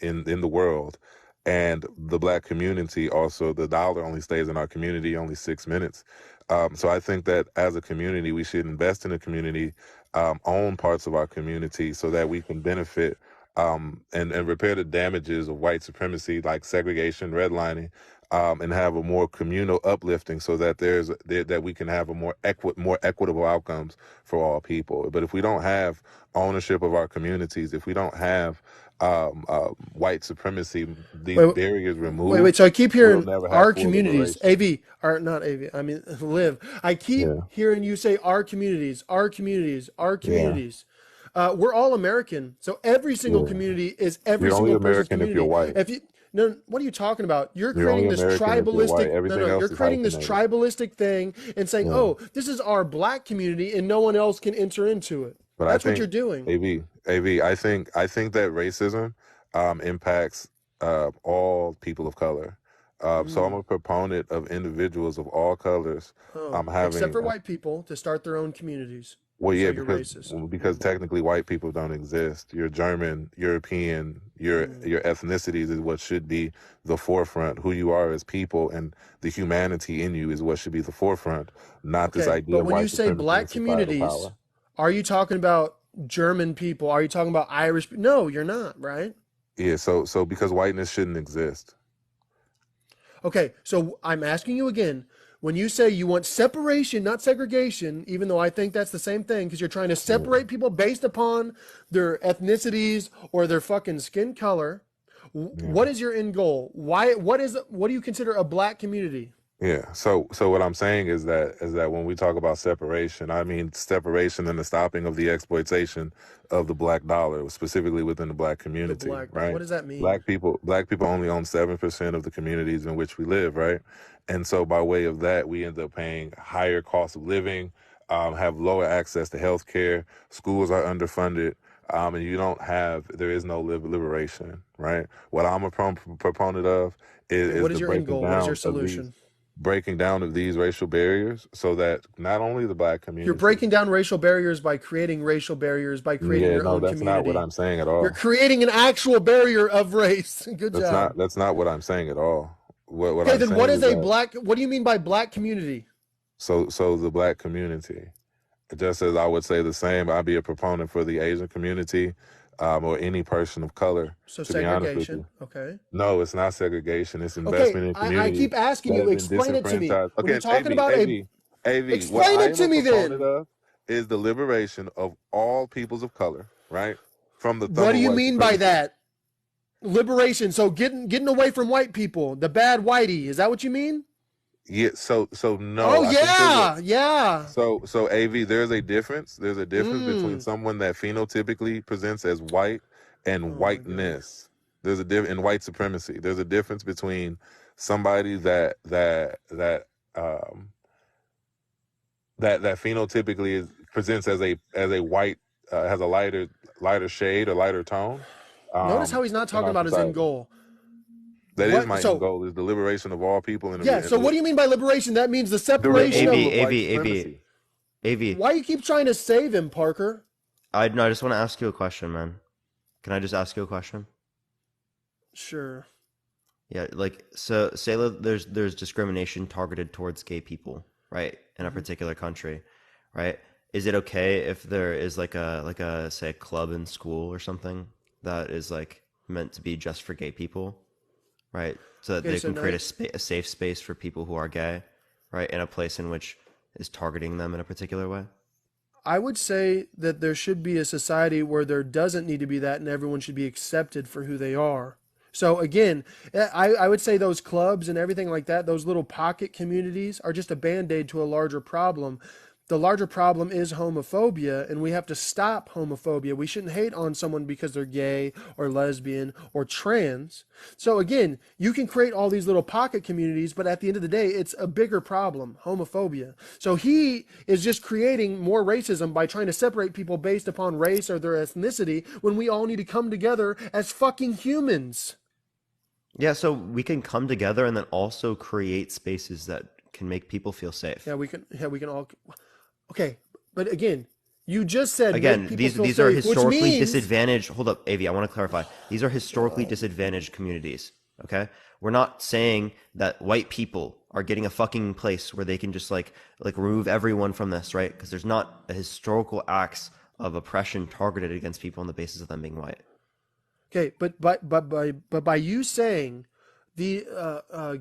in the world, and the black community also, the dollar only stays in our community only 6 minutes. So I think that as a community, we should invest in the community, own parts of our community so that we can benefit and repair the damages of white supremacy, like segregation, redlining, and have a more communal uplifting, so that that we can have a more equitable outcomes for all people. But if we don't have ownership of our communities, if we don't have white supremacy, these Wait, barriers wait. removed, So I keep we'll hearing never have our full communities, liberation. AV, or not AV. I mean, live. I keep Yeah, hearing you say our communities, our communities, our yeah, communities. We're all American, so every single yeah. community is every You're only single person's American if you're community. white. If you no, what are you talking about? You're You're only creating this American if you're white. tribalistic. No, Everything you're else is creating this hyphenated. tribalistic thing and saying, Yeah. "Oh, this is our black community, and no one else can enter into it." But I That's what think you're doing. AV, I think that racism impacts all people of color. So I'm Mm. a proponent of individuals of all colors Oh, except having for white people to start their own communities. Well, So yeah, you're racist. because technically white people don't exist. You're German, European, your ethnicities is what should be the forefront. Who you are as people and the humanity in you is what should be the forefront, not this Okay, idea but of when you white say supremacy and black societal communities, power. are you talking about German people? Are you talking about Irish? No, you're not, right? Yeah, so because whiteness shouldn't exist. Okay, so I'm asking you again. When you say you want separation, not segregation, even though I think that's the same thing, because you're trying to Yeah, separate people based upon their ethnicities or their fucking skin color, yeah. what is your end goal? What do you consider a black community? Yeah. So what I'm saying is that when we talk about separation, I mean separation and the stopping of the exploitation of the black dollar, specifically within the black The community, black, what right? does that mean? Black people only own 7% of the communities in which we live, right? And so by way of that, we end up paying higher cost of living, have lower access to health care, schools are underfunded, and there is no liberation, right? What I'm a proponent of is, Okay, is what is the your end breaking goal? What is your down of solution? these racial barriers so that not only the black You're community. breaking down racial barriers by creating racial barriers by creating Yeah, your no, own that's not what community. I'm saying at You're all. creating an actual barrier of race. Good job. That's not what I'm saying at all. What Okay, I'm then what saying is is a that black, what do you mean by black community? so the black community, just as I would say the same, I'd be a proponent for the Asian community, or any person of color, So to be honest with you. segregation. Okay. No, it's not segregation. It's Okay, investment in I communities keep asking that you, have been explain it to me. disenfranchised. When you're Okay, talking about What explain I it am to a me proponent then. of is the liberation of all peoples of color, right? From the thumb What do of you white mean by supremacy. that? Liberation. So getting away from white people, the bad whitey. Is that what you mean? Yeah, so no, Oh I think there's a yeah, yeah. so AV, there's a difference. There's a difference between Mm. someone that phenotypically presents as white and Oh my god. whiteness. There's a difference in white supremacy. There's a difference between somebody um that phenotypically presents as a white, has a lighter shade or lighter tone, Notice um how he's not in talking our about his end society. goal. That is What? my end So goal, is the liberation of all people and yeah. So what do you mean by liberation? That means the separation removal of. of white AV, supremacy. AV. Why you keep trying to save him, Parker? No, I just want to ask you a question, man. Can I just ask you a question? Sure. Yeah, like so say that there's discrimination targeted towards gay people, right? In a particular country, right? Is it okay if there is like a say a club in school or something that is like meant to be just for gay people, right? So that Okay. they So can now create a safe space for people who are gay, right? In a place in which is targeting them in a particular way. I would say that there should be a society where there doesn't need to be that, and everyone should be accepted for who they are. So again, I would say those clubs and everything like that, those little pocket communities are just a band-aid to a larger problem. The larger problem is homophobia, and we have to stop homophobia. We shouldn't hate on someone because they're gay or lesbian or trans. So again, you can create all these little pocket communities, but at the end of the day, it's a bigger problem, homophobia. So he is just creating more racism by trying to separate people based upon race or their ethnicity when we all need to come together as fucking humans. Yeah, so we can come together and then also create spaces that can make people feel safe. Yeah, we can all. Okay, but again, you just said make Again, people feel these are safe, which historically means disadvantaged. Hold up, Avi, I want to clarify. These are historically disadvantaged communities. Okay, we're not saying that white people are getting a fucking place where they can just like remove everyone from this, right? Because there's not a historical acts of oppression targeted against people on the basis of them being white. okay, but by you saying the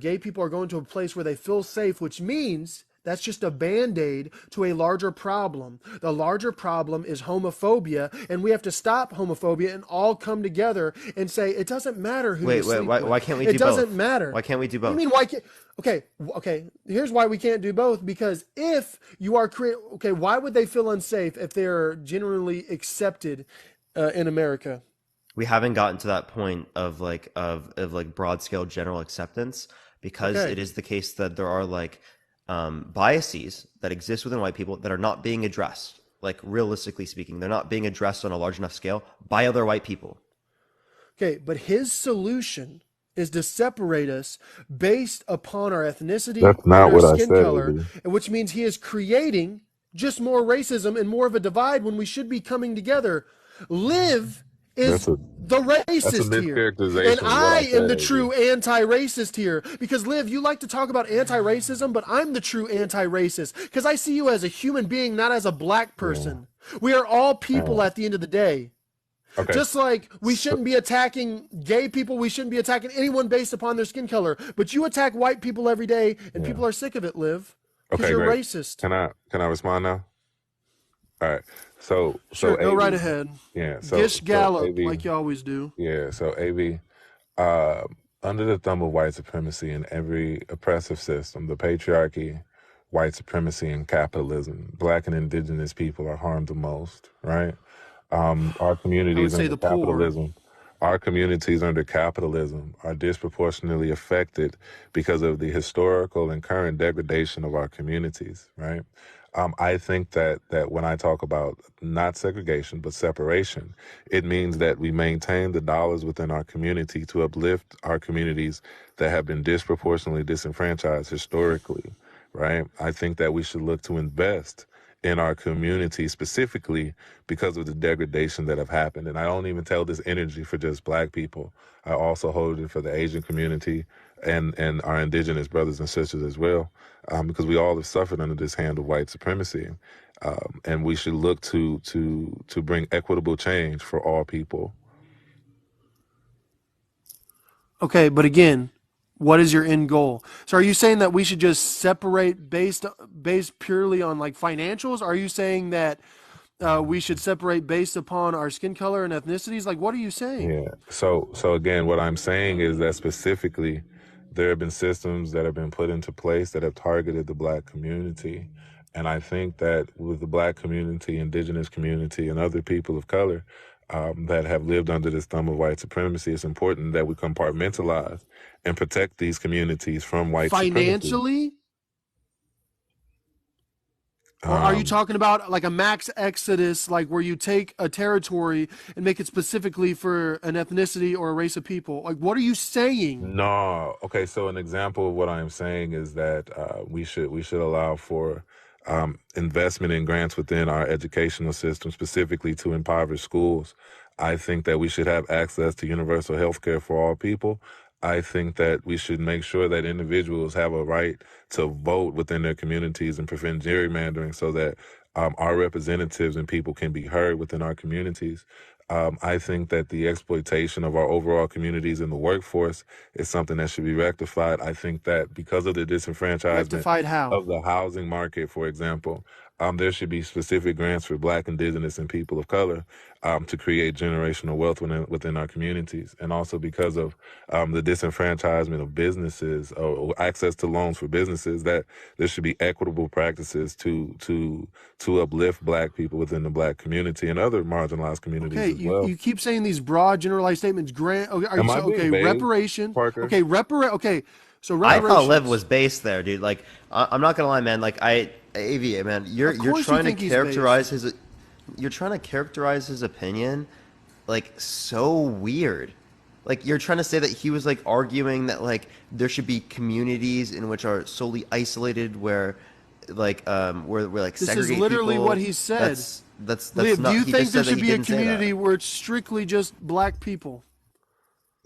gay people are going to a place where they feel safe, which means that's just a band-aid to a larger problem. The larger problem is homophobia, and we have to stop homophobia and all come together and say it doesn't matter who you sleep with. Why can't we It do doesn't both? matter. Why can't we do What do you mean both? why can't? Okay, okay. Here's why we can't do both. Because if you are okay, why would they feel unsafe if they're generally accepted in America? We haven't gotten to that point of like broad scale general acceptance because Okay. it is the case that there are like biases that exist within white people that are not being addressed. Like realistically speaking, they're not being addressed on a large enough scale by other white people. Okay, but his solution is to separate us based upon our ethnicity That's and not our what I skin said, color, AV. which means he is creating just more racism and more of a divide when we should be coming together. Liv That's is a the that's a racist here. And mischaracterization of what I I am said, the AB. true anti-racist here. Because Liv, you like to talk about anti-racism, but I'm the true anti-racist. Because I see you as a human being, not as a black Yeah. person. We are all people Uh, at the end of the day. okay. Just like we So, shouldn't be attacking gay people, we shouldn't be attacking anyone based upon their skin color. But you attack white people every day, and yeah. people are sick of it, Liv. Because Okay, you're great. racist. Can I respond now? All right. Sure, So go right AB. ahead. Yeah. Gish So Gallop, AB. like you always do. Yeah. So AB. Uh, Under the thumb of white supremacy and every oppressive system, the patriarchy, white supremacy, and capitalism, black and indigenous people are harmed the most, right? Our I would communities say under the poor. capitalism, our communities under capitalism are disproportionately affected because of the historical and current degradation of our communities, right? I think that when I talk about not segregation but separation, it means that we maintain the dollars within our community to uplift our communities that have been disproportionately disenfranchised historically, right? I think that we should look to invest in our community specifically because of the degradation that have happened. And I don't even tell this energy for just black people. I also hold it for the Asian community and our indigenous brothers and sisters as well, because we all have suffered under this hand of white supremacy. And we should look to bring equitable change for all people. Okay, but again, what is your end goal? So are you saying that we should just separate based purely on like financials? Are you saying that we should separate based upon our skin color and ethnicities? Like, what are you saying? Yeah. So again, what I'm saying is that specifically, there have been systems that have been put into place that have targeted the black community. And I think that with the black community, indigenous community, and other people of color that have lived under this thumb of white supremacy, it's important that we compartmentalize and protect these communities from white supremacy. Financially? Or are you Um, talking about like a max exodus, like where you take a territory and make it specifically for an ethnicity or a race of people? Like, what are you saying? No. Okay. So an example of what I'm saying is that we should allow for investment in grants within our educational system, specifically to impoverished schools. I think that we should have access to universal health care for all people. I think that we should make sure that individuals have a right to vote within their communities and prevent gerrymandering so that our representatives and people can be heard within our communities. I think that the exploitation of our overall communities in the workforce is something that should be rectified. I think that because of the disenfranchisement Rectified how? of the housing market, for example, there should be specific grants for Black, Indigenous, and people of color to create generational wealth within our communities. And also because of the disenfranchisement of businesses or access to loans for businesses, that there should be equitable practices to uplift Black people within the Black community and other marginalized communities Okay, as you well. keep saying these broad generalized statements. Grant, okay, are you Am I so being okay? vague, Reparation. Parker? Okay, okay. So I thought Lev was reparations. based there, dude. Like, I'm not gonna lie, man. Like, AVA, man, you're Of you're course, you trying to think he's based. characterize his, you're trying to characterize his opinion, like so weird. Like, you're trying to say that he was like arguing that like there should be communities in which are solely isolated, where, like, where like This is segregate literally what people. he said. That's Liv, do not. you He think just there said that should he be a didn't say that. community where it's strictly just black people?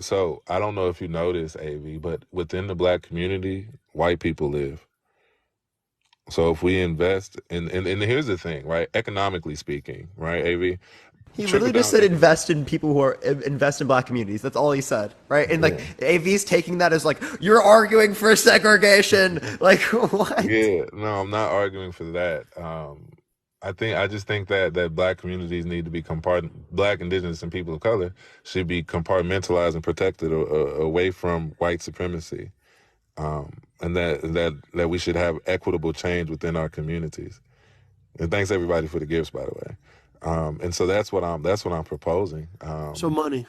So I don't know if you noticed, AV, but within the Black community, white people live. So if we invest and here's the thing, right? Economically speaking, right, AV? He Trickle literally just down said economics. invest in people who are invest in black communities. That's all he said, right? And like Yeah. AV's taking that as like you're arguing for segregation. Like what? Yeah. No, I'm not arguing for that. I just think that Black communities need to be Black, Indigenous, and people of color should be compartmentalized and protected away from white supremacy. And that we should have equitable change within our communities. And thanks everybody for the gifts, by the way. And so that's what I'm proposing. So money.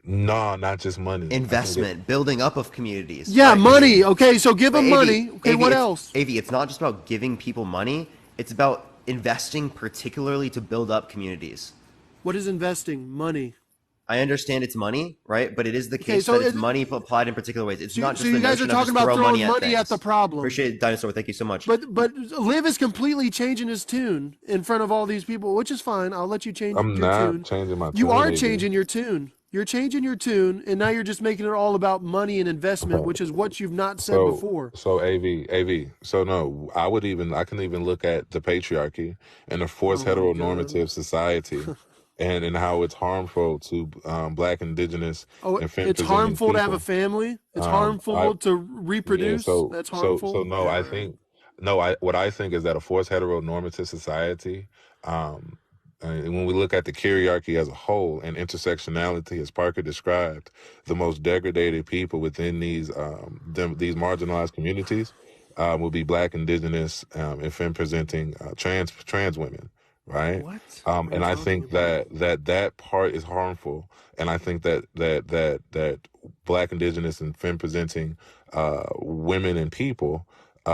No, not just money. I think it. Investment, building up of communities, Yeah, right? money. Okay, so give But them money. Okay, what It's else? It's not just about giving people money. It's about investing particularly to build up communities. What is investing? Money. I understand it's money, right? But it is the Okay, case so that it's money applied in particular ways. It's not so just the you guys are notion of talking just about throw throwing money at money at the things. problem. Appreciate it, Dinosaur. Thank you so much. But Liv is completely changing his tune in front of all these people, which is fine. I'll let you change I'm your not tune. changing my You tune, are AV. changing your tune. You're changing your tune, and now you're just making it all about money and investment, Okay. which is what you've not said So, before. AV. So no, I can even look at the patriarchy and the Oh forced my God. heteronormative society, and how it's harmful to Black, Indigenous, Oh, and femme it's presenting harmful to have a people. family. It's I harmful to Yeah, reproduce. so That's so harmful. no, Yeah, I right. think no, I what I think is that a forced heteronormative society, um, and when we look at the hierarchy as a whole and intersectionality, as Parker described, the most degraded people within these marginalized communities will be Black, Indigenous, and femme presenting trans women, right? What are you And I talking think about? that part is harmful, and I think that Black, Indigenous, and femme presenting women and people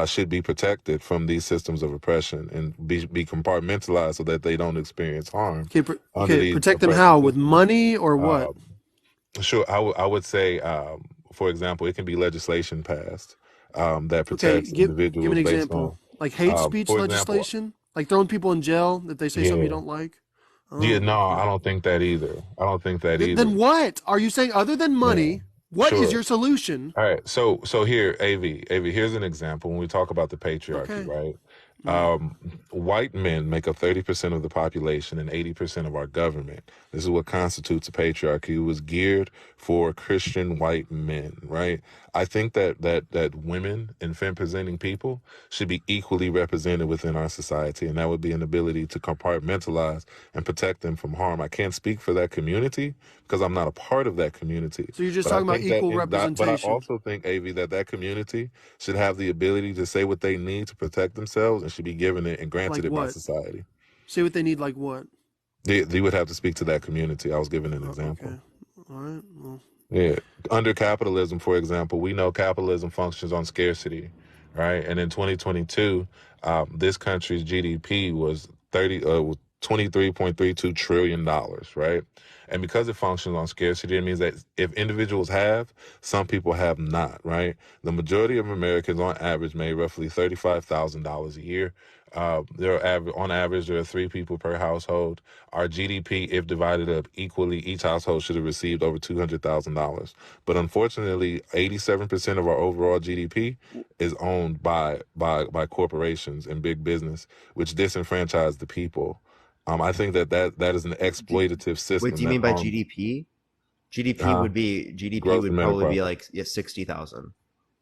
should be protected from these systems of oppression and be compartmentalized so that they don't experience harm Okay, under okay, these protect them oppressive how? With systems. money or what? Um, sure, I would say, for example, it can be legislation passed that Okay, protects give an individuals based example. on, Like hate speech for example, legislation, like throwing people in jail if they say something you yeah, don't like. yeah, Oh, no, I okay. don't think that either. I don't think that Then either. what are you saying other than Yeah, money? What is sure. your solution? All right, so here, AV, here's an example when we talk about the patriarchy, Okay. right? Mm. White men make up 30% of the population and 80% of our government. This is what constitutes a patriarchy. It was geared for Christian white men, right? I think that women and femme presenting people should be equally represented within our society, and that would be an ability to compartmentalize and protect them from harm. I can't speak for that community because I'm not a part of that community. So you're just But I talking about think that equal in that, but I representation. also think, AV, that community should have the ability to say what they need to protect themselves and should be given it and granted Like it by what? society. Say what they need. Like what? They would have to speak to that community. I was giving an example. Okay. All right. Well, Yeah. Under capitalism, for example, we know capitalism functions on scarcity, right? And in 2022, this country's GDP was 23.32 trillion dollars, right? And because it functions on scarcity, it means that if individuals have, some people have not, right? The majority of Americans, on average, made roughly $35,000 a year. On average, there are three people per household. Our GDP, if divided up equally, each household should have received over $200,000. But unfortunately, 87% of our overall GDP is owned by corporations and big business, which disenfranchise the people. I think that is an Do, exploitative wait, do system you that mean by harms GDP? GDP uh, would be GDP gross would domestic probably be product. like 60,000,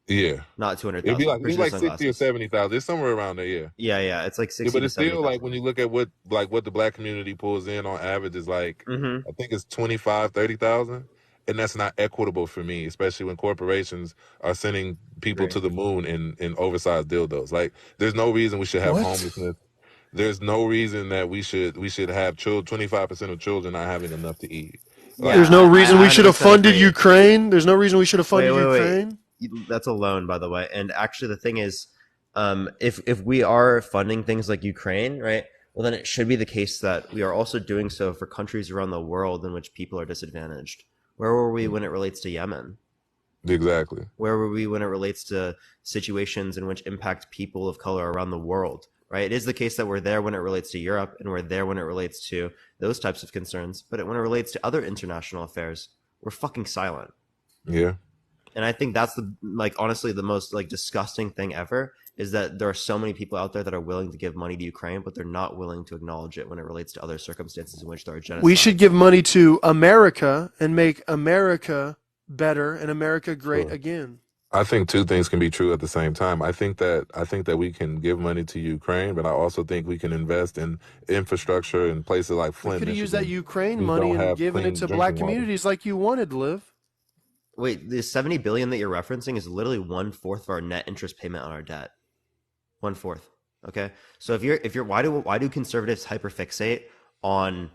Yeah, not two hundred it'd be thousand. like Appreciate the 60 or sunglasses. 70,000. It's somewhere around there. Yeah. Yeah, it's like Yeah, 60 but to it's still like 70,000. when you look at what the black community pulls in on average is like, Mm-hmm. I think it's 25, 30,000, and that's not equitable for me, especially when corporations are sending people Agree. to the moon in oversized dildos. Like, there's no reason we should have what? homelessness. There's no reason that we should have 25% of children not having enough to eat. Yeah, There's Like, no reason I we should have 100% funded agree. Ukraine. There's no reason we should have Wait, funded wait, wait. Ukraine. That's a loan, by the way. And actually, the thing is, if we are funding things like Ukraine, right? Well, then it should be the case that we are also doing so for countries around the world in which people are disadvantaged. Where were we when it relates to Yemen? exactly. Where were we when it relates to situations in which impact people of color around the world? Right? It is the case that we're there when it relates to Europe, and we're there when it relates to those types of concerns. But when it relates to other international affairs, we're fucking silent. Yeah. And I think that's honestly the most disgusting thing ever is that there are so many people out there that are willing to give money to Ukraine, but they're not willing to acknowledge it when it relates to other circumstances in which there are We should genocides. give money to America and make America better and America great Sure. again. I think two things can be true at the same time. I think that we can give money to Ukraine, but I also think we can invest in infrastructure in places like We Flint, could have used that Michigan, Ukraine which money don't and have given it clean to black drinking water. communities like you wanted, Liv. Wait, the 70 billion that you're referencing is literally 1/4 of our net interest payment on our debt. 1/4. Okay, so if you're why do conservatives hyperfixate on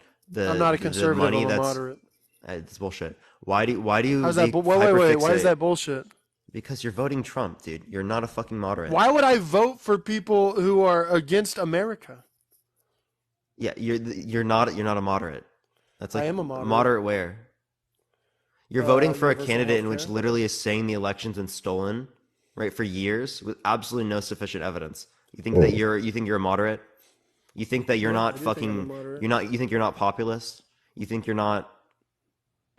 I'm not a the conservative. money I'm a that's moderate. it's bullshit. Why do How's that? they Wait. Why is hyperfixate? that bullshit? Because you're voting Trump, dude. You're not a fucking moderate. Why would I vote for people who are against America? Yeah, you're not a moderate. That's I like am a moderate. moderate where? You're voting for a universal candidate health in which care. literally is saying the election's been stolen, right, for years with absolutely no sufficient evidence. You think that you're a moderate? You think that you're Yeah, not I do think I'm a fucking moderate. you're not you think you're not populist? You think you're not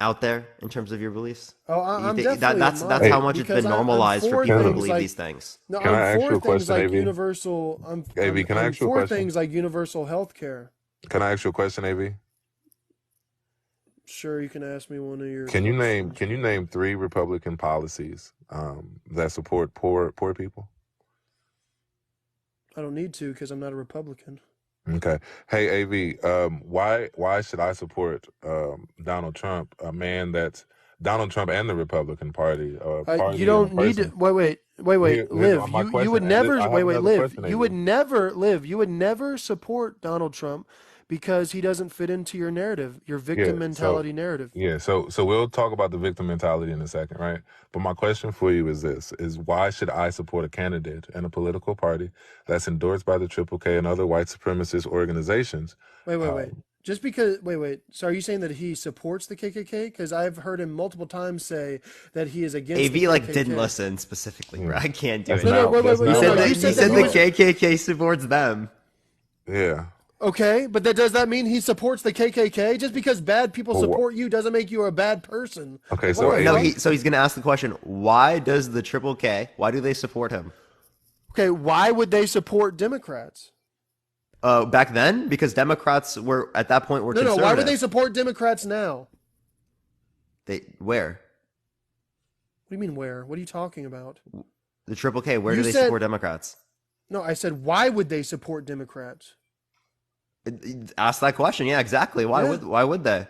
out there in terms of your beliefs? Oh, You I'm think definitely a that's how Hey, moderate much it's because been I'm normalized for for people to can things believe like these things. no, can I'm I ask for you a things question, like AB? universal. AB, can I I'm ask you a for question? things like universal health care. Can I ask you a question, AB? Sure, you can ask me one of your questions. Can you name 3 Republican policies that support poor people? I don't need to because I'm not a Republican. Okay. Hey, AV, why should I support Donald Trump, a man that's Donald Trump and the Republican Party, You party and a don't need to. person? Wait. Here's Live. my You would question. never. I have another Live. question, You would AV. never live. You would never support Donald Trump because he doesn't fit into your narrative, your Yeah. victim So mentality narrative. yeah. So we'll talk about the victim mentality in a second, right? But my question for you is this: is why should I support a candidate and a political party that's endorsed by the Triple K and other white supremacist organizations? Wait. Just because. Wait. So are you saying that he supports the KKK? Because I've heard him multiple times say that he is against the AV like didn't KKK. listen specifically, bro. I can't do That's it. No, not. That's wait. He not said what I You that he said that said he the was. KKK supports them. Yeah. Okay, but does that mean he supports the KKK? Just because bad people Well, support you doesn't make you a bad person. okay. Like, what So the No, fuck? he's gonna ask the question: why does the Triple K? Why do they support him? Okay, why would they support Democrats? Back then, because Democrats were at that point were No. Why would conservative. they support Democrats now? They where What do you mean where? What are you talking about? the Triple K? Where You do they said- support Democrats? No, I said why would they support Democrats? Ask that question. Yeah, exactly. Why would they?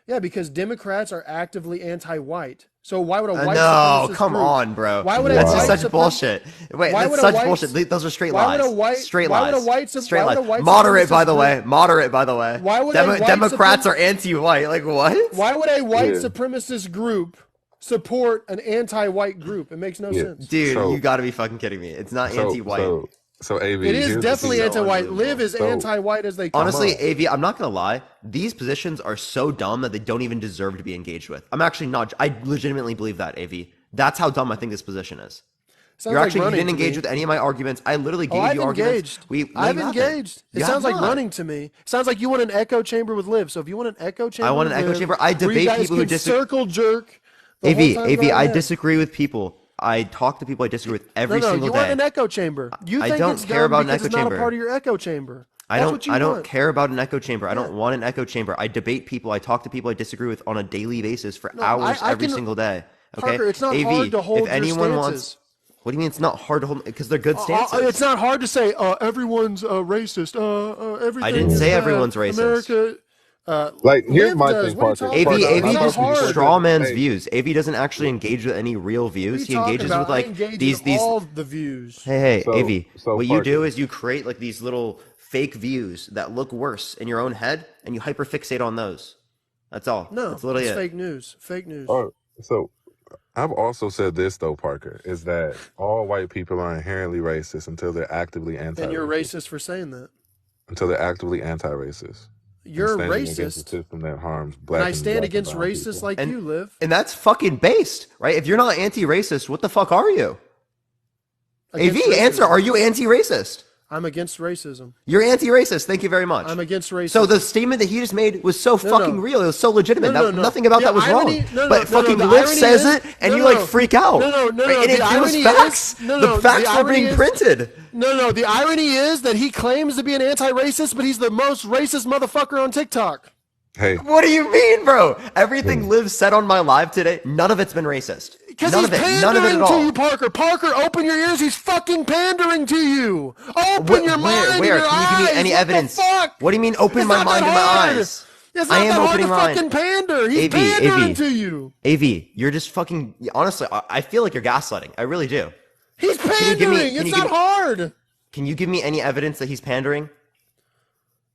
Yeah, because Democrats are actively anti-white. So why would a white No, supremacist come group, on, bro. Why would Wow. That's a just white such bullshit. Wait, why that's would a such white- bullshit. Those are straight why lies. would a white- straight why lies. would a white sup- straight why would lies. a white Moderate, by supremacist the way. group- Moderate, by the way. Why would a white Democrats suprem- are anti-white. Like what? Why would a white Yeah. supremacist group support an anti-white group? It makes no Yeah. sense. Dude, So- you got to be fucking kidding me. It's not So anti-white. so AV. It is here's the definitely thing. anti-white. unbelievable. Live as So- anti-white as they come. Honestly, on. AV, I'm not gonna lie. These positions are so dumb that they don't even deserve to be engaged with. I'm actually not. I legitimately believe that, AV. That's how dumb I think this position is. Sounds You're like actually you running didn't to me. engage with any of my arguments. I literally gave I've you arguments. engaged. No, I've you haven't. engaged. It You sounds have like not. running to me. It sounds like you want an echo chamber with Liv. So if you want an echo chamber, I want an with echo Liv, chamber. I where you debate guys people who can disagree. circle jerk. The whole AV, time AV, going I ahead. disagree with people. I talk to people I disagree with every No, single you day. want an echo chamber. You I think don't it's care dumb about an because echo it's not chamber. a part of your echo chamber. I That's don't what you I don't want. care about an echo chamber. I don't want an echo chamber. I debate people. I talk to people I disagree with on a daily basis for hours I every can- single day. Okay? Parker, it's not AV, hard to hold if your anyone wants stances. what do you mean it's not hard to hold because they're good stances. It's not hard to say everyone's racist. Everything. I didn't is say bad. everyone's racist. America. Like, here's Liv my does. thing, What are you Parker. talking AV, about? AV It's not just hard. straw man's Hey. views. AV doesn't actually engage with any real What are views. you He talking engages about? with I like engage these in these all the views. Hey, So- AV, so what you do Parker. is you create like these little fake views that look worse in your own head and you hyperfixate on those. That's all. No, That's literally it's it. fake news. Fake news. So I've also said this though, Parker, is that all white people are inherently racist until they're actively anti-racist. And you're racist for saying that. Until they're actively anti-racist. You're And standing against the racist. system that harms black And I and stand black against and brown racists people. like And- you, Liv. And that's fucking based, right? If you're not anti-racist, what the fuck are you? Against AV, answer. racism. Are you anti-racist? I'm against racism. You're anti-racist. Thank you very much. I'm against racism. So the statement that he just made was so fucking real. It was so legitimate. No. Nothing about The that was irony- wrong. But fucking the Liv irony says is- it, and you like freak out. No. Right? And The it was irony is- facts. no, The facts the were irony being is- printed. No. The irony is that he claims to be an anti-racist, but he's the most racist motherfucker on TikTok. Hey, What do you mean, bro? Everything Liv said on my live today, none of it's been racist. Because None he's of it. pandering None of it at to all. you, Parker. Parker, open your ears. He's fucking pandering to you. Open your mind Where? and your Can you give me eyes. any What the evidence? fuck? What do you mean open It's my not mind that and my hard. eyes? It's I not am that hard opening to mine. fucking pander. He's AV, pandering to you. AV, you're just fucking. Honestly, I feel like you're gaslighting. I really do. He's you give pandering. me- can It's you not give me- hard. Can you give me any evidence that he's pandering?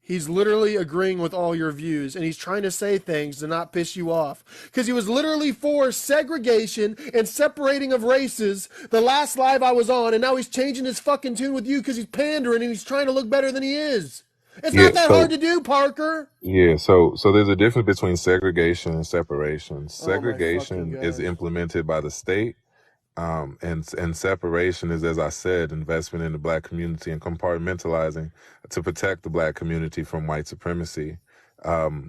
He's literally agreeing with all your views, and he's trying to say things to not piss you off. Because he was literally for segregation and separating of races the last live I was on, and now he's changing his fucking tune with you because he's pandering and he's trying to look better than he is. It's Yeah. not that hard So to do, Parker. yeah. So there's a difference between segregation and separation. Oh my fucking Segregation is gosh. implemented by the state. And separation is, as I said, investment in the black community and compartmentalizing to protect the black community from white supremacy.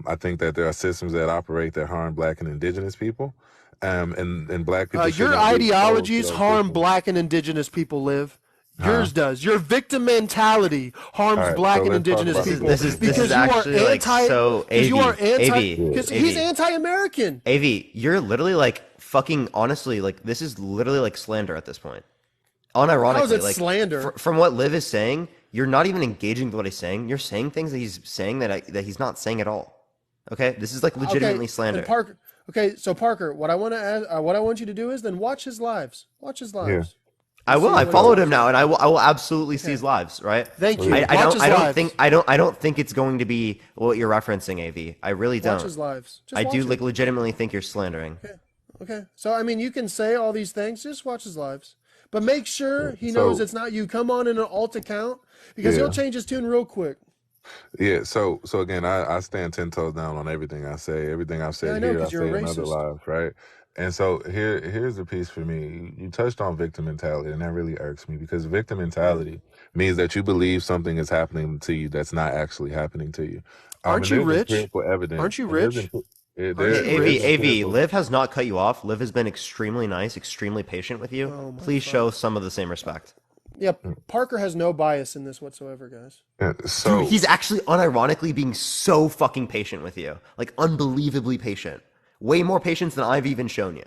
I think that there are systems that operate that harm black and indigenous people, and black people should Your not be exposed to ideologies those harm systems. black and indigenous people, Liv. Huh? Yours does. Your victim mentality All harms right, so black and let's talk indigenous about This the is people this is victim this is because mentality. you are actually like anti so because you are anti Yeah. because he's AV. anti-American. AV, you're literally like fucking honestly like this is literally like slander at this point. How is Unironically, it like slander? from what Liv is saying, you're not even engaging with what he's saying. You're saying things that he's saying that he's not saying at all. Okay, this is like Okay, legitimately and slander. Parker. Okay, so Parker, what I want to ask, what I want you to do is then watch his lives. Watch his Yeah. lives I and will. see I what he's followed up him now, to. and I will absolutely see his Okay, lives. Right. thank Yeah. you. I Watch don't his I don't think lives. I don't think it's going to be what you're referencing, AV. I really Watch don't. his lives. Just I do watch like it. legitimately think you're slandering. Okay. Okay. So I mean, you can say all these things. Just watch his lives, but make sure he knows So it's not you. Come on in an alt account because he'll yeah. change his tune real quick. Yeah, so again, I stand 10 toes down on everything I say. Everything I've Yeah, I said know here, I because you're say a in other racist. lives, right? And so here's the piece for me. You touched on victim mentality, and that really irks me because victim Yeah. mentality means that you believe something is happening to you that's not actually happening to you. Aren't And you there's rich? empirical evidence, Aren't you and there's rich? emp- Aren't there you there's rich? AV, empirical. Liv has not cut you off. Liv has been extremely nice, extremely patient with you. Oh my Please show fuck. some of the same respect. Yep. Parker has no bias in this whatsoever, guys. Dude, So he's actually unironically being so fucking patient with you. Like, unbelievably patient. Way more patience than I've even shown you.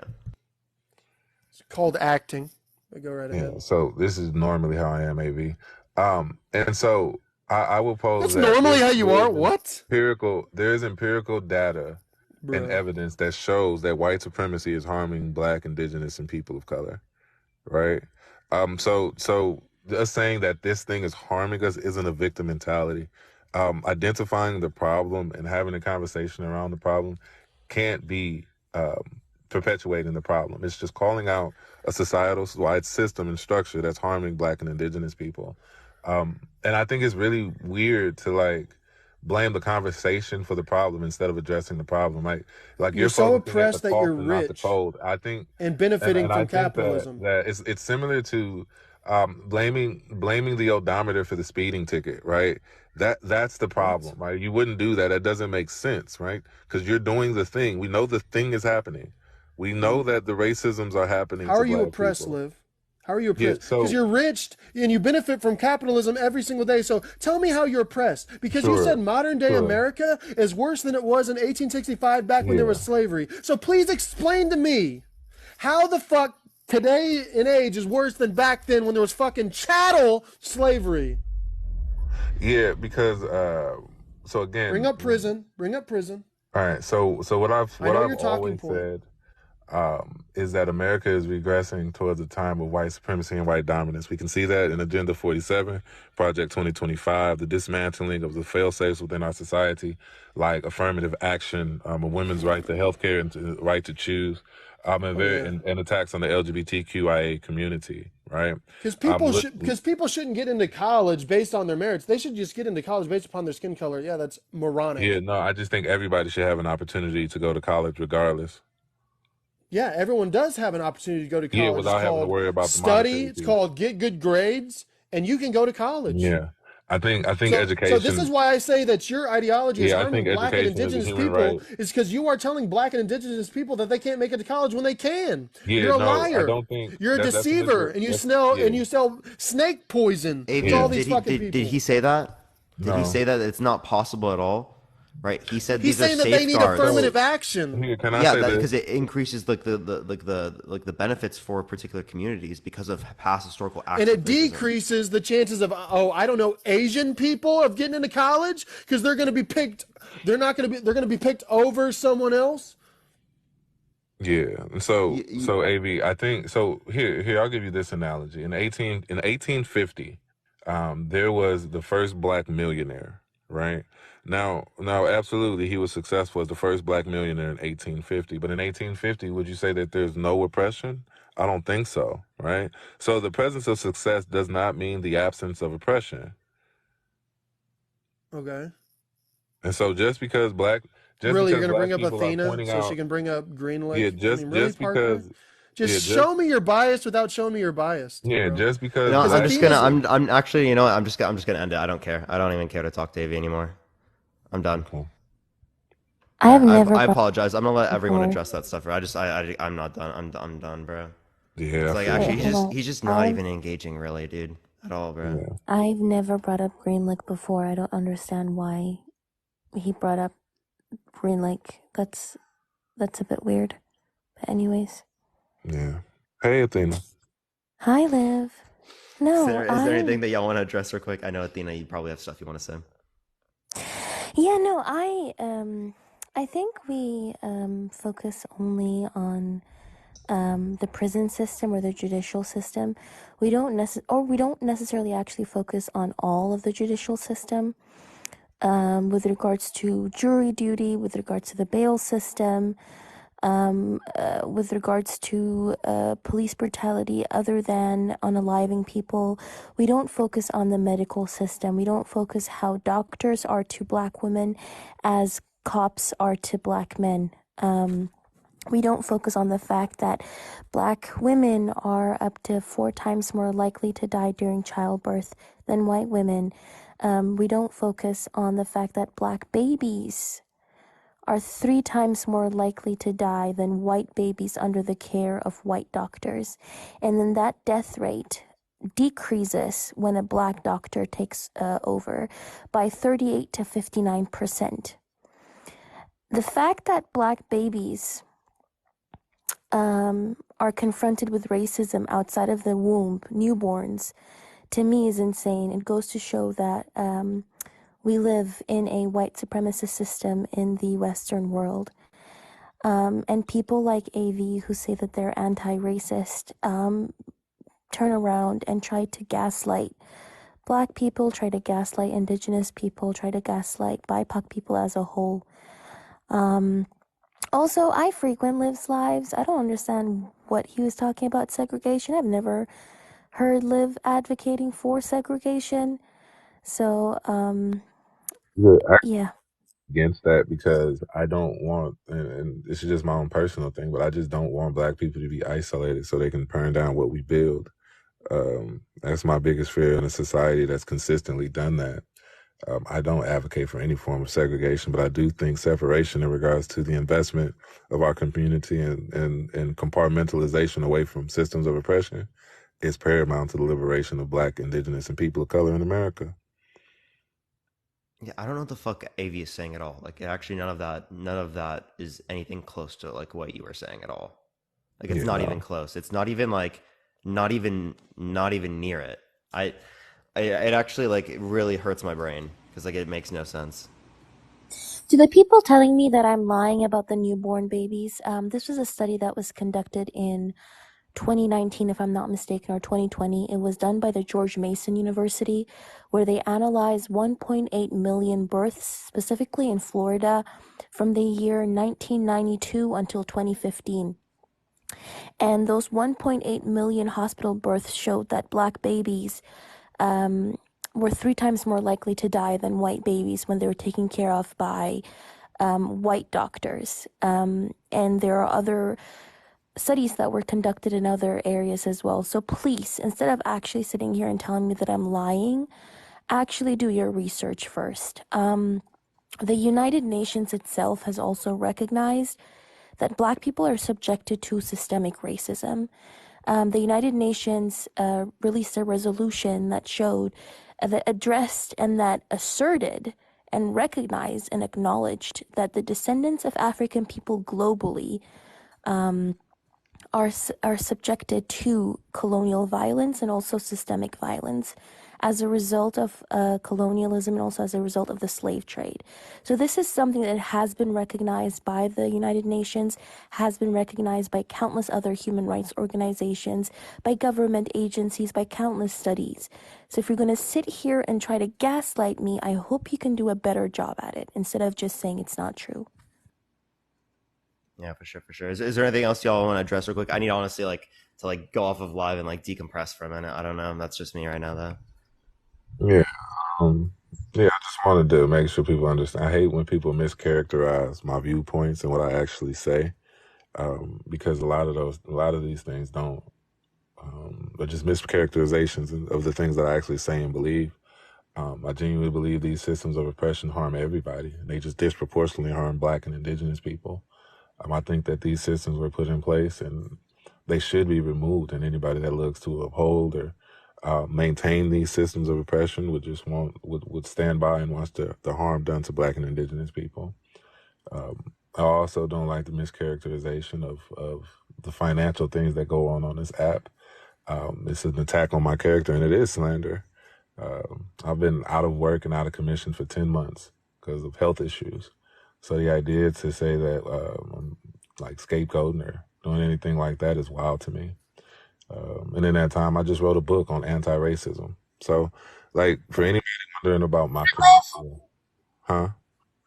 It's called acting. But go right yeah, ahead. so this is normally how I am, AV. And so I will pose That's that normally how you are. What? there's empirical data and Bruh. evidence that shows that white supremacy is harming black, indigenous, and people of color, right? So us saying that this thing is harming us isn't a victim mentality. Identifying the problem and having a conversation around the problem can't be perpetuating the problem. It's just calling out a societal wide system and structure that's harming black and indigenous people. And I think it's really weird to like blame the conversation for the problem instead of addressing the problem. Like You're you're so focusing at the oppressed that cough you're and not the rich cold. I think and and benefiting and I from think that capitalism. it's similar to blaming the odometer for the speeding ticket, right? That's the What? problem, right? You wouldn't do that. That doesn't make sense, right? Because you're doing the thing. We know the thing is happening. We know Mm. that the racisms are happening How to are you black oppressed, people. Liv? How are you Yeah. oppressed? Because So you're rich and you benefit from capitalism every single day. So tell me how you're oppressed. Because you said sure, modern day sure, America is worse than it was in 1865 back when there was yeah. slavery. So please explain to me how the fuck today in age is worse than back then when there was fucking chattel slavery. Yeah, because so Bring again, up prison. Bring up prison. all right. So what I've I what know I've your talking always point. said is that America is regressing towards a time of white supremacy and white dominance. We can see that in Agenda 47, Project 2025, the dismantling of the fail-safes within our society, like affirmative action, a women's right to health care and to, right to choose, Oh yeah. and attacks on the LGBTQIA community, right? Look, Because people shouldn't get into college based on their merits. They should just get into college based upon their skin color. Yeah, that's yeah, moronic. no, I just think everybody should have an opportunity to go to college regardless. Yeah, everyone does have an opportunity to go to Yeah, college. It's without having to called worry about the study. monetary It's piece. called get good grades, and you can go to college. Yeah. I think So this is education why I say that your ideology is yeah, I think harming black and education is a indigenous human people right. is because you are telling black and indigenous people that they can't make it to college when they can. Yeah, You're a no, I liar. don't think You're a that's a deceiver, and you that's smell yeah, and you sell snake poison to AV, all yeah. these fucking did people. he say that? Did he No. say that it's not possible at all? Right? He said He's these are saying that they need safeguards. affirmative So action. here, can I Yeah, say that this? because it increases like the benefits for particular communities because of past historical And acts of it racism. decreases the chances of, oh, I don't know, Asian people of getting into college because they're going to be picked. They're going to be picked over someone else. Yeah. And You, you, so AV, I think so here I'll give you this analogy. In 1850, there was the first black millionaire, right? Now absolutely he was successful as the first black millionaire in 1850, but in 1850 would you say that there's no oppression? I don't think so, right? So the presence of success does not mean the absence of oppression. Okay. And so just Really, you're because gonna bring black up people are Athena pointing so she out, can bring up Green yeah, Lake? I mean, really, just Parker? because, Just yeah, just show me you're biased without showing me you're biased, yeah, bro. just because No, Because I'm black just gonna. Athena's I'm actually. You know what? I'm just gonna end it. I don't care. I don't even care to talk to AV anymore. I'm done. Okay. I have never I brought apologize. I'm gonna let it everyone before. address that stuff. I'm not done. I'm done, bro. Yeah, I It's like feel Wait, actually hold you. on. he's just not I've even engaging really, dude, at all, bro. Yeah. I've never brought up Green Lake before. I don't understand why he brought up Green Lake. That's a bit weird. But anyways. Yeah. Hey, Athena. Hi, Liv. No, Is there anything that y'all want to address real quick? I know Athena, you probably have stuff you want to say. Yeah, no, I think we focus only on the prison system or the judicial system. We don't necessarily actually focus on all of the judicial system. With regards to jury duty, with regards to the bail system, with regards to police brutality, other than unaliving people. We don't focus on the medical system. We don't focus how doctors are to black women as cops are to black men. We don't focus on the fact that black women are up to 4 times more likely to die during childbirth than white women. We don't focus on the fact that black babies are 3 times more likely to die than white babies under the care of white doctors. And then that death rate decreases when a black doctor takes over by 38 to 59%. The fact that black babies are confronted with racism outside of the womb, newborns, to me is insane. It goes to show that we live in a white supremacist system in the Western world. And people like AV who say that they're anti-racist turn around and try to gaslight black people, try to gaslight indigenous people, try to gaslight BIPOC people as a whole. Also, I frequent Liv's lives. I don't understand what he was talking about segregation. I've never heard Liv advocating for segregation. So, Yeah, yeah. against that because I don't want, and this is just my own personal thing, but I just don't want black people to be isolated so they can burn down what we build. That's my biggest fear in a society that's consistently done that. I don't advocate for any form of segregation, but I do think separation in regards to the investment of our community and compartmentalization away from systems of oppression is paramount to the liberation of black, indigenous, and people of color in America. Yeah, I don't know what the fuck AV is saying at all. Like actually none of that is anything close to like what you were saying at all. Like it's You not even know, close. It's not even like not even near it. It actually like it really hurts my brain because like it makes no sense. Do the people telling me that I'm lying about the newborn babies? This was a study that was conducted in 2019, if I'm not mistaken, or 2020. It was done by the George Mason University, where they analyzed 1.8 million births, specifically in Florida, from the year 1992 until 2015. And those 1.8 million hospital births showed that black babies were 3 times more likely to die than white babies when they were taken care of by white doctors. And there are other studies that were conducted in other areas as well. So please, instead of actually sitting here and telling me that I'm lying, actually do your research first. The United Nations itself has also recognized that black people are subjected to systemic racism. The United Nations released a resolution that showed, that addressed and that asserted and recognized and acknowledged that the descendants of African people globally are subjected to colonial violence and also systemic violence as a result of colonialism and also as a result of the slave trade. So this is something that has been recognized by the United Nations, has been recognized by countless other human rights organizations, by government agencies, by countless studies. So if you're going to sit here and try to gaslight me, I hope you can do a better job at it instead of just saying it's not true. Yeah, for sure, for sure. Is there anything else y'all want to address real quick? I need honestly like to like go off of live and like decompress for a minute. I don't know. That's just me right now though. yeah. Yeah, I just wanted to make sure people understand. I hate when people mischaracterize my viewpoints and what I actually say, because a lot of these things don't, are just mischaracterizations of the things that I actually say and believe. I genuinely believe these systems of oppression harm everybody. They just disproportionately harm Black and Indigenous people. I think that these systems were put in place and they should be removed. And anybody that looks to uphold or maintain these systems of oppression would just would stand by and watch the harm done to Black and Indigenous people. I also don't like the mischaracterization of the financial things that go on this app. It's an attack on my character, and it is slander. I've been out of work and out of commission for 10 months because of health issues. So the idea to say that I'm like scapegoating or doing anything like that is wild to me. And in that time, I just wrote a book on anti-racism. So, like, for anybody wondering about my credential, huh?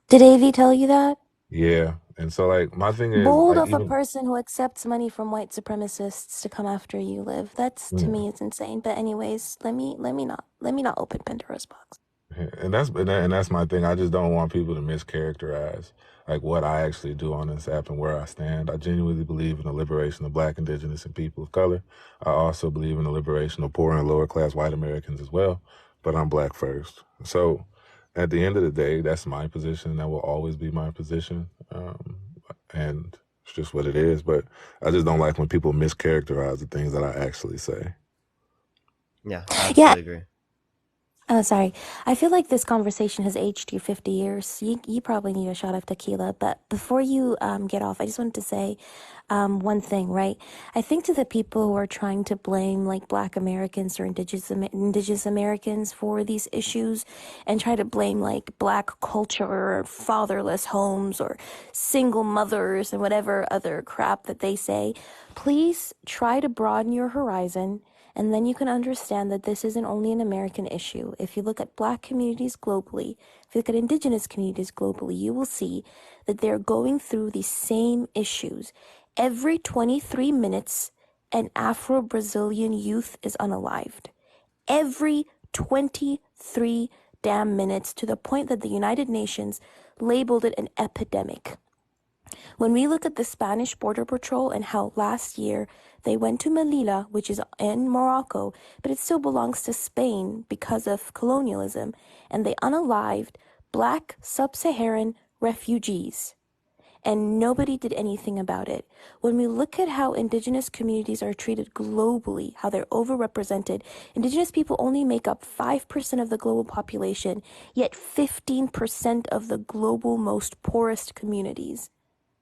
Did AV tell you that? Yeah. And so, like, my thing is, Bold like, of a even, person who accepts money from white supremacists to come after you, Liv. That's, to yeah. me, is insane. But anyways, let me not open Pandora's box. And that's my thing. I just don't want people to mischaracterize like what I actually do on this app and where I stand. I genuinely believe in the liberation of Black, Indigenous, and people of color. I also believe in the liberation of poor and lower class white Americans as well. But I'm Black first. So at the end of the day, that's my position. And that will always be my position. And it's just what it is. But I just don't like when people mischaracterize the things that I actually say. Yeah, Yeah. absolutely agree. Oh, sorry. I feel like this conversation has aged you 50 years. You probably need a shot of tequila. But before you get off, I just wanted to say one thing, right? I think to the people who are trying to blame like Black Americans or Indigenous Americans for these issues and try to blame like Black culture or fatherless homes or single mothers and whatever other crap that they say, please try to broaden your horizon. And then you can understand that this isn't only an American issue. If you look at Black communities globally, if you look at Indigenous communities globally, you will see that they're going through the same issues. Every 23 minutes, an Afro-Brazilian youth is unalived. Every 23 damn minutes, to the point that the United Nations labeled it an epidemic. When we look at the Spanish Border Patrol and how last year they went to Melilla, which is in Morocco, but it still belongs to Spain because of colonialism, and they unalived Black sub-Saharan refugees. And nobody did anything about it. When we look at how Indigenous communities are treated globally, how they're overrepresented, Indigenous people only make up 5% of the global population, yet 15% of the global most poorest communities.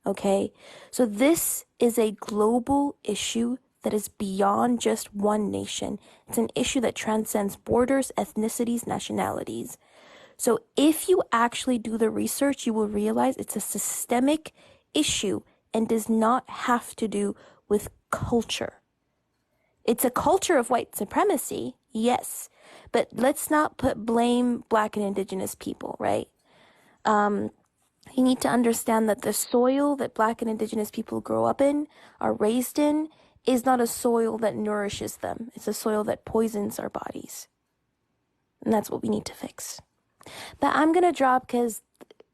Okay, so this is a global issue that is beyond just one nation. It's an issue that transcends borders, ethnicities, nationalities. So if you actually do the research, you will realize it's a systemic issue and does not have to do with culture. It's a culture of white supremacy, yes, but let's not blame Black and Indigenous people, right? You need to understand that the soil that Black and Indigenous people grow up in, are raised in, is not a soil that nourishes them. It's a soil that poisons our bodies. And that's what we need to fix. But I'm going to drop because,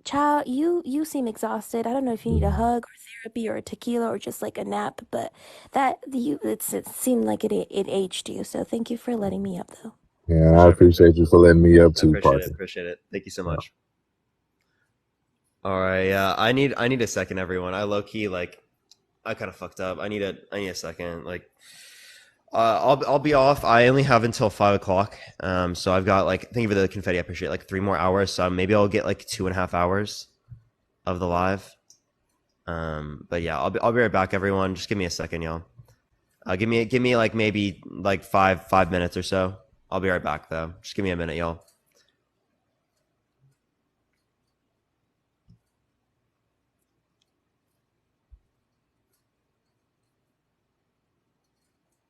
child, you seem exhausted. I don't know if you need a hug or therapy or a tequila or just like a nap, but it seemed like it aged you. So thank you for letting me up, though. Yeah, For I sure, for sure. appreciate you for letting me up I too, appreciate it. Parker. Appreciate it. Thank you so much. All right, yeah. I need a second, everyone. I low key like I kind of fucked up. I need a second. Like, I'll be off. I only have until 5 o'clock. So I've got like thank you for the confetti. I appreciate it, like 3 more hours. So maybe I'll get like 2.5 hours of the live. But yeah, I'll be right back, everyone. Just give me a second, y'all. Give me like maybe like five minutes or so. I'll be right back though. Just give me a minute, y'all.